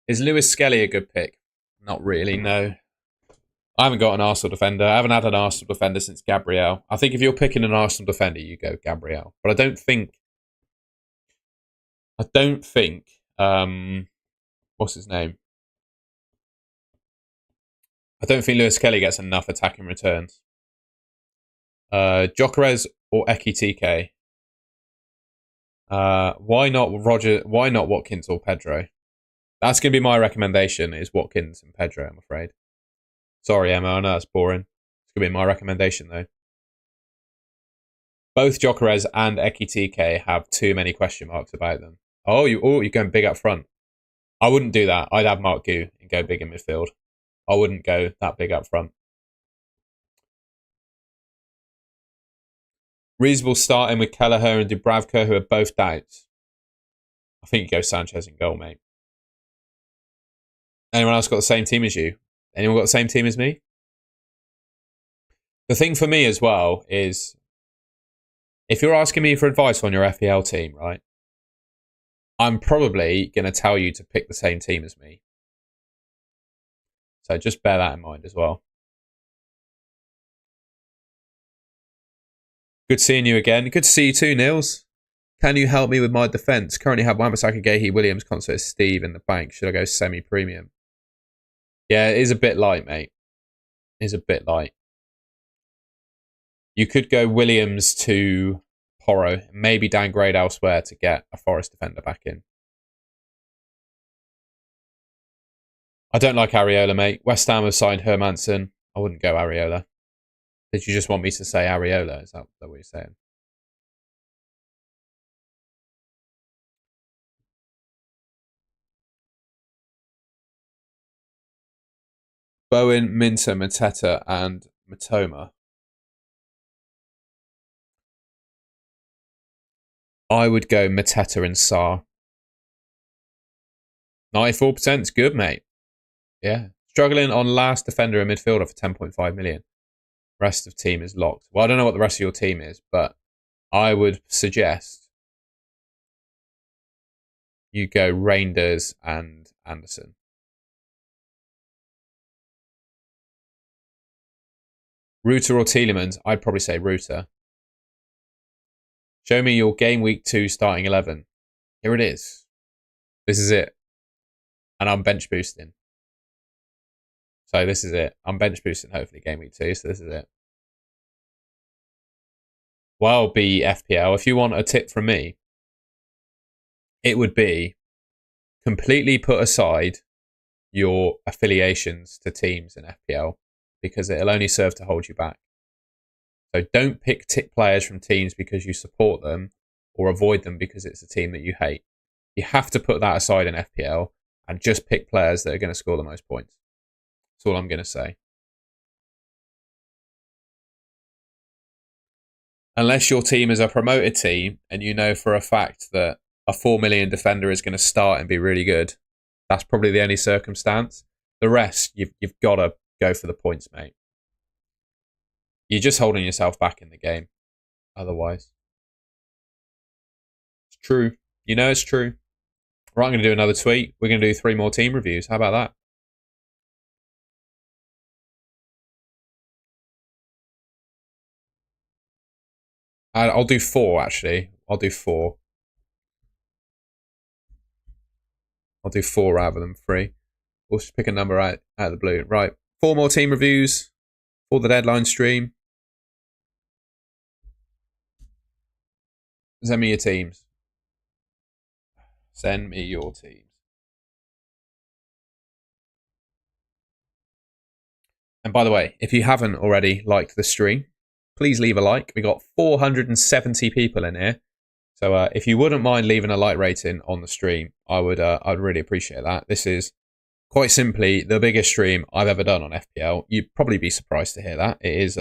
Is Lewis Skelly a good pick? Not really, no. I haven't got an Arsenal defender. I haven't had an Arsenal defender since Gabriel. I think if you're picking an Arsenal defender, you go Gabriel. But I don't think what's his name? I don't think Lewis Kelly gets enough attacking returns. Gyökeres or Ekitike? Why not Watkins or Pedro? That's going to be my recommendation, is Watkins and Pedro, I'm afraid. Sorry, Emma, I know that's boring. It's going to be my recommendation, though. Both Gyökeres and Ekitike have too many question marks about them. Oh, you're going big up front. I wouldn't do that. I'd have Mark Gu and go big in midfield. I wouldn't go that big up front. Reasonable starting with Kelleher and Dubravka, who are both doubts. I think you go Sanchez in goal, mate. Anyone else got the same team as you? Anyone got the same team as me? The thing for me as well is, if you're asking me for advice on your FPL team, right, I'm probably going to tell you to pick the same team as me. So just bear that in mind as well. Good seeing you again. Good to see you too, Nils. Can you help me with my defence? Currently have Wan-Bissaka, Gahey, Williams, Concert, Steve in the bank. Should I go semi-premium? Yeah, it is a bit light, mate. It is a bit light. You could go Williams to Porro, maybe downgrade elsewhere to get a Forest defender back in. I don't like Areola, mate. West Ham have signed Hermansen. I wouldn't go Areola. Did you just want me to say Areola? Is that what you're saying? Bowen, Minter, Mateta, and Matoma. I would go Mateta and Sarr. 94% is good, mate. Yeah. Struggling on last defender and midfielder for 10.5 million. Rest of team is locked. Well, I don't know what the rest of your team is, but I would suggest you go Reinders and Anderson. Ruter or Tielemans? I'd probably say Ruter. Show me your game week 2 starting 11. Here it is. This is it. And I'm bench boosting. So this is it. I'm bench boosting hopefully game week 2. So this is it. Well, be FPL. If you want a tip from me, it would be completely put aside your affiliations to teams in FPL because it'll only serve to hold you back. So don't pick tick players from teams because you support them or avoid them because it's a team that you hate. You have to put that aside in FPL and just pick players that are going to score the most points. That's all I'm going to say. Unless your team is a promoted team and you know for a fact that a 4 million defender is going to start and be really good, that's probably the only circumstance. The rest, you've got to go for the points, mate. You're just holding yourself back in the game otherwise. It's true. You know it's true. Right, I'm going to do another tweet. We're going to do 3 more team reviews. How about that? I'll do 4, actually. I'll do 4. I'll do 4 rather than 3. We'll just pick a number out of the blue. Right, 4 more team reviews for the deadline stream. Send me your teams. Send me your teams. And by the way, if you haven't already liked the stream, please leave a like. We got 470 people in here. So if you wouldn't mind leaving a like rating on the stream, I'd really appreciate that. This is quite simply the biggest stream I've ever done on FPL. You'd probably be surprised to hear that. It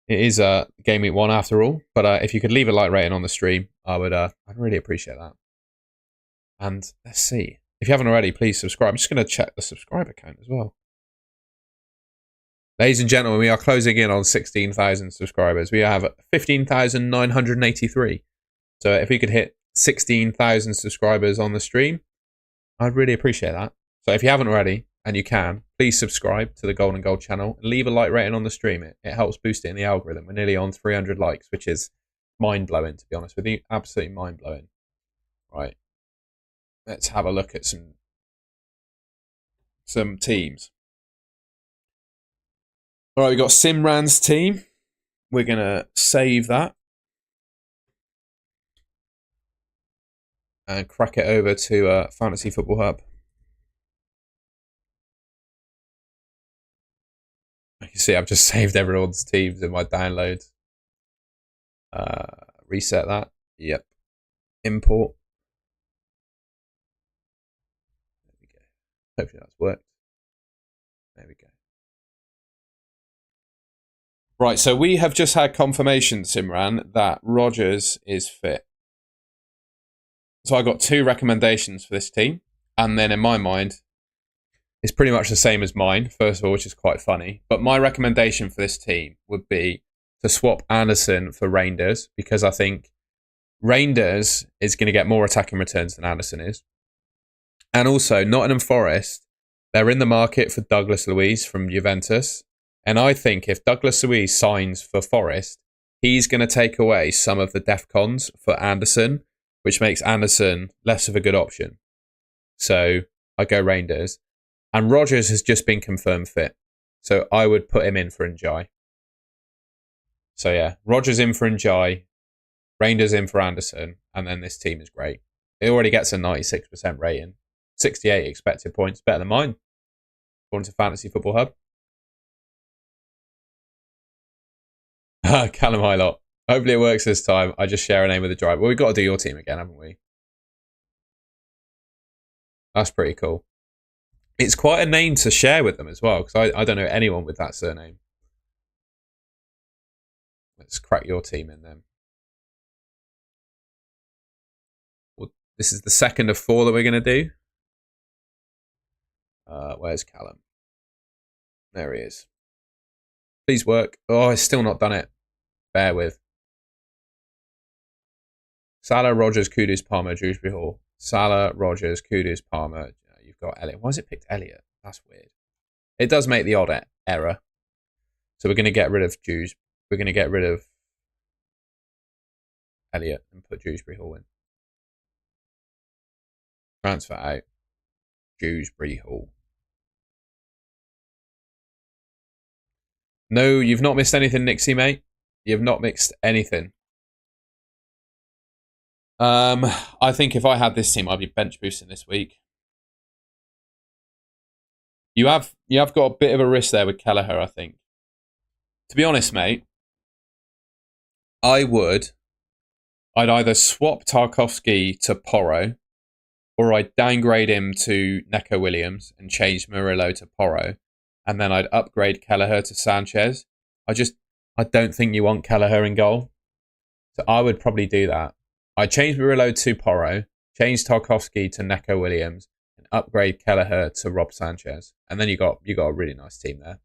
is game week 1 after all. But if you could leave a like rating on the stream, I'd really appreciate that. And let's see. If you haven't already, please subscribe. I'm just going to check the subscriber count as well. Ladies and gentlemen, we are closing in on 16,000 subscribers. We have 15,983. So if we could hit 16,000 subscribers on the stream, I'd really appreciate that. So if you haven't already, and you can, please subscribe to the Golden Gold channel and leave a like rating on the stream. It helps boost it in the algorithm. We're nearly on 300 likes, which is mind-blowing, to be honest with you. Absolutely mind-blowing. Right. Let's have a look at some teams. All right, we've got Simran's team. We're going to save that and crack it over to Fantasy Football Hub. You can see I've just saved everyone's teams in my downloads. Reset that. Yep. Import. There we go. Hopefully that's worked. There we go. Right, so we have just had confirmation, Simran, that Rodgers is fit. So I got 2 recommendations for this team. And then in my mind, it's pretty much the same as mine, first of all, which is quite funny. But my recommendation for this team would be to swap Anderson for Reinders, because I think Reinders is going to get more attacking returns than Anderson is. And also, Nottingham Forest, they're in the market for Douglas Luiz from Juventus. And I think if Douglas Luiz signs for Forest, he's going to take away some of the DEFCONs for Anderson, which makes Anderson less of a good option. So I go Reinders. And Rodgers has just been confirmed fit. So I would put him in for Njai. So yeah, Rodgers in for Njai, Reinders in for Anderson, and then this team is great. It already gets a 96% rating. 68 expected points, better than mine, according to Fantasy Football Hub. Callum Hilott. Hopefully it works this time. I just share a name with the driver. Well, we've got to do your team again, haven't we? That's pretty cool. It's quite a name to share with them as well, because I don't know anyone with that surname. Let's crack your team in then. Well, this is the second of 4 that we're going to do. Where's Callum? There he is. Please work. Oh, it's still not done it. Bear with. Salah, Rodgers, Kudus, Palmer, Dewsbury Hall. Salah, Rodgers, Kudus, Palmer. You've got Elliot. Why has it picked Elliot? That's weird. It does make the odd error. So we're going to get rid of Dews. We're going to get rid of Elliot and put Dewsbury Hall in. Transfer out. Dewsbury Hall. No, you've not missed anything, Nixie, mate. You've not mixed anything. I think if I had this team, I'd be bench boosting this week. You have got a bit of a risk there with Kelleher, I think. To be honest, mate, I'd either swap Tarkovsky to Porro, or I'd downgrade him to Neco Williams and change Murillo to Porro, and then I'd upgrade Kelleher to Sanchez. I don't think you want Kelleher in goal. So I would probably do that. I'd change Murillo to Porro, change Tarkovsky to Neco Williams, and upgrade Kelleher to Rob Sanchez. And then you got a really nice team there.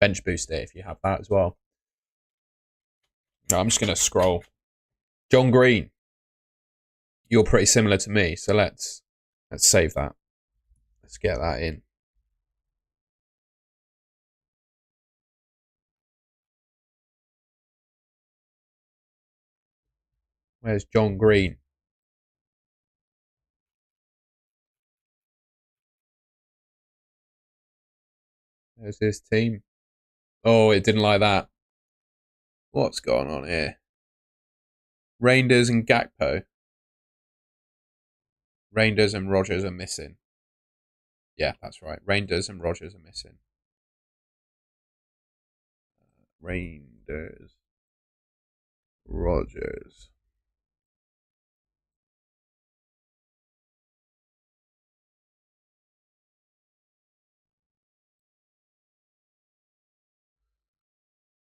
Bench boost it if you have that as well. I'm just going to scroll. John Green. You're pretty similar to me, so let's save that. Let's get that in. Where's John Green? There's his team. Oh, it didn't like that. What's going on here? Reinders and Gakpo. Reinders and Rogers are missing. Yeah, that's right. Reinders and Rogers are missing. Reinders. Rogers.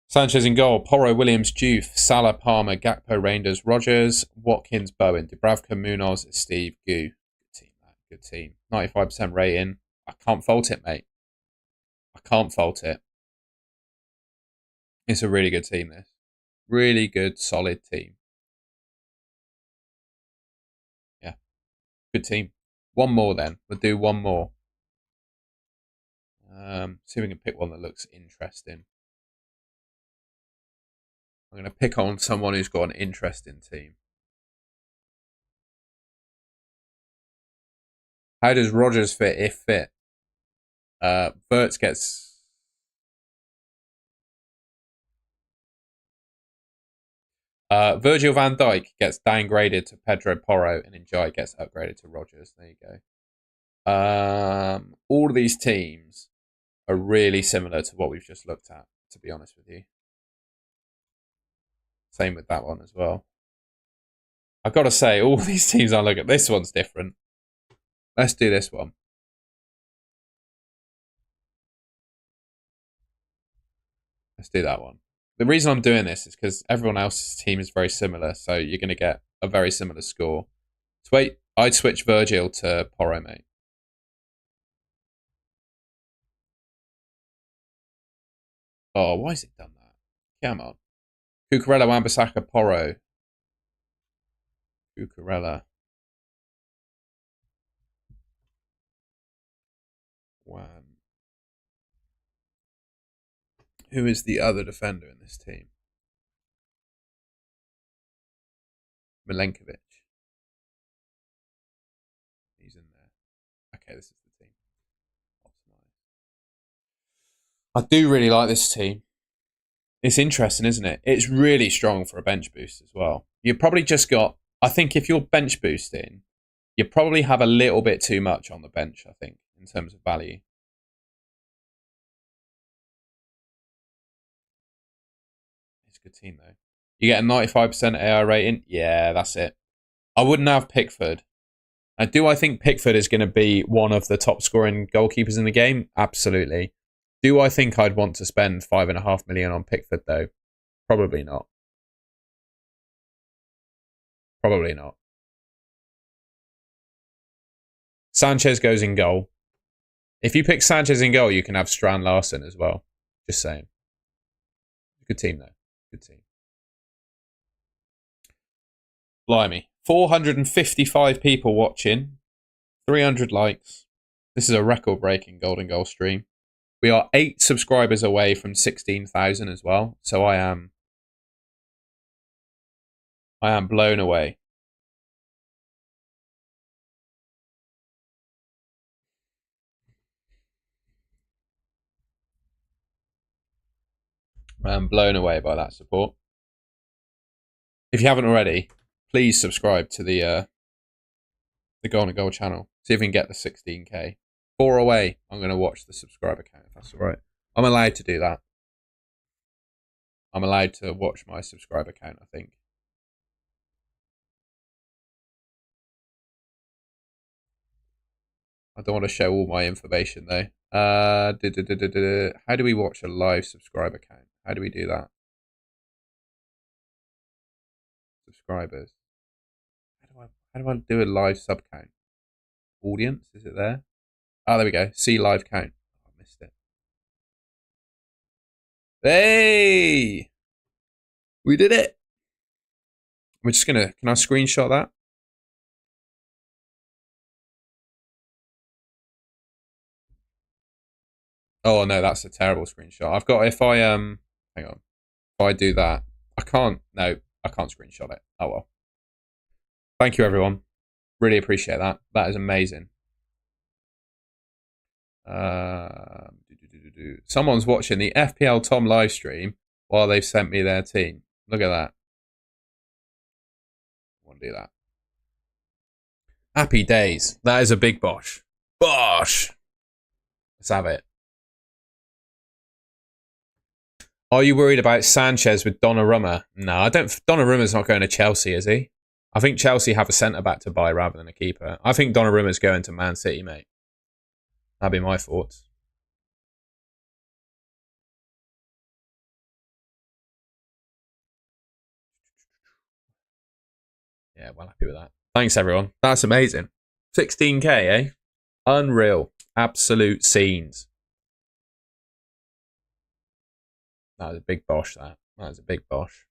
Sanchez in goal. Porro, Williams, Juve, Salah, Palmer, Gakpo, Reinders, Rogers, Watkins, Bowen, Dubravka, Munoz, Steve, Gu. Good team, man. Good team. 95% rating. I can't fault it, mate. I can't fault it. It's a really good team, this. Really good, solid team. Yeah. Good team. One more then. We'll do one more. See if we can pick one that looks interesting. I'm going to pick on someone who's got an interesting team. How does Rogers fit if fit? Verts gets... Virgil van Dijk gets downgraded to Pedro Porro, and Njai gets upgraded to Rogers. There you go. All of these teams are really similar to what we've just looked at, to be honest with you. Same with that one as well. I've got to say, all these teams I look at, this one's different. Let's do this one. Let's do that one. The reason I'm doing this is because everyone else's team is very similar, so you're going to get a very similar score. So wait, I'd switch Virgil to Porro, mate. Oh, why has it done that? Come on. Cucurella, Wan-Bissaka, Porro. Cucurella. Wan. Who is the other defender in this team? Milenkovic. He's in there. Okay, this is the team. I do really like this team. It's interesting, isn't it? It's really strong for a bench boost as well. You probably just got... I think if you're bench boosting, you probably have a little bit too much on the bench, I think, in terms of value. It's a good team, though. You get a 95% AI rating? Yeah, that's it. I wouldn't have Pickford. And do I think Pickford is going to be one of the top scoring goalkeepers in the game? Absolutely. Do I think I'd want to spend $5.5 million on Pickford, though? Probably not. Probably not. Sanchez goes in goal. If you pick Sanchez in goal, you can have Strand Larson as well. Just saying. Good team, though. Good team. Blimey. 455 people watching. 300 likes. This is a record-breaking Golden Goal stream. We are 8 subscribers away from 16,000 as well. So I am blown away. I'm blown away by that support. If you haven't already, please subscribe to the Golden Goal channel. See if we can get the 16k. 4 away. I'm going to watch the subscriber count, if that's all right. I'm allowed to do that. I'm allowed to watch my subscriber count, I think. I don't want to show all my information, though. How do we watch a live subscriber count? How do we do that? Subscribers. How do I do a live sub count? Audience, is it there? Oh, there we go. See live count. Oh, I missed it. Hey! We did it! We're just gonna, can I screenshot that? Oh no, that's a terrible screenshot. I've got, if I, hang on. If I do that, I can't screenshot it. Oh well. Thank you everyone. Really appreciate that. That is amazing. Someone's watching the FPL Tom live stream while they've sent me their team. Look at that. I want to do that. Happy days. That is a big bosh. Bosh! Let's have it. Are you worried about Sanchez with Donnarumma? No, I don't. Donnarumma's not going to Chelsea, is he? I think Chelsea have a centre-back to buy rather than a keeper. I think Donnarumma's going to Man City, mate. That'd be my thoughts. Yeah, well happy with that. Thanks, everyone. That's amazing. 16k, eh? Unreal. Absolute scenes. That was a big bosh, that. That was a big bosh.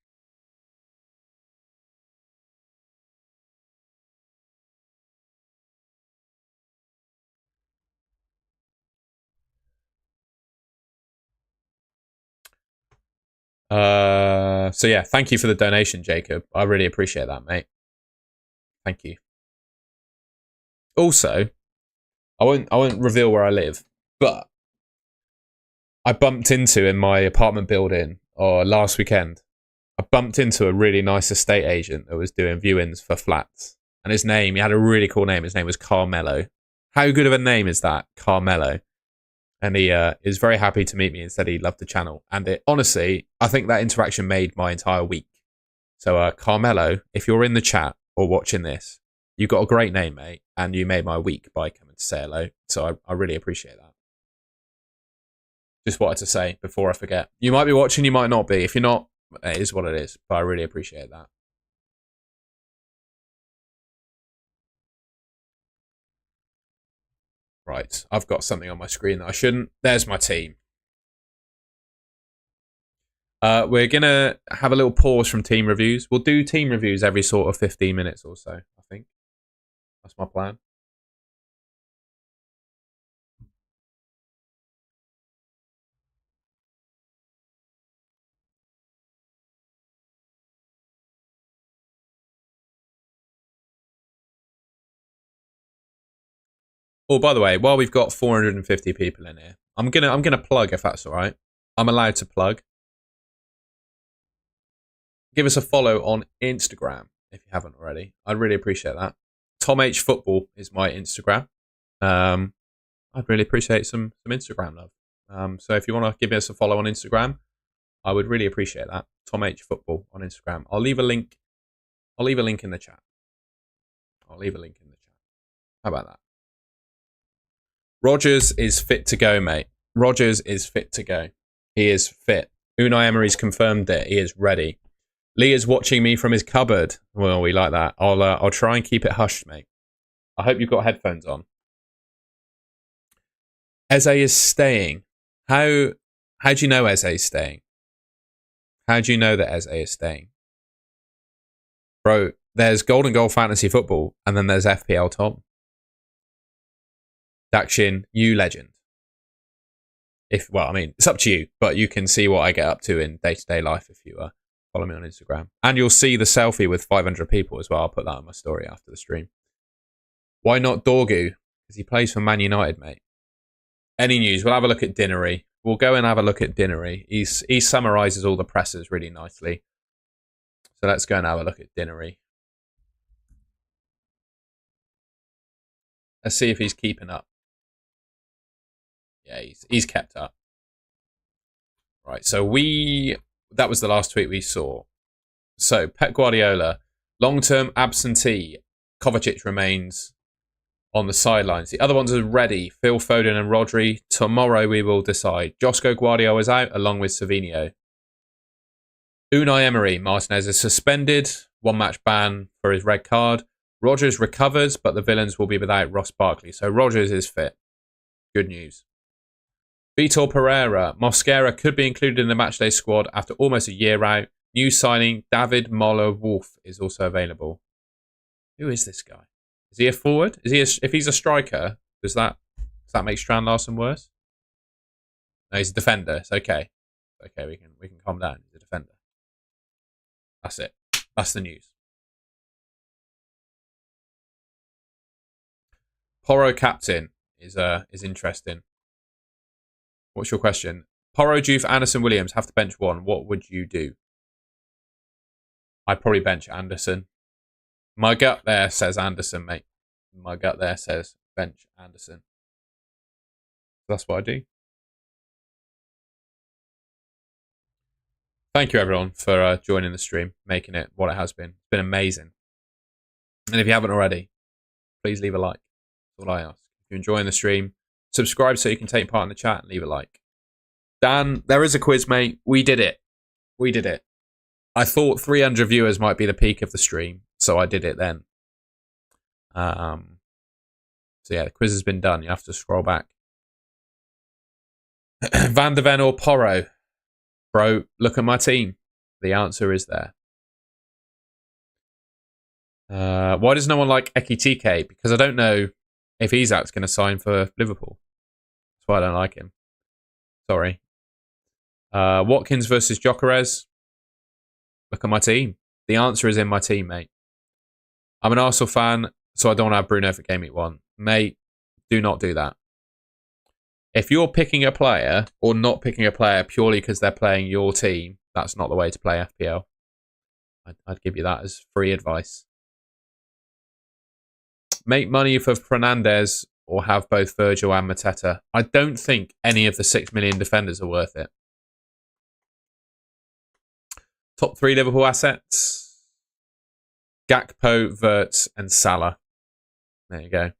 So yeah, thank you for the donation, Jacob. I really appreciate that, mate. Thank you. Also, I won't reveal where I live, but I bumped into in my apartment building last weekend. I bumped into a really nice estate agent that was doing viewings for flats. And his name, he had a really cool name. His name was Carmelo. How good of a name is that, Carmelo? And he is very happy to meet me and said he loved the channel. And honestly, I think that interaction made my entire week. So Carmelo, if you're in the chat or watching this, you've got a great name, mate. And you made my week by coming to say hello. So I really appreciate that. Just wanted to say before I forget. You might be watching, you might not be. If you're not, it is what it is. But I really appreciate that. Right, I've got something on my screen that I shouldn't. There's my team. We're going to have a little pause from team reviews. We'll do team reviews every sort of 15 minutes or so, I think. That's my plan. Oh, by the way, while we've got 450 people in here, I'm gonna plug, if that's all right. I'm allowed to plug. Give us a follow on Instagram if you haven't already. I'd really appreciate that. Tom H Football is my Instagram. I'd really appreciate some Instagram love. So if you want to give us a follow on Instagram, I would really appreciate that. Tom H Football on Instagram. I'll leave a link. I'll leave a link in the chat. I'll leave a link in the chat. How about that? Rodgers is fit to go, mate. Rodgers is fit to go. He is fit. Unai Emery's confirmed it. He is ready. Lee is watching me from his cupboard. Well, we like that. I'll try and keep it hushed, mate. I hope you've got headphones on. Eze is staying. How do you know Eze is staying? How do you know that Eze is staying? Bro, there's Golden Goal Fantasy Football, and then there's FPL Tom. Dakshin, you legend. Well, I mean, it's up to you, but you can see what I get up to in day-to-day life if you follow me on Instagram. And you'll see the selfie with 500 people as well. I'll put that on my story after the stream. Why not Dorgu? Because he plays for Man United, mate. Any news? We'll have a look at Dinnery. we'll go and have a look at Dinnery. He summarises all the presses really nicely. So let's go and have a look at Dinnery. Let's see if he's keeping up. Yeah, he's kept up. Right, so that was the last tweet we saw. So Pep Guardiola, long-term absentee. Kovacic remains on the sidelines. The other ones are ready. Phil Foden and Rodri. Tomorrow we will decide. Josko Guardiola is out along with Savinho. Unai Emery, Martinez is suspended. 1 match ban for his red card. Rodgers recovers, but the villains will be without Ross Barkley. So Rodgers is fit. Good news. Vitor Pereira, Mosquera could be included in the matchday squad after almost a year out. New signing David Moller-Wolf is also available. Who is this guy? Is he a forward? If he's a striker, does that make Strand Larsen worse? No, he's a defender. It's okay. Okay, we can calm down. He's a defender. That's it. That's the news. Porro captain is interesting. What's your question? Porro, Juve, Anderson, Williams have to bench one. What would you do? I'd probably bench Anderson. My gut there says Anderson, mate. My gut there says bench Anderson. That's what I do. Thank you, everyone, for joining the stream, making it what it has been. It's been amazing. And if you haven't already, please leave a like. That's all I ask. If you're enjoying the stream, subscribe so you can take part in the chat and leave a like. Dan, there is a quiz, mate. We did it. We did it. I thought 300 viewers might be the peak of the stream, so I did it then. So yeah, the quiz has been done. You have to scroll back. Van de Ven or Porro? Bro, look at my team. The answer is there. Why does no one like Ekitike? Because I don't know if Isak's going to sign for Liverpool. That's why I don't like him. Sorry. Watkins versus Gyökeres. Look at my team. The answer is in my team, mate. I'm an Arsenal fan, so I don't want to have Bruno for Game Week 1. Mate, do not do that. If you're picking a player or not picking a player purely because they're playing your team, that's not the way to play FPL. I'd give you that as free advice. Make money for Fernandes or have both Virgil and Mateta. I don't think any of the 6 million defenders are worth it. Top 3 Liverpool assets. Gakpo, Wirtz and Salah. There you go.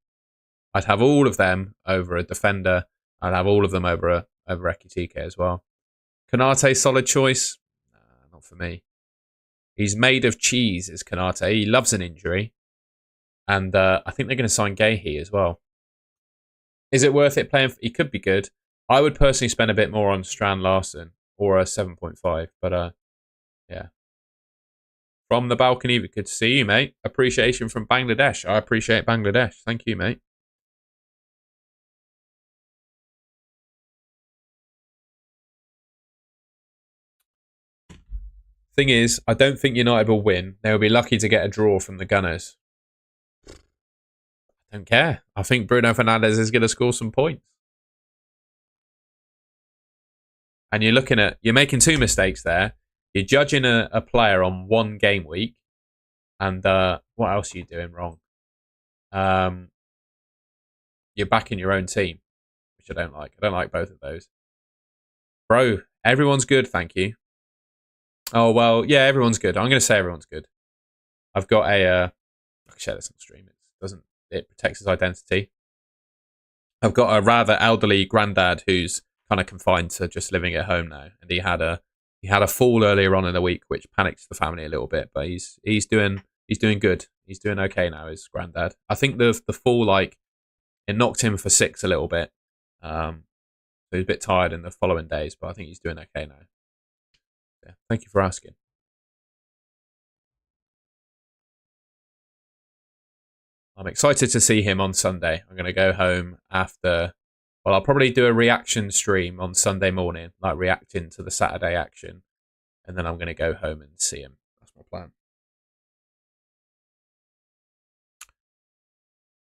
I'd have all of them over a defender. I'd have all of them over Ekitike as well. Konate, solid choice? Not for me. He's made of cheese, is Konate. He loves an injury. And I think they're going to sign Gahey as well. Is it worth it playing? He could be good. I would personally spend a bit more on Strand Larsen or a 7.5. But yeah. From the balcony, good to see you, mate. Appreciation from Bangladesh. I appreciate Bangladesh. Thank you, mate. Thing is, I don't think United will win. They will be lucky to get a draw from the Gunners. I don't care. I think Bruno Fernandes is going to score some points. And you're making 2 mistakes there. You're judging a player on 1 game week. And what else are you doing wrong? You're backing your own team, which I don't like. I don't like both of those. Bro, everyone's good, thank you. Oh, well, yeah, everyone's good. I'm going to say everyone's good. I've got I can share this on stream. It protects his identity. I've got a rather elderly granddad who's kind of confined to just living at home now, and he had a fall earlier on in the week, which panicked the family a little bit. But he's doing good. He's doing okay now. His granddad. I think the fall it knocked him for 6 a little bit. So he's a bit tired in the following days, but I think he's doing okay now. Yeah, thank you for asking. I'm excited to see him on Sunday. I'm going to go home after. Well, I'll probably do a reaction stream on Sunday morning, like reacting to the Saturday action. And then I'm going to go home and see him. That's my plan.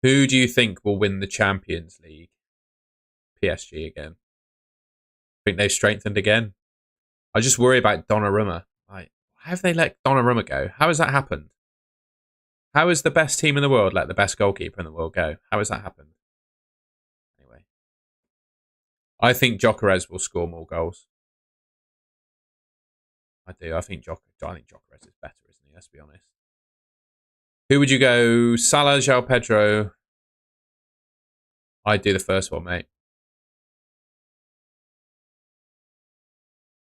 Who do you think will win the Champions League? PSG again. think they've strengthened again. I just worry about Donnarumma. Like, how have they let Donnarumma go? How has that happened? How has the best team in the world let the best goalkeeper in the world go? How has that happened? Anyway, I think Gyökeres will score more goals. I do. I think Gyökeres is better, isn't he? Let's be honest. Who would you go? Salah, João Pedro. I'd do the first one, mate.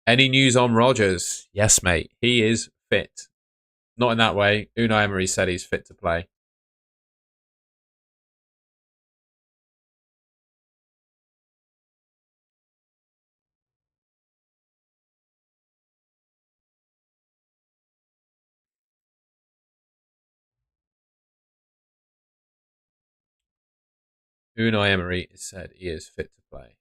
Any news on Rodgers? Yes, mate. He is fit. Not in that way. Unai Emery said he's fit to play. Unai Emery said he is fit to play.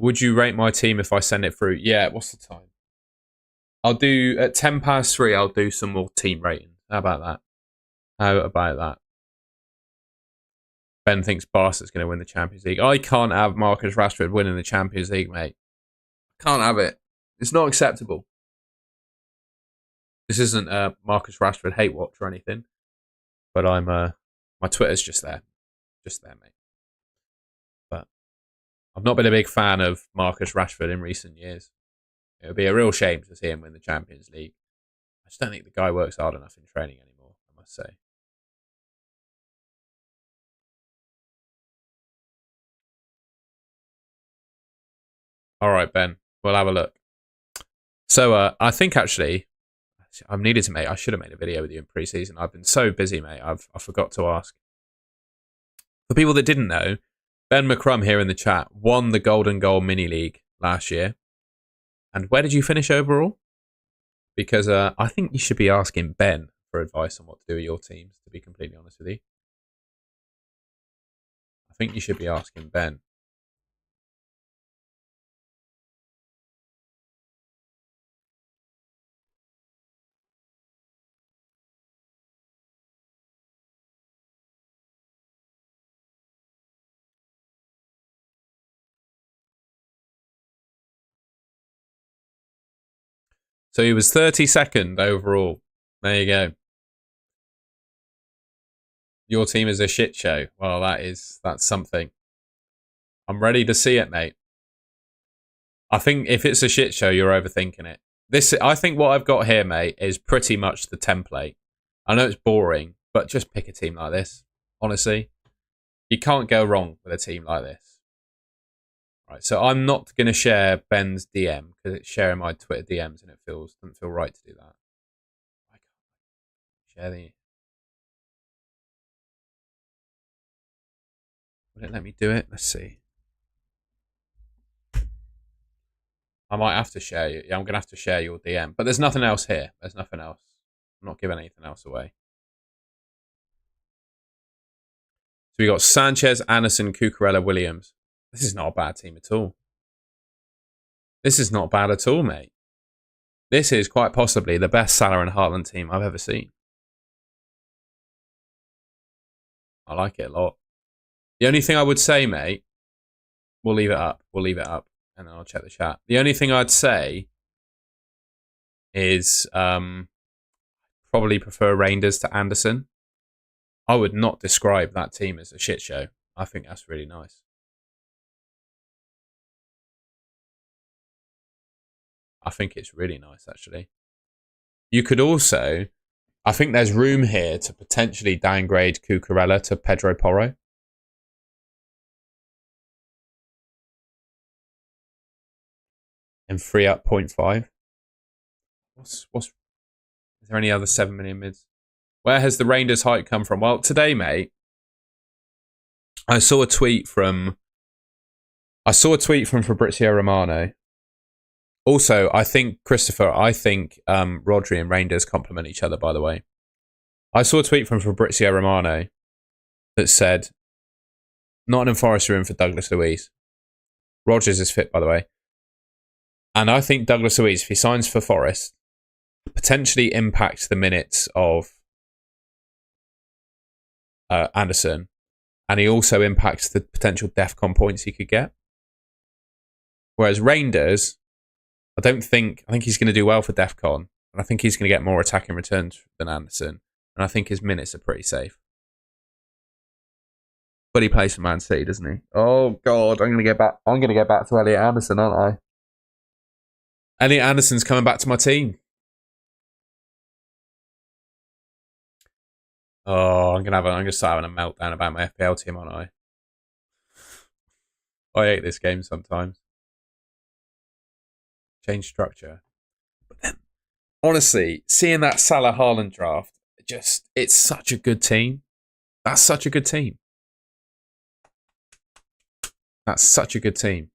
Would you rate my team if I send it through? Yeah, what's the time? I'll do, at 3:10, I'll do some more team rating. How about that? How about that? Ben thinks Barca's going to win the Champions League. I can't have Marcus Rashford winning the Champions League, mate. Can't have it. It's not acceptable. This isn't a Marcus Rashford hate watch or anything, but I'm my Twitter's just there, mate. But I've not been a big fan of Marcus Rashford in recent years. It would be a real shame to see him win the Champions League. I just don't think the guy works hard enough in training anymore, I must say. All right, Ben, we'll have a look. So I think actually, I should have made a video with you in pre-season. I've been so busy, mate. I forgot to ask. For people that didn't know, Ben McCrum here in the chat won the Golden Goal Mini League last year. And where did you finish overall? Because I think you should be asking Ben for advice on what to do with your teams, to be completely honest with you. I think you should be asking Ben. So he was 32nd overall. There you go. Your team is a shit show. Well, that's something. I'm ready to see it, mate. I think if it's a shit show, you're overthinking it. I think what I've got here, mate, is pretty much the template. I know it's boring, but just pick a team like this. Honestly, you can't go wrong with a team like this. Right, so I'm not going to share Ben's DM because it's sharing my Twitter DMs, and it doesn't feel right to do that. I can't share the. Will it let me do it? Let's see. I might have to share you. Yeah, I'm going to have to share your DM. But there's nothing else here. There's nothing else. I'm not giving anything else away. So we got Sanchez, Anderson, Cucurella, Williams. This is not a bad team at all. This is not bad at all, mate. This is quite possibly the best Salah and Heartland team I've ever seen. I like it a lot. The only thing I would say, mate, we'll leave it up. And then I'll check the chat. The only thing I'd say is probably prefer Reinders to Anderson. I would not describe that team as a shit show. I think that's really nice. I think it's really nice, actually. You could also, I think there's room here to potentially downgrade Cucurella to Pedro Porro. And free up 0.5. Is there any other 7 million mids? Where has the Rangers height come from? Well, today, mate, I saw a tweet from Fabrizio Romano. Also, I think Rodri and Rangers complement each other, by the way. I saw a tweet from Fabrizio Romano that said, Nottingham Forest are in for Douglas Luiz. Rodgers is fit, by the way. And I think Douglas Luiz, if he signs for Forest, potentially impacts the minutes of Anderson. and he also impacts the potential DEFCON points he could get. Whereas Reinders, I think he's going to do well for DEFCON, and I think he's going to get more attacking returns than Anderson, and I think his minutes are pretty safe. But he plays for Man City, doesn't he? Oh God, I'm going to get back to Elliot Anderson, aren't I? Elliot Anderson's coming back to my team. Oh, I'm gonna start having a meltdown about my FPL team, aren't I? I hate this game sometimes. Change structure. But then, honestly, seeing that Salah Haaland draft, it's such a good team. That's such a good team. That's such a good team.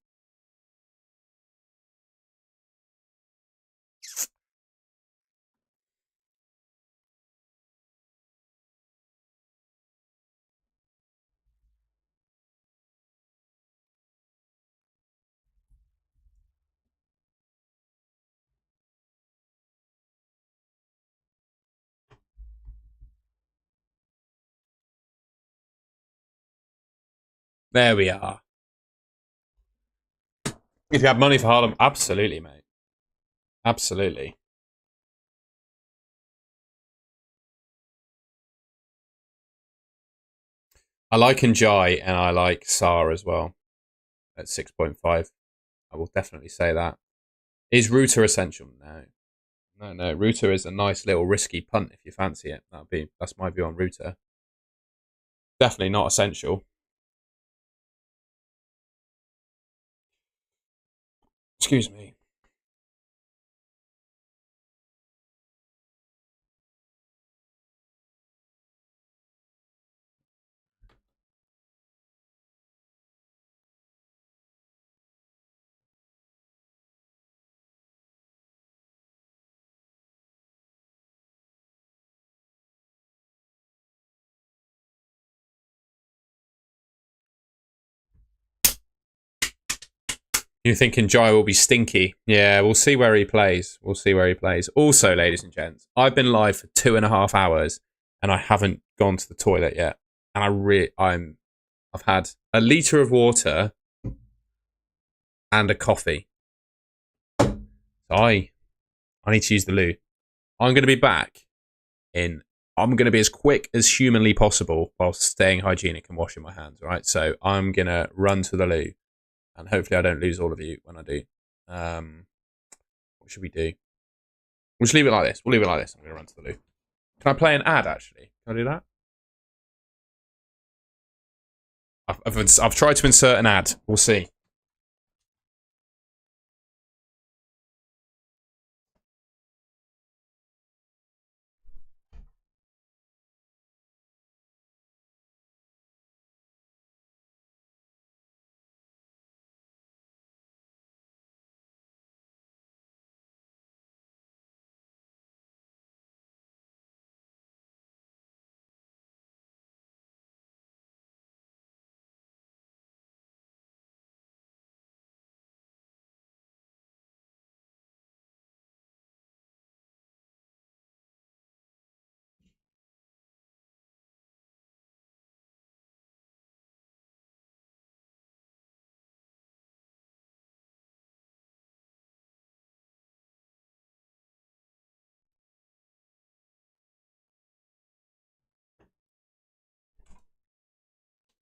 There we are. If you have money for Haaland, absolutely, mate. Absolutely. I like Njai and I like Saar as well at 6.5. I will definitely say that. Is Ruta essential? No. Ruta is a nice little risky punt if you fancy it. That's my view on Ruta. Definitely not essential. Excuse me. You're thinking Jai will be stinky. Yeah, we'll see where he plays. Also, ladies and gents, I've been live for 2.5 hours and I haven't gone to the toilet yet. And I've had a litre of water and a coffee. So I need to use the loo. I'm going to be back I'm going to be as quick as humanly possible while staying hygienic and washing my hands, right? So I'm going to run to the loo. And hopefully I don't lose all of you when I do. What should we do? We'll just leave it like this. I'm going to run to the loo. Can I play an ad, actually? Can I do that? I've tried to insert an ad. We'll see.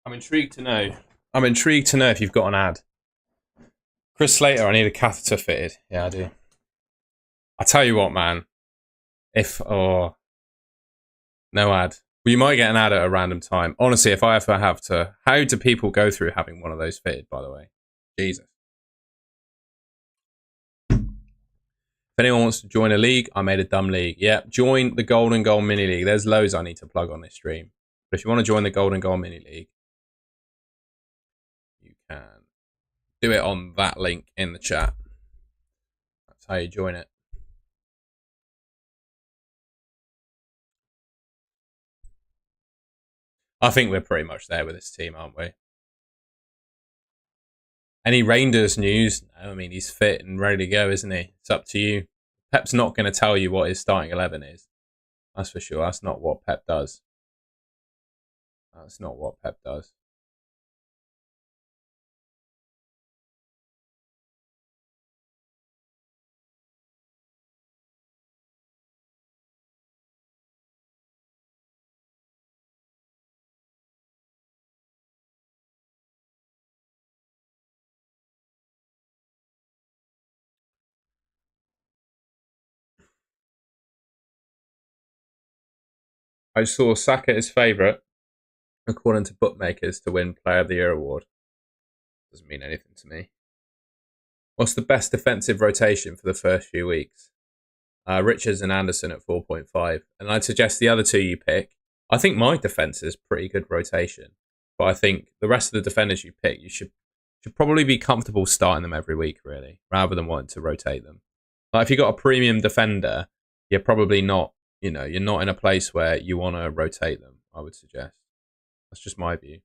I'm intrigued to know if you've got an ad. Chris Slater, I need a catheter fitted. Yeah, I do. I tell you what, man. No ad. Well, you might get an ad at a random time. Honestly, if I ever have to, how do people go through having one of those fitted? By the way, Jesus. If anyone wants to join a league, I made a dumb league. Yeah, join the Golden Goal Mini League. There's loads I need to plug on this stream. But if you want to join the Golden Goal Mini League, you can do it on that link in the chat. That's how you join it. I think we're pretty much there with this team, aren't we? Any Reinders news? No, I mean, he's fit and ready to go, isn't he? It's up to you. Pep's not going to tell you what his starting 11 is. That's for sure. That's not what Pep does. That's not what Pep does. I saw Saka as favourite, according to bookmakers, to win Player of the Year award. Doesn't mean anything to me. What's the best defensive rotation for the first few weeks? Richards and Anderson at 4.5. And I'd suggest the other two you pick. I think my defence is pretty good rotation. But I think the rest of the defenders you pick, you should probably be comfortable starting them every week, really, rather than wanting to rotate them. Like if you've got a premium defender, you're probably not, you're not in a place where you want to rotate them, I would suggest. That's just my view.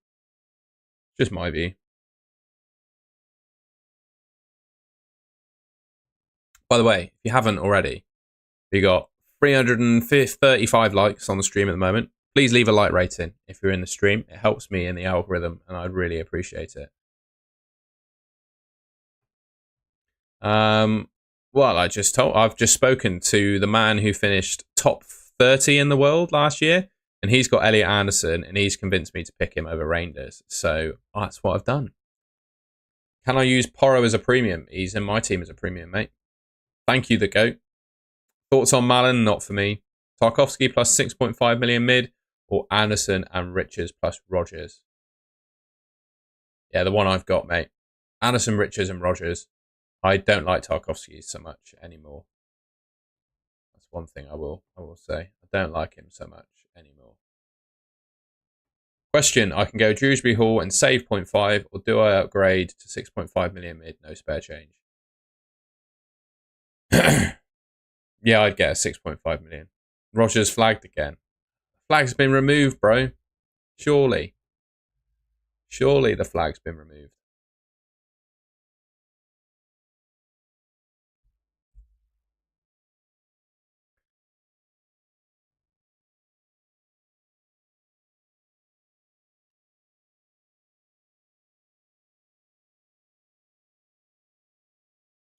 Just my view. By the way, if you haven't already, we got 335 likes on the stream at the moment. Please leave a like rating if you're in the stream. It helps me in the algorithm, and I'd really appreciate it. Well, I've just spoken to the man who finished top 30 in the world last year, and he's got Elliot Anderson, and he's convinced me to pick him over Reinders. So that's what I've done. Can I use Porro as a premium? He's in my team as a premium, mate. Thank you, the GOAT. Thoughts on Malin? Not for me. Tarkovsky plus 6.5 million mid, or Anderson and Richards plus Rogers? Yeah, the one I've got, mate. Anderson, Richards, and Rogers. I don't like Tarkovsky so much anymore. That's one thing I will say. I don't like him so much anymore. Question: I can go Dewsbury Hall and save 0.5, or do I upgrade to 6.5 million mid? No spare change. Yeah, I'd get a 6.5 million. Rogers flagged again. Flag's been removed, bro. Surely the flag's been removed.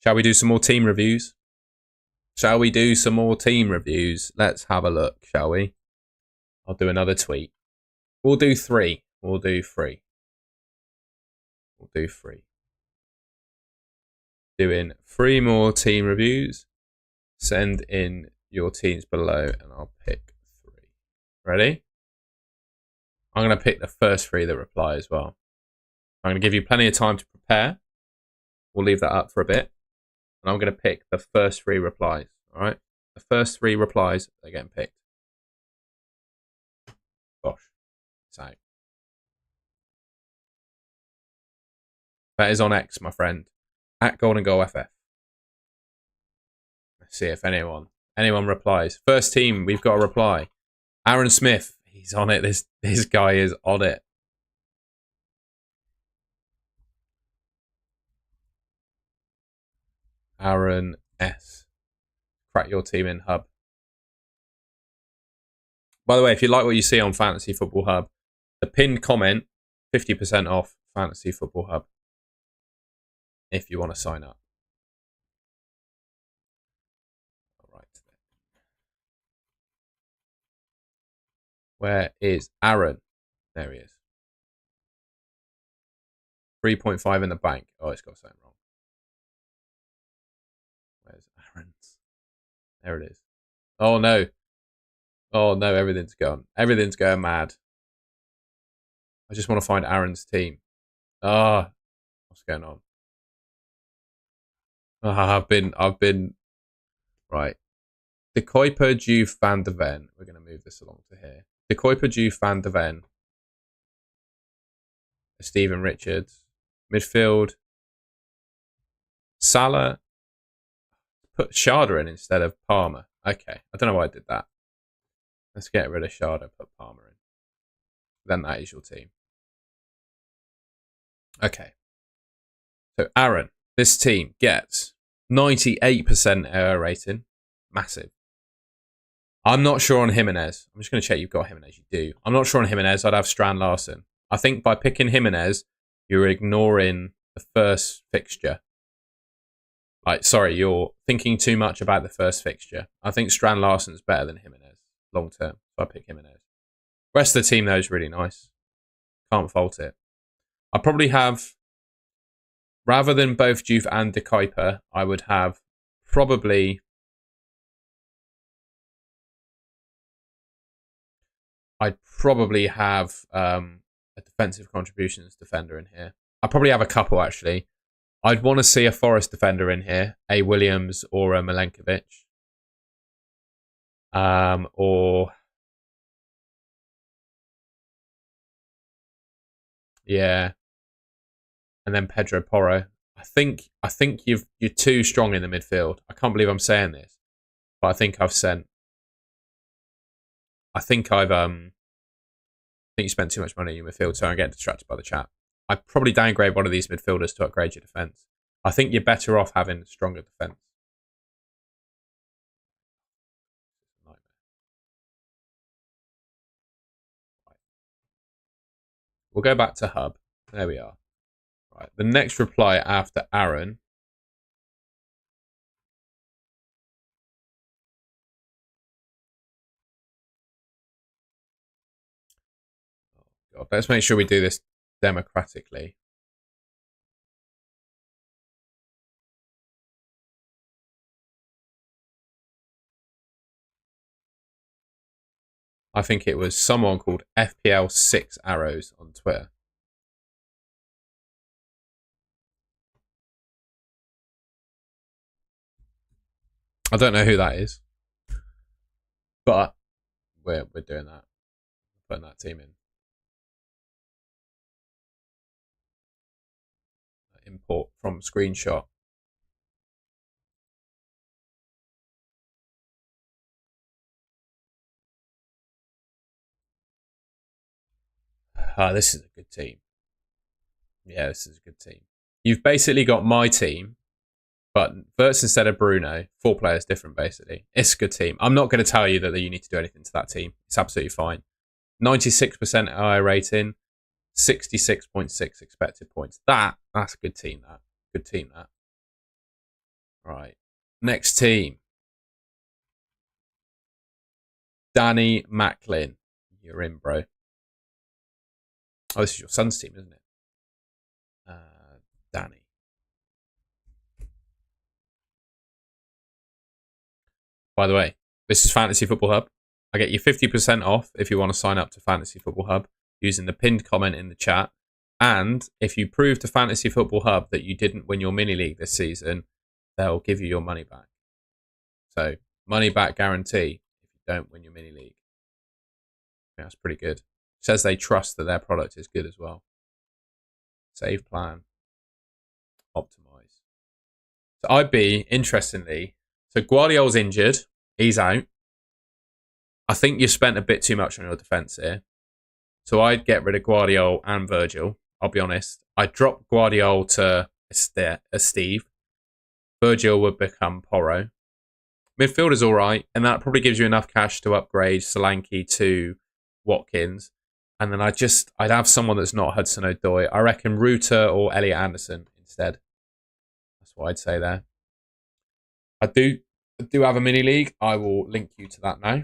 Shall we do some more team reviews? Let's have a look, shall we? I'll do another tweet. We'll do three. Doing 3 more team reviews. Send in your teams below and I'll pick 3. Ready? I'm going to pick the first 3 that reply as well. I'm going to give you plenty of time to prepare. We'll leave that up for a bit. And I'm going to pick the first 3 replies. All right? The first 3 replies, they're getting picked. Gosh. It's out. That is on X, my friend. At Golden Goal FF. Let's see if anyone replies. First team, we've got a reply. Aaron Smith. He's on it. This guy is on it. Aaron S. Crack your team in Hub. By the way, if you like what you see on Fantasy Football Hub, the pinned comment, 50% off Fantasy Football Hub. If you want to sign up. All right. Where is Aaron? There he is. 3.5 in the bank. Oh, it's got something wrong. Where's Aaron's? There it is. Oh, no. Oh, no, everything's gone. Everything's going mad. I just want to find Aaron's team. Ah, what's going on? I've been right. De Kuiper, Juve, Van de Ven. We're going to move this along to here. De Kuiper, Juve, Van de Ven. Steven Richards. Midfield. Salah. Put Sharda in instead of Palmer. Okay. I don't know why I did that. Let's get rid of Sharda, put Palmer in. Then that is your team. Okay. So Aaron, this team gets 98% error rating. Massive. I'm not sure on Jimenez. I'm just going to check you've got Jimenez. You do. I'm not sure on Jimenez. I'd have Strand Larson. I think by picking Jimenez, you're ignoring the first fixture. Sorry, you're thinking too much about the first fixture. I think Strand Larson's better than Jimenez long term. So I pick Jimenez. Rest of the team, though, is really nice. Can't fault it. I probably have, rather than both Juve and De Kuiper, I would have probably... I'd probably have a defensive contributions defender in here. I probably have a couple, actually. I'd want to see a Forest defender in here, a Williams or a Milenkovic. Yeah. And then Pedro Porro. I think you're too strong in the midfield. I can't believe I'm saying this, but I think you spent too much money in your midfield, so I'm getting distracted by the chat. I'd probably downgrade one of these midfielders to upgrade your defence. I think you're better off having stronger defence. We'll go back to Hub. There we are. Right. The next reply after Aaron. Oh, God. Let's make sure we do this democratically. I think it was someone called FPL 6 Arrows on Twitter. I don't know who that is, but we're doing that. Putting that team in. Import from screenshot. This is a good team. Yeah, this is a good team. You've basically got my team, but Wirtz instead of Bruno, 4 players different, basically. It's a good team. I'm not going to tell you that you need to do anything to that team. It's absolutely fine. 96% AI rating, 66.6 expected points. That's a good team, that. Good team, that. Right. Next team. Danny Macklin. You're in, bro. Oh, this is your son's team, isn't it? Danny. By the way, this is Fantasy Football Hub. I get you 50% off if you want to sign up to Fantasy Football Hub using the pinned comment in the chat. And if you prove to Fantasy Football Hub that you didn't win your mini league this season, they'll give you your money back. So, money back guarantee if you don't win your mini league. Yeah, that's pretty good. Says they trust that their product is good as well. Save plan. Optimize. So I'd be, interestingly, so Guardiola's injured. He's out. I think you spent a bit too much on your defence here. So I'd get rid of Guardiola and Virgil. I'll be honest. I'd drop Guardiola to a Steve. Virgil would become Porro. Midfield is all right, and that probably gives you enough cash to upgrade Solanke to Watkins. And then I'd have someone that's not Hudson-Odoi. I reckon Ruter or Elliot Anderson instead. That's what I'd say there. I do have a mini league. I will link you to that now.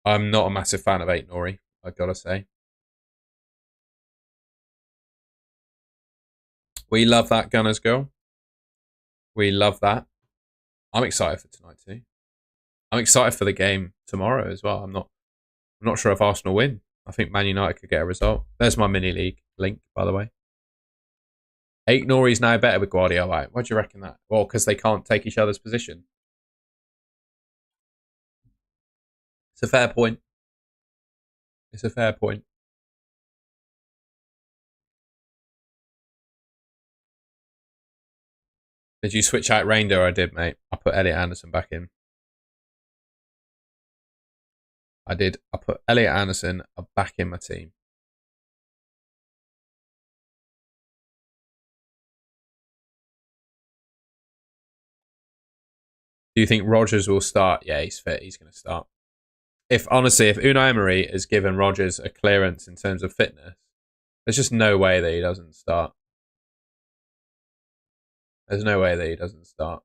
I'm not a massive fan of 8 Nori, I've got to say. We love that Gunners girl. We love that. I'm excited for tonight too. I'm excited for the game tomorrow as well. I'm not sure if Arsenal win. I think Man United could get a result. There's my mini league link, by the way. 8 Nori's now better with Guardiola out. Why do you reckon that? Well, because they can't take each other's position. It's a fair point. It's a fair point. Did you switch out Reindeer? I did, mate. I put Elliot Anderson back in. I did. I put Elliot Anderson back in my team. Do you think Rodgers will start? Yeah, he's fit. He's going to start. If Unai Emery has given Rodgers a clearance in terms of fitness, there's just no way that he doesn't start. There's no way that he doesn't start.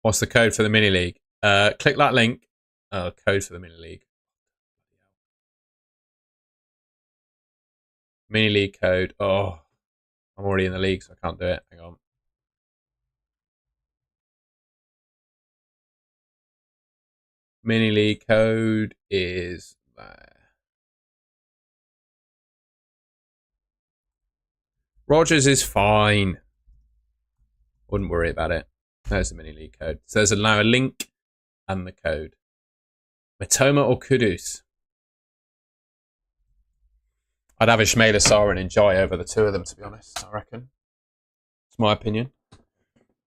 What's the code for the mini league? Click that link. Code for the mini league. Mini league code. Oh, I'm already in the league, so I can't do it. Hang on. Mini league code is there. Rodgers is fine. Wouldn't worry about it. There's the mini league code. So there's now a link and the code. Matoma or Kudus? I'd have Ismail Assar and Njai over the two of them, to be honest, I reckon. It's my opinion.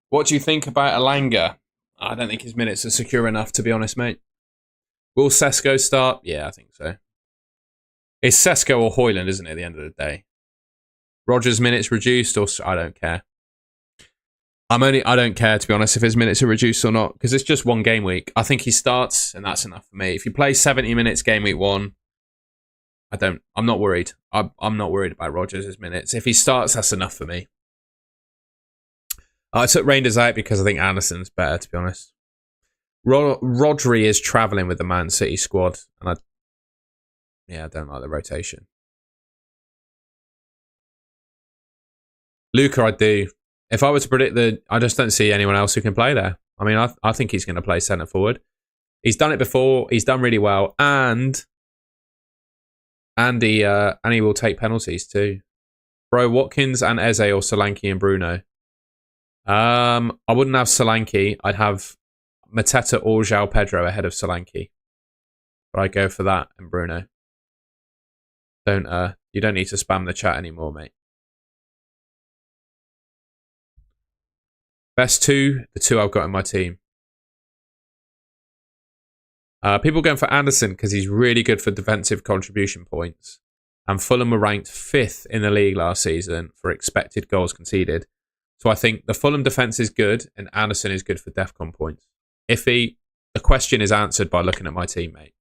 What do you think about Alanga? I don't think his minutes are secure enough, to be honest, mate. Will Sesko start? Yeah, I think so. It's Sesko or Hoyland, isn't it, at the end of the day? Rodgers' minutes reduced, or I don't care. I don't care, to be honest, if his minutes are reduced or not, because it's just one game week. I think he starts, and that's enough for me. If you play 70 minutes game week 1, I'm not worried. I'm not worried about Rodgers' minutes. If he starts, that's enough for me. I took Reinders out because I think Anderson's better, to be honest. Rodri is travelling with the Man City squad, and I don't like the rotation. Luca, I do. If I were to predict I just don't see anyone else who can play there. I mean, I think he's going to play centre forward. He's done it before. He's done really well, and he will take penalties too. Bro, Watkins and Eze or Solanke and Bruno. I wouldn't have Solanke. I'd have Mateta or João Pedro ahead of Solanke. But I go for that and Bruno. You don't need to spam the chat anymore, mate. Best two, the two I've got in my team. People going for Anderson because he's really good for defensive contribution points. And Fulham were ranked 5th in the league last season for expected goals conceded. So I think the Fulham defence is good and Anderson is good for DEFCON points. The question is answered by looking at my teammate.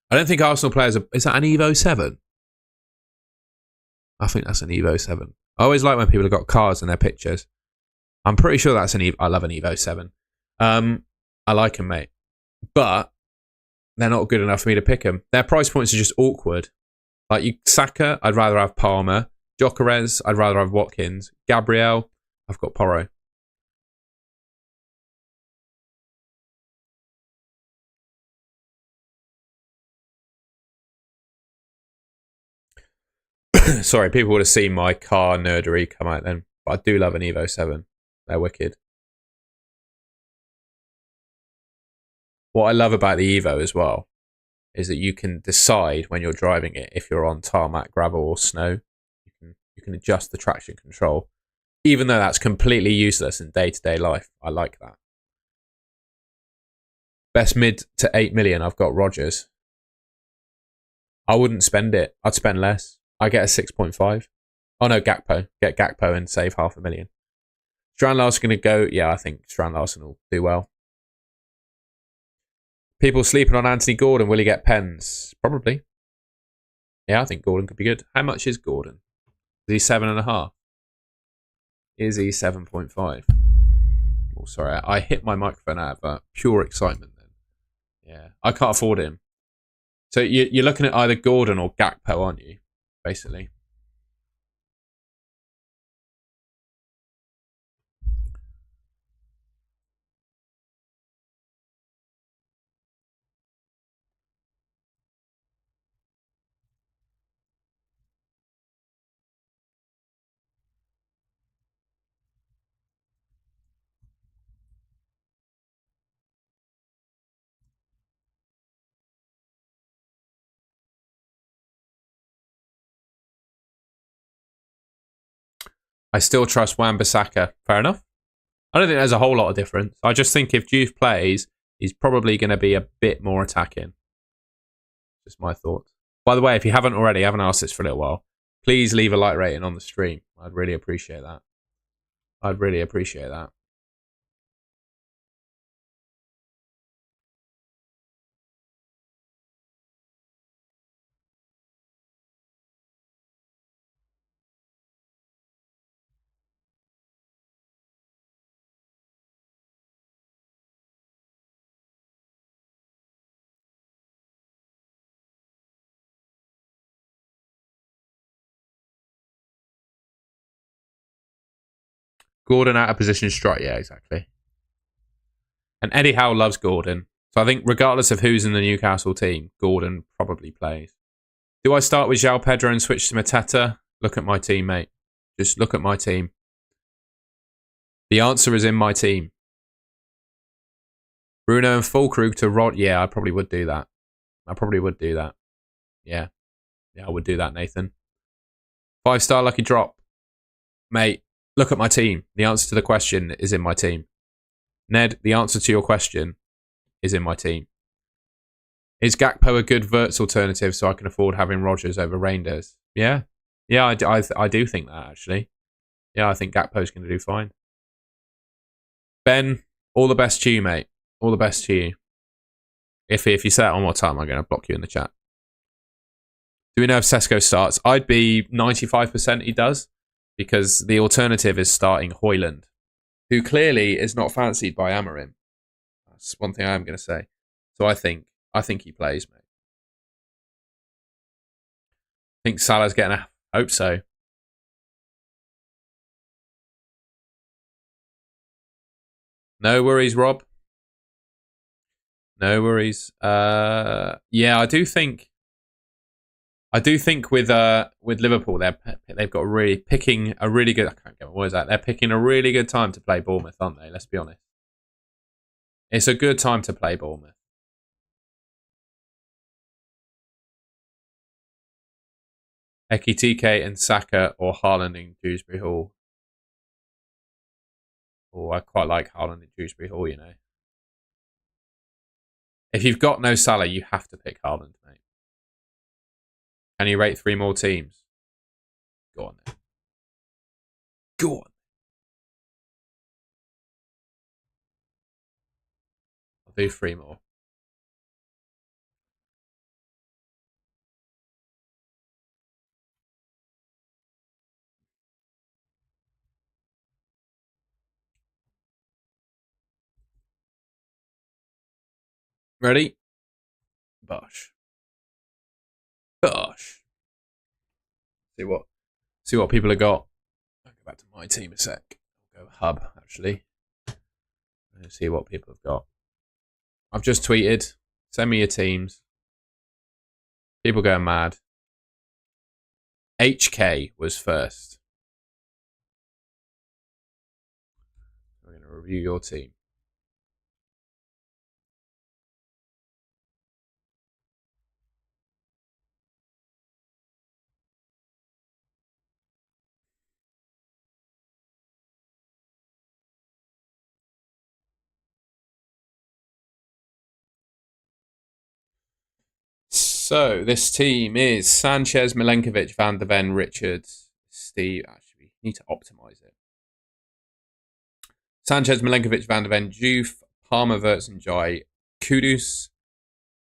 I don't think Arsenal players is that an Evo 7? I think that's an Evo 7. I always like when people have got cars in their pictures. I'm pretty sure that's an Evo. I love an Evo 7. I like them, mate. But they're not good enough for me to pick them. Their price points are just awkward. Like Saka, I'd rather have Palmer. Gyökeres, I'd rather have Watkins. Gabriel, I've got Porro. Sorry, people would have seen my car nerdery come out then. But I do love an Evo 7. They're wicked. What I love about the Evo as well is that you can decide when you're driving it if you're on tarmac, gravel or snow. You can adjust the traction control. Even though that's completely useless in day-to-day life. I like that. Best mid to 8 million, I've got Rodgers. I wouldn't spend it. I'd spend less. I get a 6.5. Oh no, Gakpo. Get Gakpo and save 500,000. Strand Larsen going to go. Yeah, I think Strand Larsen will do well. People sleeping on Anthony Gordon. Will he get pens? Probably. Yeah, I think Gordon could be good. How much is Gordon? Is he 7.5? Is he 7.5? Oh, sorry. I hit my microphone out of pure excitement then. Yeah, I can't afford him. So you're looking at either Gordon or Gakpo, aren't you? Basically. I still trust Wan-Bissaka. Fair enough. I don't think there's a whole lot of difference. I just think if Juve plays, he's probably going to be a bit more attacking. Just my thoughts. By the way, if you haven't already, I haven't asked this for a little while, please leave a like rating on the stream. I'd really appreciate that. I'd really appreciate that. Gordon out of position strike. Yeah, exactly. And Eddie Howe loves Gordon. So I think regardless of who's in the Newcastle team, Gordon probably plays. Do I start with João Pedro and switch to Mateta? Look at my team, mate. Just look at my team. The answer is in my team. Bruno and Fulkrug to Rod. Yeah, I probably would do that. Yeah. Yeah, I would do that, Nathan. 5-star lucky drop. Mate, look at my team. The answer to the question is in my team. Ned, the answer to your question is in my team. Is Gakpo a good Verts alternative so I can afford having Rodgers over Reinders? Yeah. Yeah, I do think that, actually. Yeah, I think Gakpo's going to do fine. Ben, all the best to you, mate. All the best to you. If you say that one more time, I'm going to block you in the chat. Do we know if Sesko starts? I'd be 95% he does, because the alternative is starting Højlund, who clearly is not fancied by Amorim. That's one thing I am going to say. So I think he plays, mate. I think Salah's getting a... Hope so. No worries, Rob. No worries. Yeah, I do think with Liverpool, they've got picking a really good. I can't get my words out. They're picking a really good time to play Bournemouth, aren't they? Let's be honest. It's a good time to play Bournemouth. Ekitike and Saka or Haaland in Dewsbury Hall. Oh, I quite like Haaland in Dewsbury Hall, you know. If you've got no Salah, you have to pick Haaland, mate. Can you rate 3 more teams? Go on then. Go on. I'll do 3 more. Ready? Bosh. See what people have got. I'll go back to my team a sec. I'll go hub, actually. Let's see what people have got. I've just tweeted. Send me your teams. People going mad. HK was first. I'm going to review your team. So this team is Sanchez, Milenkovic, Van de Ven, Richards, Steve. Actually, we need to optimize it. Sanchez, Milenkovic, Van de Ven, Juve, Palmer, Verts and Jai, Kudus,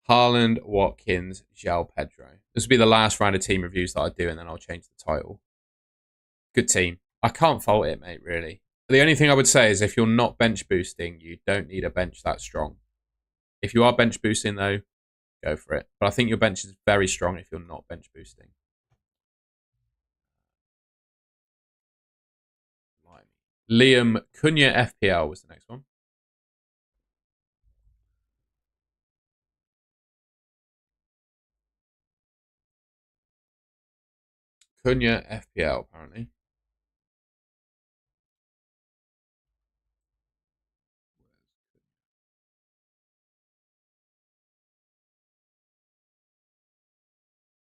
Haaland, Watkins, João Pedro. This will be the last round of team reviews that I do, and then I'll change the title. Good team. I can't fault it, mate, really. The only thing I would say is if you're not bench boosting, you don't need a bench that strong. If you are bench boosting, though, go for it. But I think your bench is very strong if you're not bench boosting. Liam Cunha FPL was the next one. Cunha FPL, apparently.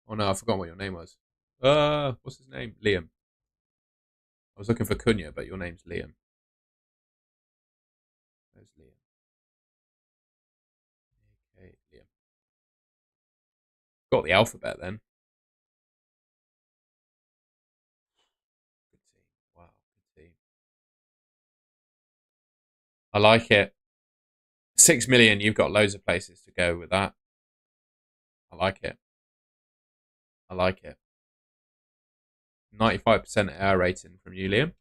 Oh no, I forgot what your name was. What's his name? Liam. I was looking for Cunha, but your name's Liam. There's Liam. Okay, Liam. Got the alphabet then. Good team. Wow, good team. I like it. 6 million, you've got loads of places to go with that. I like it. I like it. 95% error rating from you, Liam.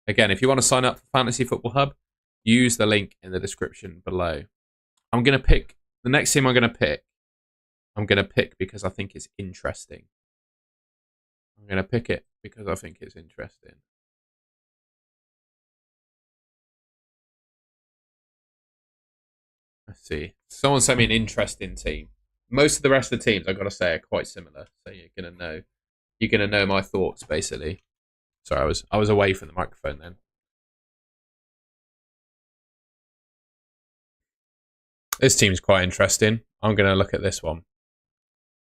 Again, if you want to sign up for Fantasy Football Hub, use the link in the description below. I'm going to pick, the next team I'm going to pick because I think it's interesting. I'm going to pick it because I think it's interesting. Let's see. Someone sent me an interesting team. Most of the rest of the teams, I've got to say, are quite similar. So you're going to know my thoughts, basically. Sorry, I was away from the microphone then. This team's quite interesting. I'm going to look at this one.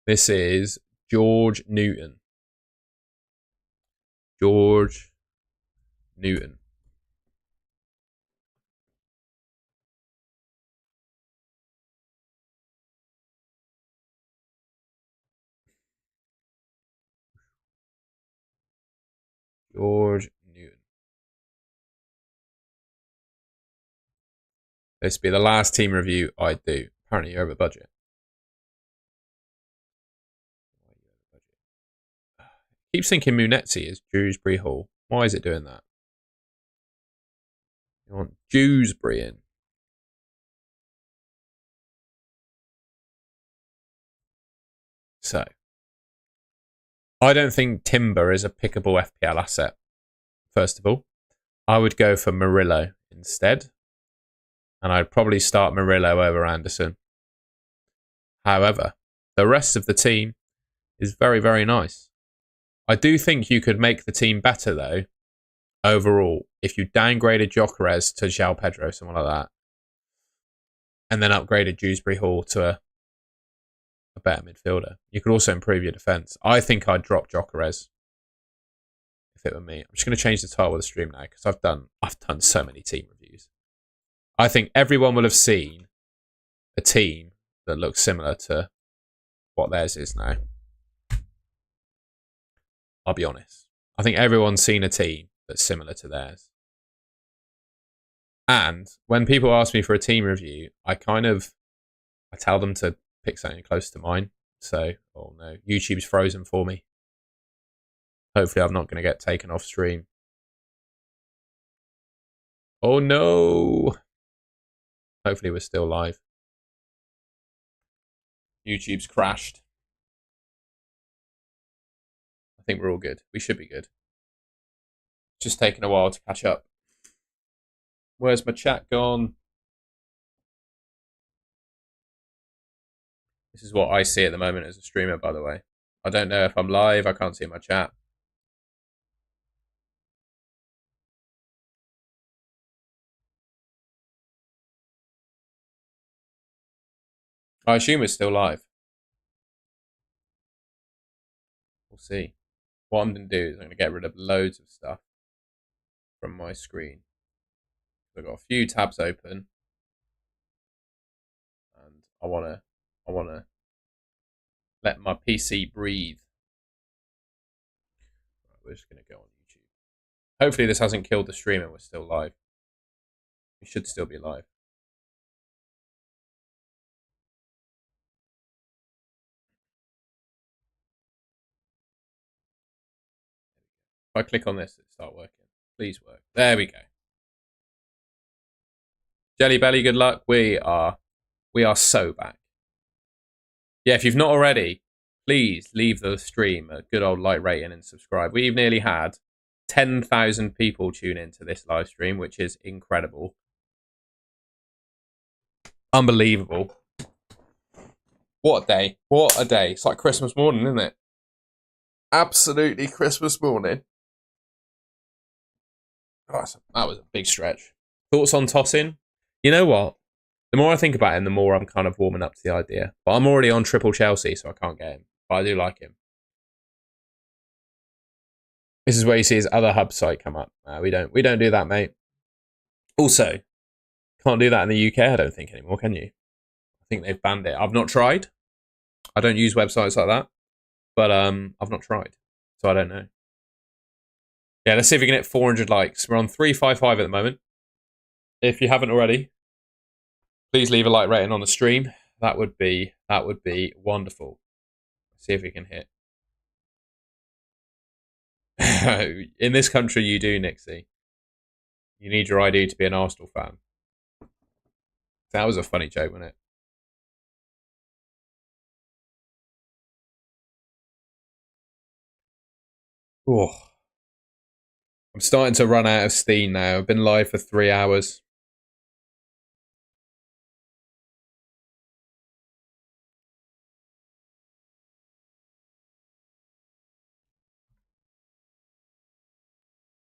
This is George Newton. George Newton. George Newton. This will be the last team review I do. Apparently you're over budget. Keeps thinking Munetzi is Dewsbury Hall. Why is it doing that? You want Dewsbury in. So, I don't think Timber is a pickable FPL asset, first of all. I would go for Murillo instead. And I'd probably start Murillo over Anderson. However, the rest of the team is very, very nice. I do think you could make the team better, though, overall, if you downgraded Gyökeres to João Pedro, someone like that, and then upgraded Dewsbury Hall to a better midfielder. You could also improve your defence. I think I'd drop Gyökeres if it were me. I'm just going to change the title of the stream now because I've done so many team reviews. I think everyone will have seen a team that looks similar to what theirs is now. I'll be honest. I think everyone's seen a team that's similar to theirs. And when people ask me for a team review, I tell them to pick something close to mine. So, oh no, YouTube's frozen for me. Hopefully I'm not going to get taken off stream. Oh no. Hopefully we're still live. YouTube's crashed. I think we're all good. We should be good. Just taking a while to catch up. Where's my chat gone? This is what I see at the moment as a streamer, by the way. I don't know if I'm live. I can't see my chat. I assume we're still live. We'll see. What I'm going to do is I'm going to get rid of loads of stuff from my screen. I've got a few tabs open. And I want to let my PC breathe. Right, we're just going to go on YouTube. Hopefully this hasn't killed the stream and we're still live. We should still be live. If I click on this, it'll start working. Please work. There we go. Jelly Belly, good luck. We are so back. Yeah, if you've not already, please leave the stream a good old like rating and subscribe. We've nearly had 10,000 people tune into this live stream, which is incredible. Unbelievable. What a day. What a day. It's like Christmas morning, isn't it? Absolutely Christmas morning. Oh, that was a big stretch. Thoughts on tossing? You know what? The more I think about him, the more I'm kind of warming up to the idea. But I'm already on triple Chelsea, so I can't get him. But I do like him. This is where you see his other hub site come up. We don't do that, mate. Also, can't do that in the UK, I don't think, anymore, can you? I think they've banned it. I've not tried. I don't use websites like that. But I've not tried. So I don't know. Yeah, let's see if we can hit 400 likes. We're on 355 at the moment. If you haven't already, please leave a like rating on the stream. That would be wonderful. Let's see if we can hit. In this country, you do, Nixie. You need your ID to be an Arsenal fan. That was a funny joke, wasn't it? Oh, I'm starting to run out of steam now. I've been live for 3 hours.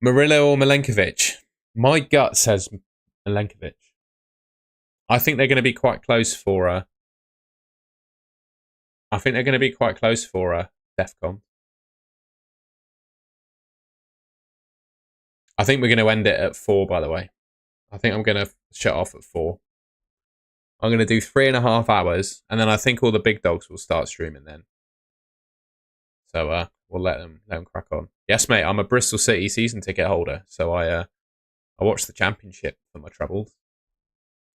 Murillo or Milenkovic? My gut says Milenkovic. I think they're going to be quite close for DEFCON. I think we're going to end it at 4, by the way. I think I'm going to shut off at 4. I'm going to do 3.5 hours, and then I think all the big dogs will start streaming then. So we'll let them crack on. Yes, mate, I'm a Bristol City season ticket holder, so I watch the Championship for my troubles.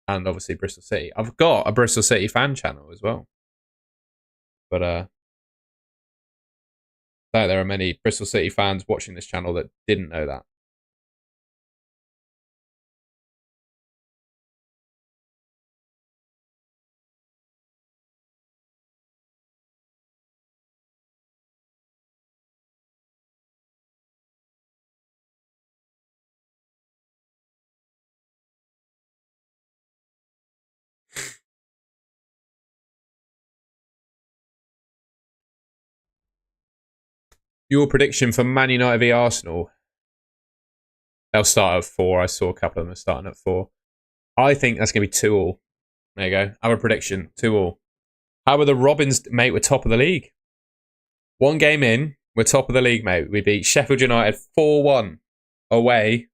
And obviously Bristol City. I've got a Bristol City fan channel as well. But there are many Bristol City fans watching this channel that didn't know that. Your prediction for Man United v Arsenal? They'll start at 4. I saw a couple of them starting at 4. I think that's going to be 2-2. There you go. Our prediction, 2-2. How were the Robins, mate? We're top of the league. 1 game in, we're top of the league, mate. We beat Sheffield United 4-1 away.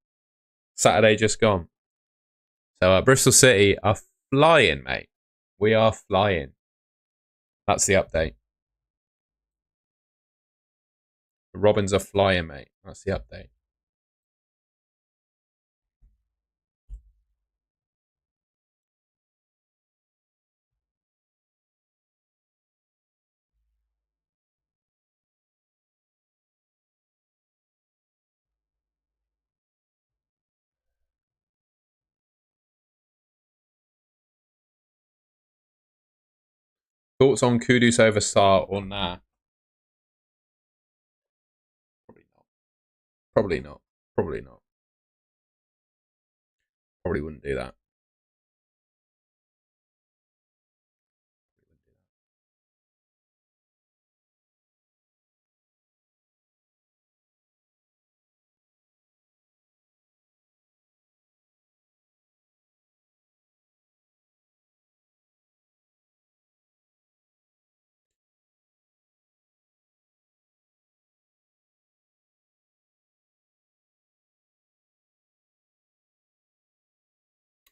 Saturday just gone. So Bristol City are flying, mate. We are flying. That's the update. The Robins are flying, mate. That's the update. Thoughts on Kudus over Sarr or nah? Probably not. Probably not. Probably wouldn't do that.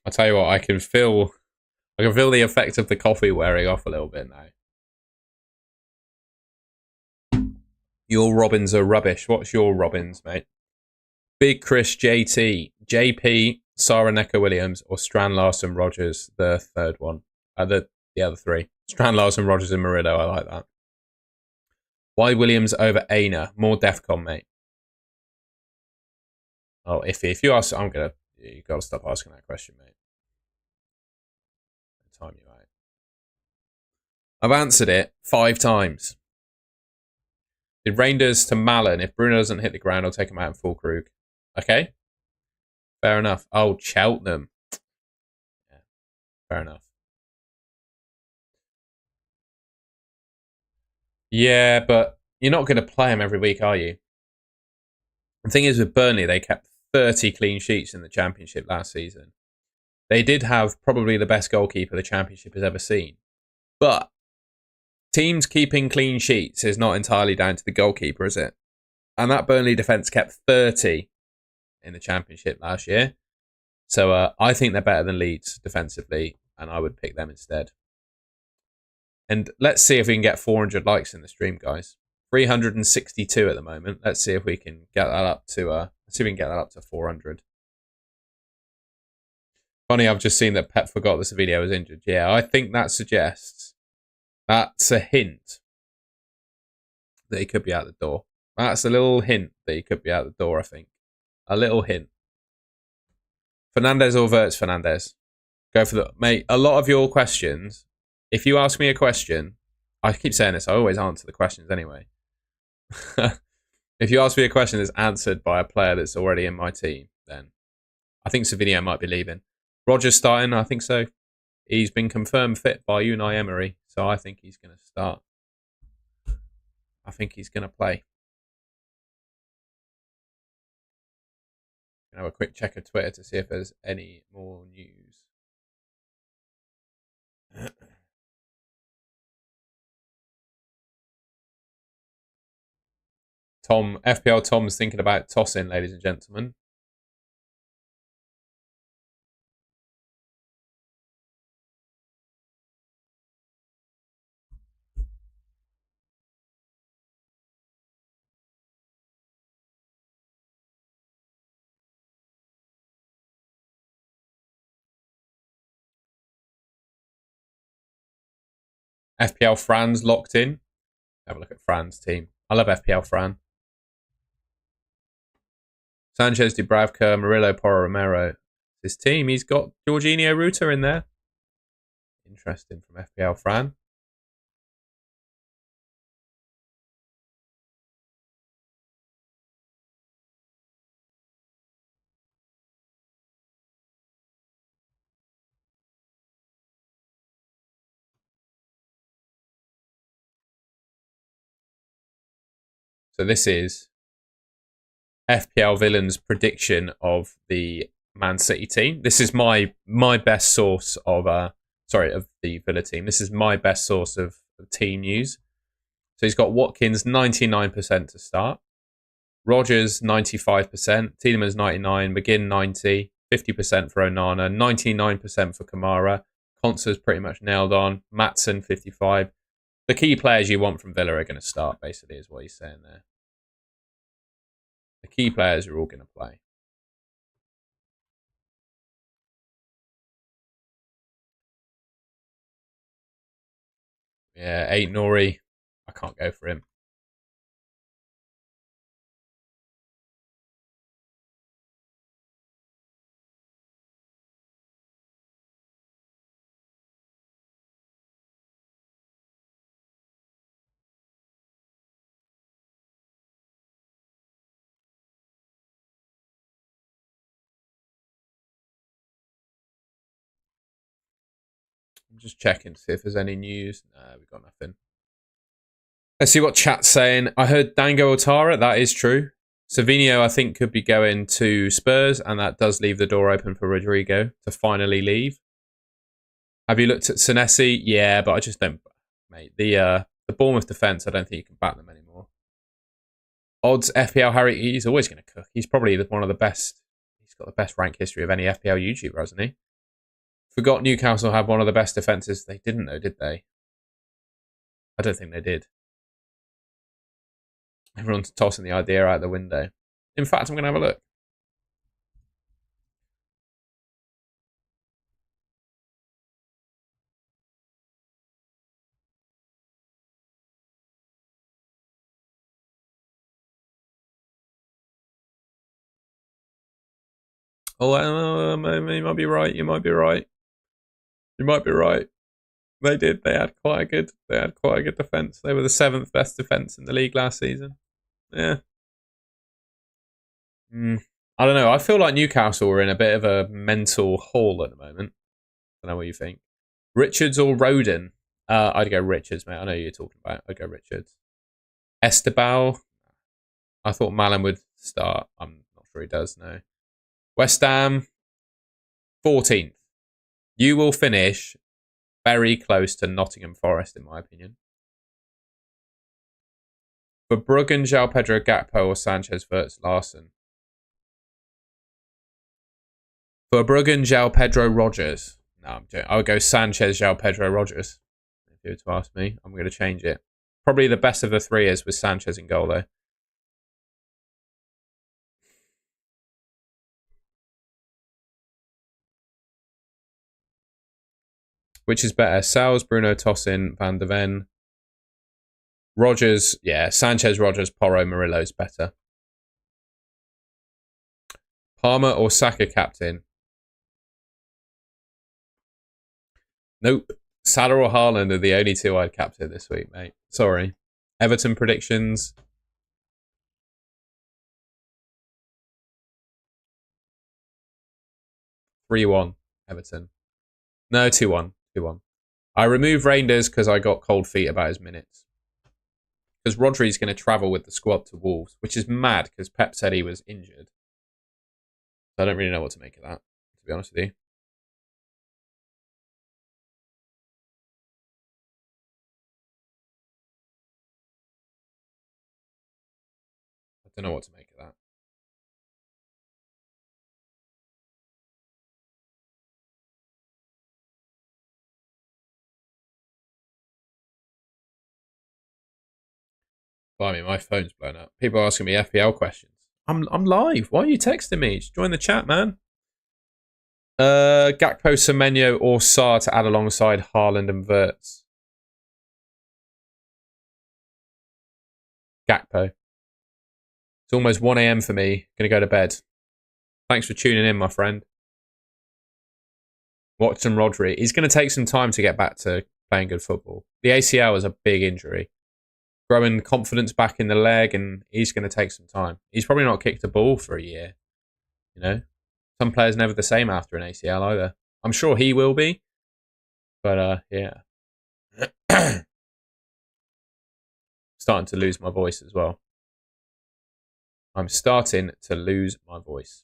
I'll tell you what, I can feel the effect of the coffee wearing off a little bit now. Your Robins are rubbish. What's your Robins, mate? Big Chris JT, JP, Sarah Necker Williams, or Strand Larson Rogers, the third one. The other 3. Strand Larson Rogers and Murillo, I like that. Why Williams over Aina? More DEFCON, mate. Oh, if you ask, you've got to stop asking that question, mate. Time you out. I've answered it 5 times. Did Reinders to Malin. If Bruno doesn't hit the ground, I'll take him out in full Krug. Okay. Fair enough. Oh, Cheltenham. Yeah, fair enough. Yeah, but you're not going to play him every week, are you? The thing is, with Burnley, they kept 30 clean sheets in the Championship last season. They did have probably the best goalkeeper the Championship has ever seen. But teams keeping clean sheets is not entirely down to the goalkeeper, is it? And that Burnley defence kept 30 in the Championship last year. So I think they're better than Leeds defensively, and I would pick them instead. And let's see if we can get 400 likes in the stream, guys. 362 at the moment. Let's see if we can get that up to 400. Funny, I've just seen that Pep forgot that Savino was injured. Yeah, I think that suggests that's a hint that he could be out the door. That's a little hint that he could be out the door, I think. A little hint. Fernandez or Verts Fernandez? Go for the... Mate, a lot of your questions, if you ask me a question, I keep saying this, I always answer the questions anyway. If you ask me a question that's answered by a player that's already in my team, then I think Savino might be leaving. Roger's starting, I think so. He's been confirmed fit by Unai Emery, so I think he's going to start. I think he's going to play. Have a quick check of Twitter to see if there's any more news. FPL Tom's thinking about tossing, ladies and gentlemen. FPL Fran's locked in. Have a look at Fran's team. I love FPL Fran. Sanchez, Dubravka, Murillo, Porro, Romero. His team, he's got Jorginho Ruta in there. Interesting from FPL Fran. So this is FPL Villain's prediction of the Man City team. This is my best source of the Villa team. This is my best source of team news. So he's got Watkins 99% to start, Rogers 95%, Tielemans 99%, McGinn 90%, 50% for Onana, 99% for Kamara. Konsa's pretty much nailed on. Maatsen 55%. The key players you want from Villa are going to start, basically, is what he's saying there. The key players are all going to play. Yeah, 8 Nori. I can't go for him. I'm just checking to see if there's any news. No, we've got nothing. Let's see what chat's saying. I heard Dango Otara. That is true. Savino, I think, could be going to Spurs, and that does leave the door open for Rodrigo to finally leave. Have you looked at Senesi? Yeah, but I just don't, mate. The Bournemouth defence, I don't think you can back them anymore. Odds FPL Harry, he's always going to cook. He's probably one of the best. He's got the best rank history of any FPL YouTuber, hasn't he? Forgot Newcastle had one of the best defences. They didn't, though, did they? I don't think they did. Everyone's tossing the idea out the window. In fact, I'm going to have a look. Oh, you might be right. You might be right. You might be right. They did. They had quite a good defence. They were the 7th best defence in the league last season. Yeah. I don't know. I feel like Newcastle are in a bit of a mental hole at the moment. I don't know what you think. Richards or Roden? I'd go Richards, mate. I know who you're talking about. I'd go Richards. Esteban. I thought Malin would start. I'm not sure he does, no. West Ham, 14th. You will finish very close to Nottingham Forest, in my opinion. Verbruggen, João Pedro, Gakpo, or Sanchez versus Larson? Verbruggen, João Pedro, Rogers. No, I'm joking. I would go Sanchez, João Pedro, Rogers. If you were to ask me, I'm going to change it. Probably the best of the three is with Sanchez in goal, though. Which is better? Sales, Bruno, Tosin, Van de Ven. Rogers, yeah. Sanchez, Rogers, Porro, Murillo's better. Palmer or Saka captain? Nope. Salah or Haaland are the only two I'd captain this week, mate. Sorry. Everton predictions. 3-1, Everton. No, 2-1. 2-1. I removed Reinders because I got cold feet about his minutes. Because Rodri's going to travel with the squad to Wolves, which is mad because Pep said he was injured. So I don't really know what to make of that, to be honest with you. I don't know what to make of that. Blimey, my phone's blown up. People are asking me FPL questions. I'm live. Why are you texting me? Just join the chat, man. Gakpo, Semenyo, or Sarr to add alongside Haaland and Wirtz. Gakpo. It's almost 1 a.m. for me. Gonna go to bed. Thanks for tuning in, my friend. Watch some Rodri. He's going to take some time to get back to playing good football. The ACL is a big injury. Growing confidence back in the leg, and he's going to take some time. He's probably not kicked a ball for a year. You know, some players never the same after an ACL either. I'm sure he will be, but yeah. Starting to lose my voice as well. I'm starting to lose my voice.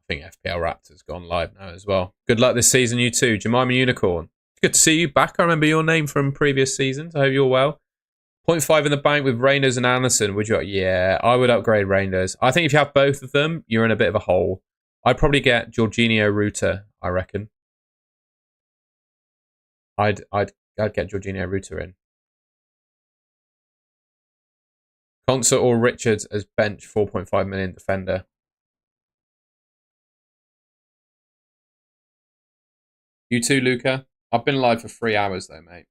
I think FPL Raptor's gone live now as well. Good luck this season, you too. Jemima Unicorn. Good to see you back. I remember your name from previous seasons. I hope you're well. 0.5 in the bank with Reinders and Anderson. Would you? Yeah, I would upgrade Reinders. I think if you have both of them, you're in a bit of a hole. I'd probably get Jorginho Ruta, I reckon. I'd get Jorginho Ruta in. Concert or Richards as bench 4.5 million defender. You too, Luca. I've been live for 3 hours though, mate.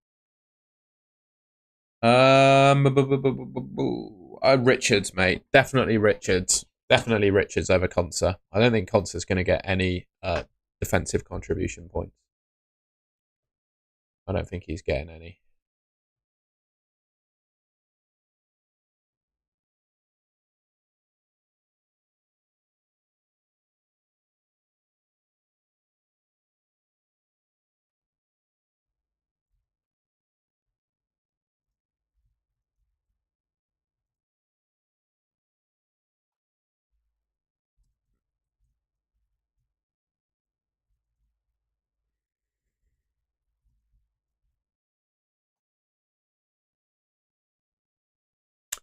Richards, mate. Definitely Richards. Definitely Richards over Concert. I don't think Concert's going to get any defensive contribution points. I don't think he's getting any.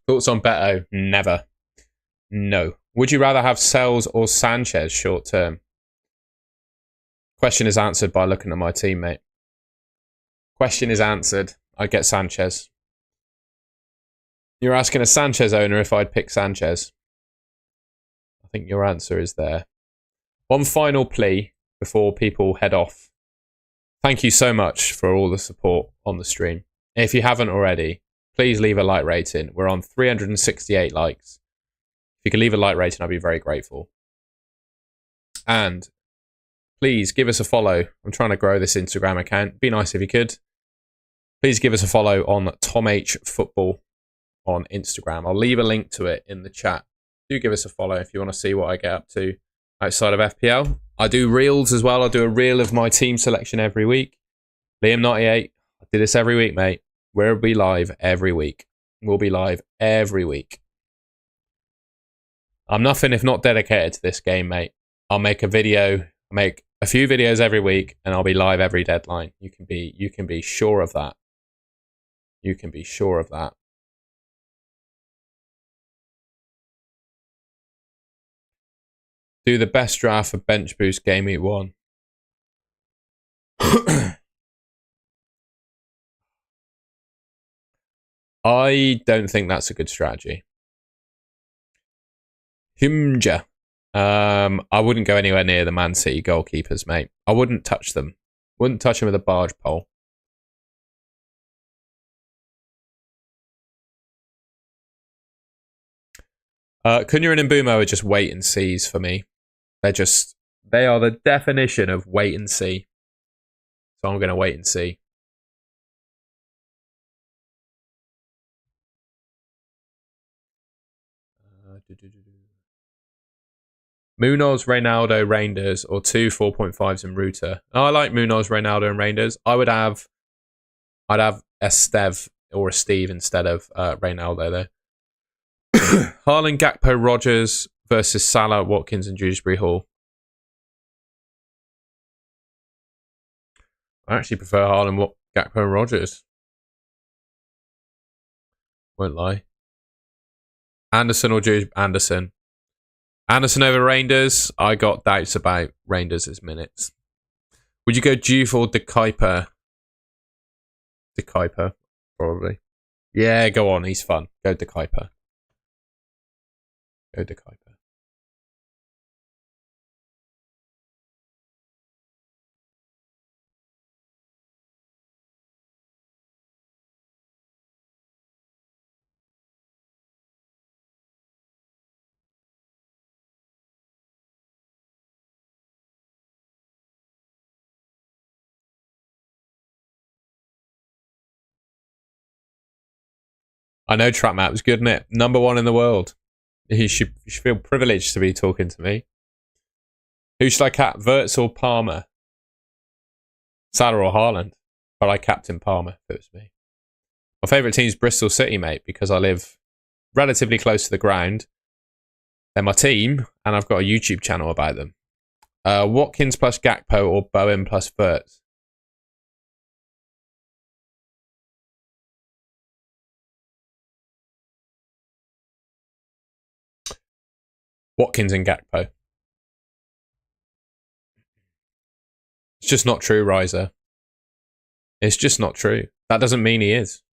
Thoughts on Beto? Never. No. Would you rather have Sells or Sanchez short term? Question is answered by looking at my teammate. Question is answered. I'd get Sanchez. You're asking a Sanchez owner if I'd pick Sanchez. I think your answer is there. One final plea before people head off. Thank you so much for all the support on the stream. If you haven't already, please leave a like rating. We're on 368 likes. If you could leave a like rating, I'd be very grateful. And please give us a follow. I'm trying to grow this Instagram account. Be nice if you could. Please give us a follow on Tom H Football on Instagram. I'll leave a link to it in the chat. Do give us a follow if you want to see what I get up to outside of FPL. I do reels as well. I do a reel of my team selection every week. Liam98. I do this every week, mate. We'll be live every week. We'll be live every week. I'm nothing if not dedicated to this game, mate. I'll make a video, make A few videos every week, and I'll be live every deadline. You can be sure of that. You can be sure of that. Do the best draft for bench boost game week 1. I don't think that's a good strategy. Humja. I wouldn't go anywhere near the Man City goalkeepers, mate. I wouldn't touch them. Wouldn't touch them with a barge pole. Cunha and Mbumo are just wait and sees for me. They are the definition of wait and see. So I'm going to wait and see. Munoz, Reynaldo, Reinders, or 2 4.5s in Ruta. Oh, I like Munoz, Reynaldo, and Reinders. I'd have a Stev or a Steve instead of Reynaldo there. Haaland, Gakpo, Rogers versus Salah, Watkins, and Dewsbury Hall. I actually prefer Haaland, Gakpo, and Rogers. Won't lie. Anderson or Anderson. Anderson over Reinders. I got doubts about Reinders' minutes. Would you go Juve or De Kuiper? De Kuiper, probably. Yeah, go on. He's fun. Go De Kuiper. Go De Kuiper. I know Trap Map was good, isn't it? Number 1 in the world. You should feel privileged to be talking to me. Who should I cap? Wirtz or Palmer? Salah or Haaland? But I captain Palmer if it was me. My favourite team is Bristol City, mate, because I live relatively close to the ground. They're my team, and I've got a YouTube channel about them. Watkins plus Gakpo or Bowen plus Wirtz? Watkins and Gakpo. It's just not true, Riser. It's just not true. That doesn't mean he is.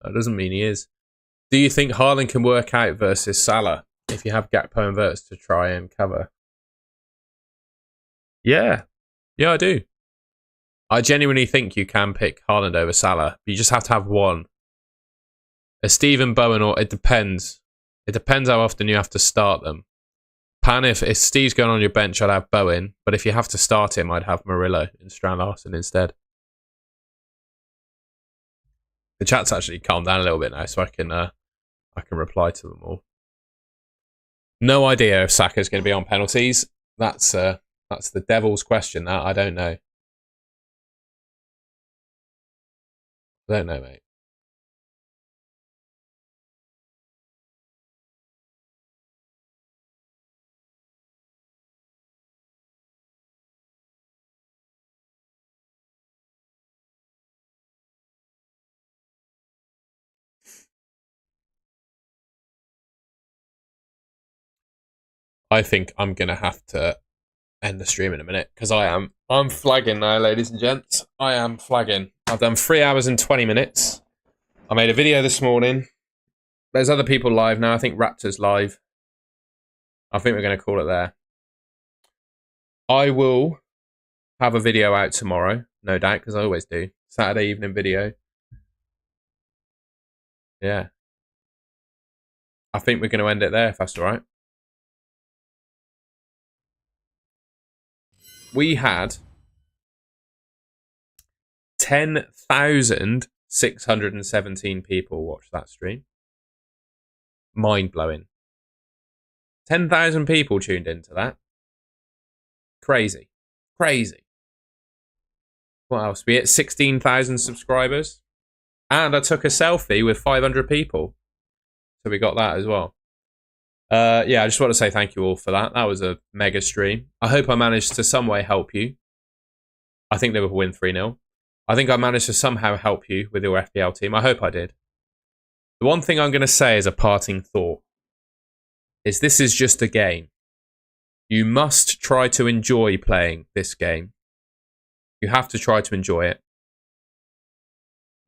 That doesn't mean he is. Do you think Haaland can work out versus Salah if you have Gakpo and Wirtz to try and cover? Yeah. Yeah, I do. I genuinely think you can pick Haaland over Salah. But you just have to have one. A Stephen Bowen, or it depends. It depends how often you have to start them. Pan, if Steve's going on your bench, I'd have Bowen. But if you have to start him, I'd have Murillo and Strand Larson instead. The chat's actually calmed down a little bit now, so I can reply to them all. No idea if Saka's going to be on penalties. That's the devil's question. That I don't know. I don't know, mate. I think I'm going to have to end the stream in a minute because I'm flagging now, ladies and gents. I am flagging. I've done 3 hours and 20 minutes. I made a video this morning. There's other people live now. I think Raptor's live. I think we're going to call it there. I will have a video out tomorrow, no doubt, because I always do. Saturday evening video. Yeah. I think we're going to end it there, if that's all right. We had 10,617 people watch that stream. Mind-blowing. 10,000 people tuned into that. Crazy. Crazy. What else? We hit 16,000 subscribers. And I took a selfie with 500 people. So we got that as well. Yeah, I just want to say thank you all for that. That was a mega stream. I hope I managed to some way help you. I think Liverpool win 3-0. I think I managed to somehow help you with your FPL team. I hope I did. The one thing I'm going to say as a parting thought is this is just a game. You must try to enjoy playing this game. You have to try to enjoy it.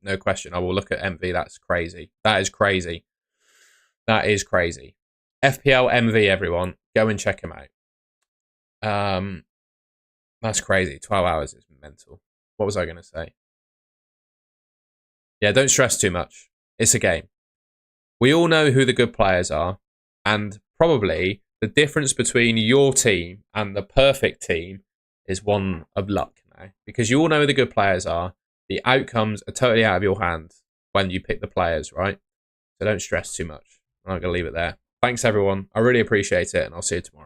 No question. I will look at MV. That's crazy. That is crazy. That is crazy. FPL MV, everyone. Go and check him out. That's crazy. 12 hours is mental. What was I going to say? Yeah, don't stress too much. It's a game. We all know who the good players are. And probably the difference between your team and the perfect team is one of luck now. Because you all know who the good players are. The outcomes are totally out of your hands when you pick the players, right? So don't stress too much. I'm going to leave it there. Thanks, everyone. I really appreciate it, and I'll see you tomorrow.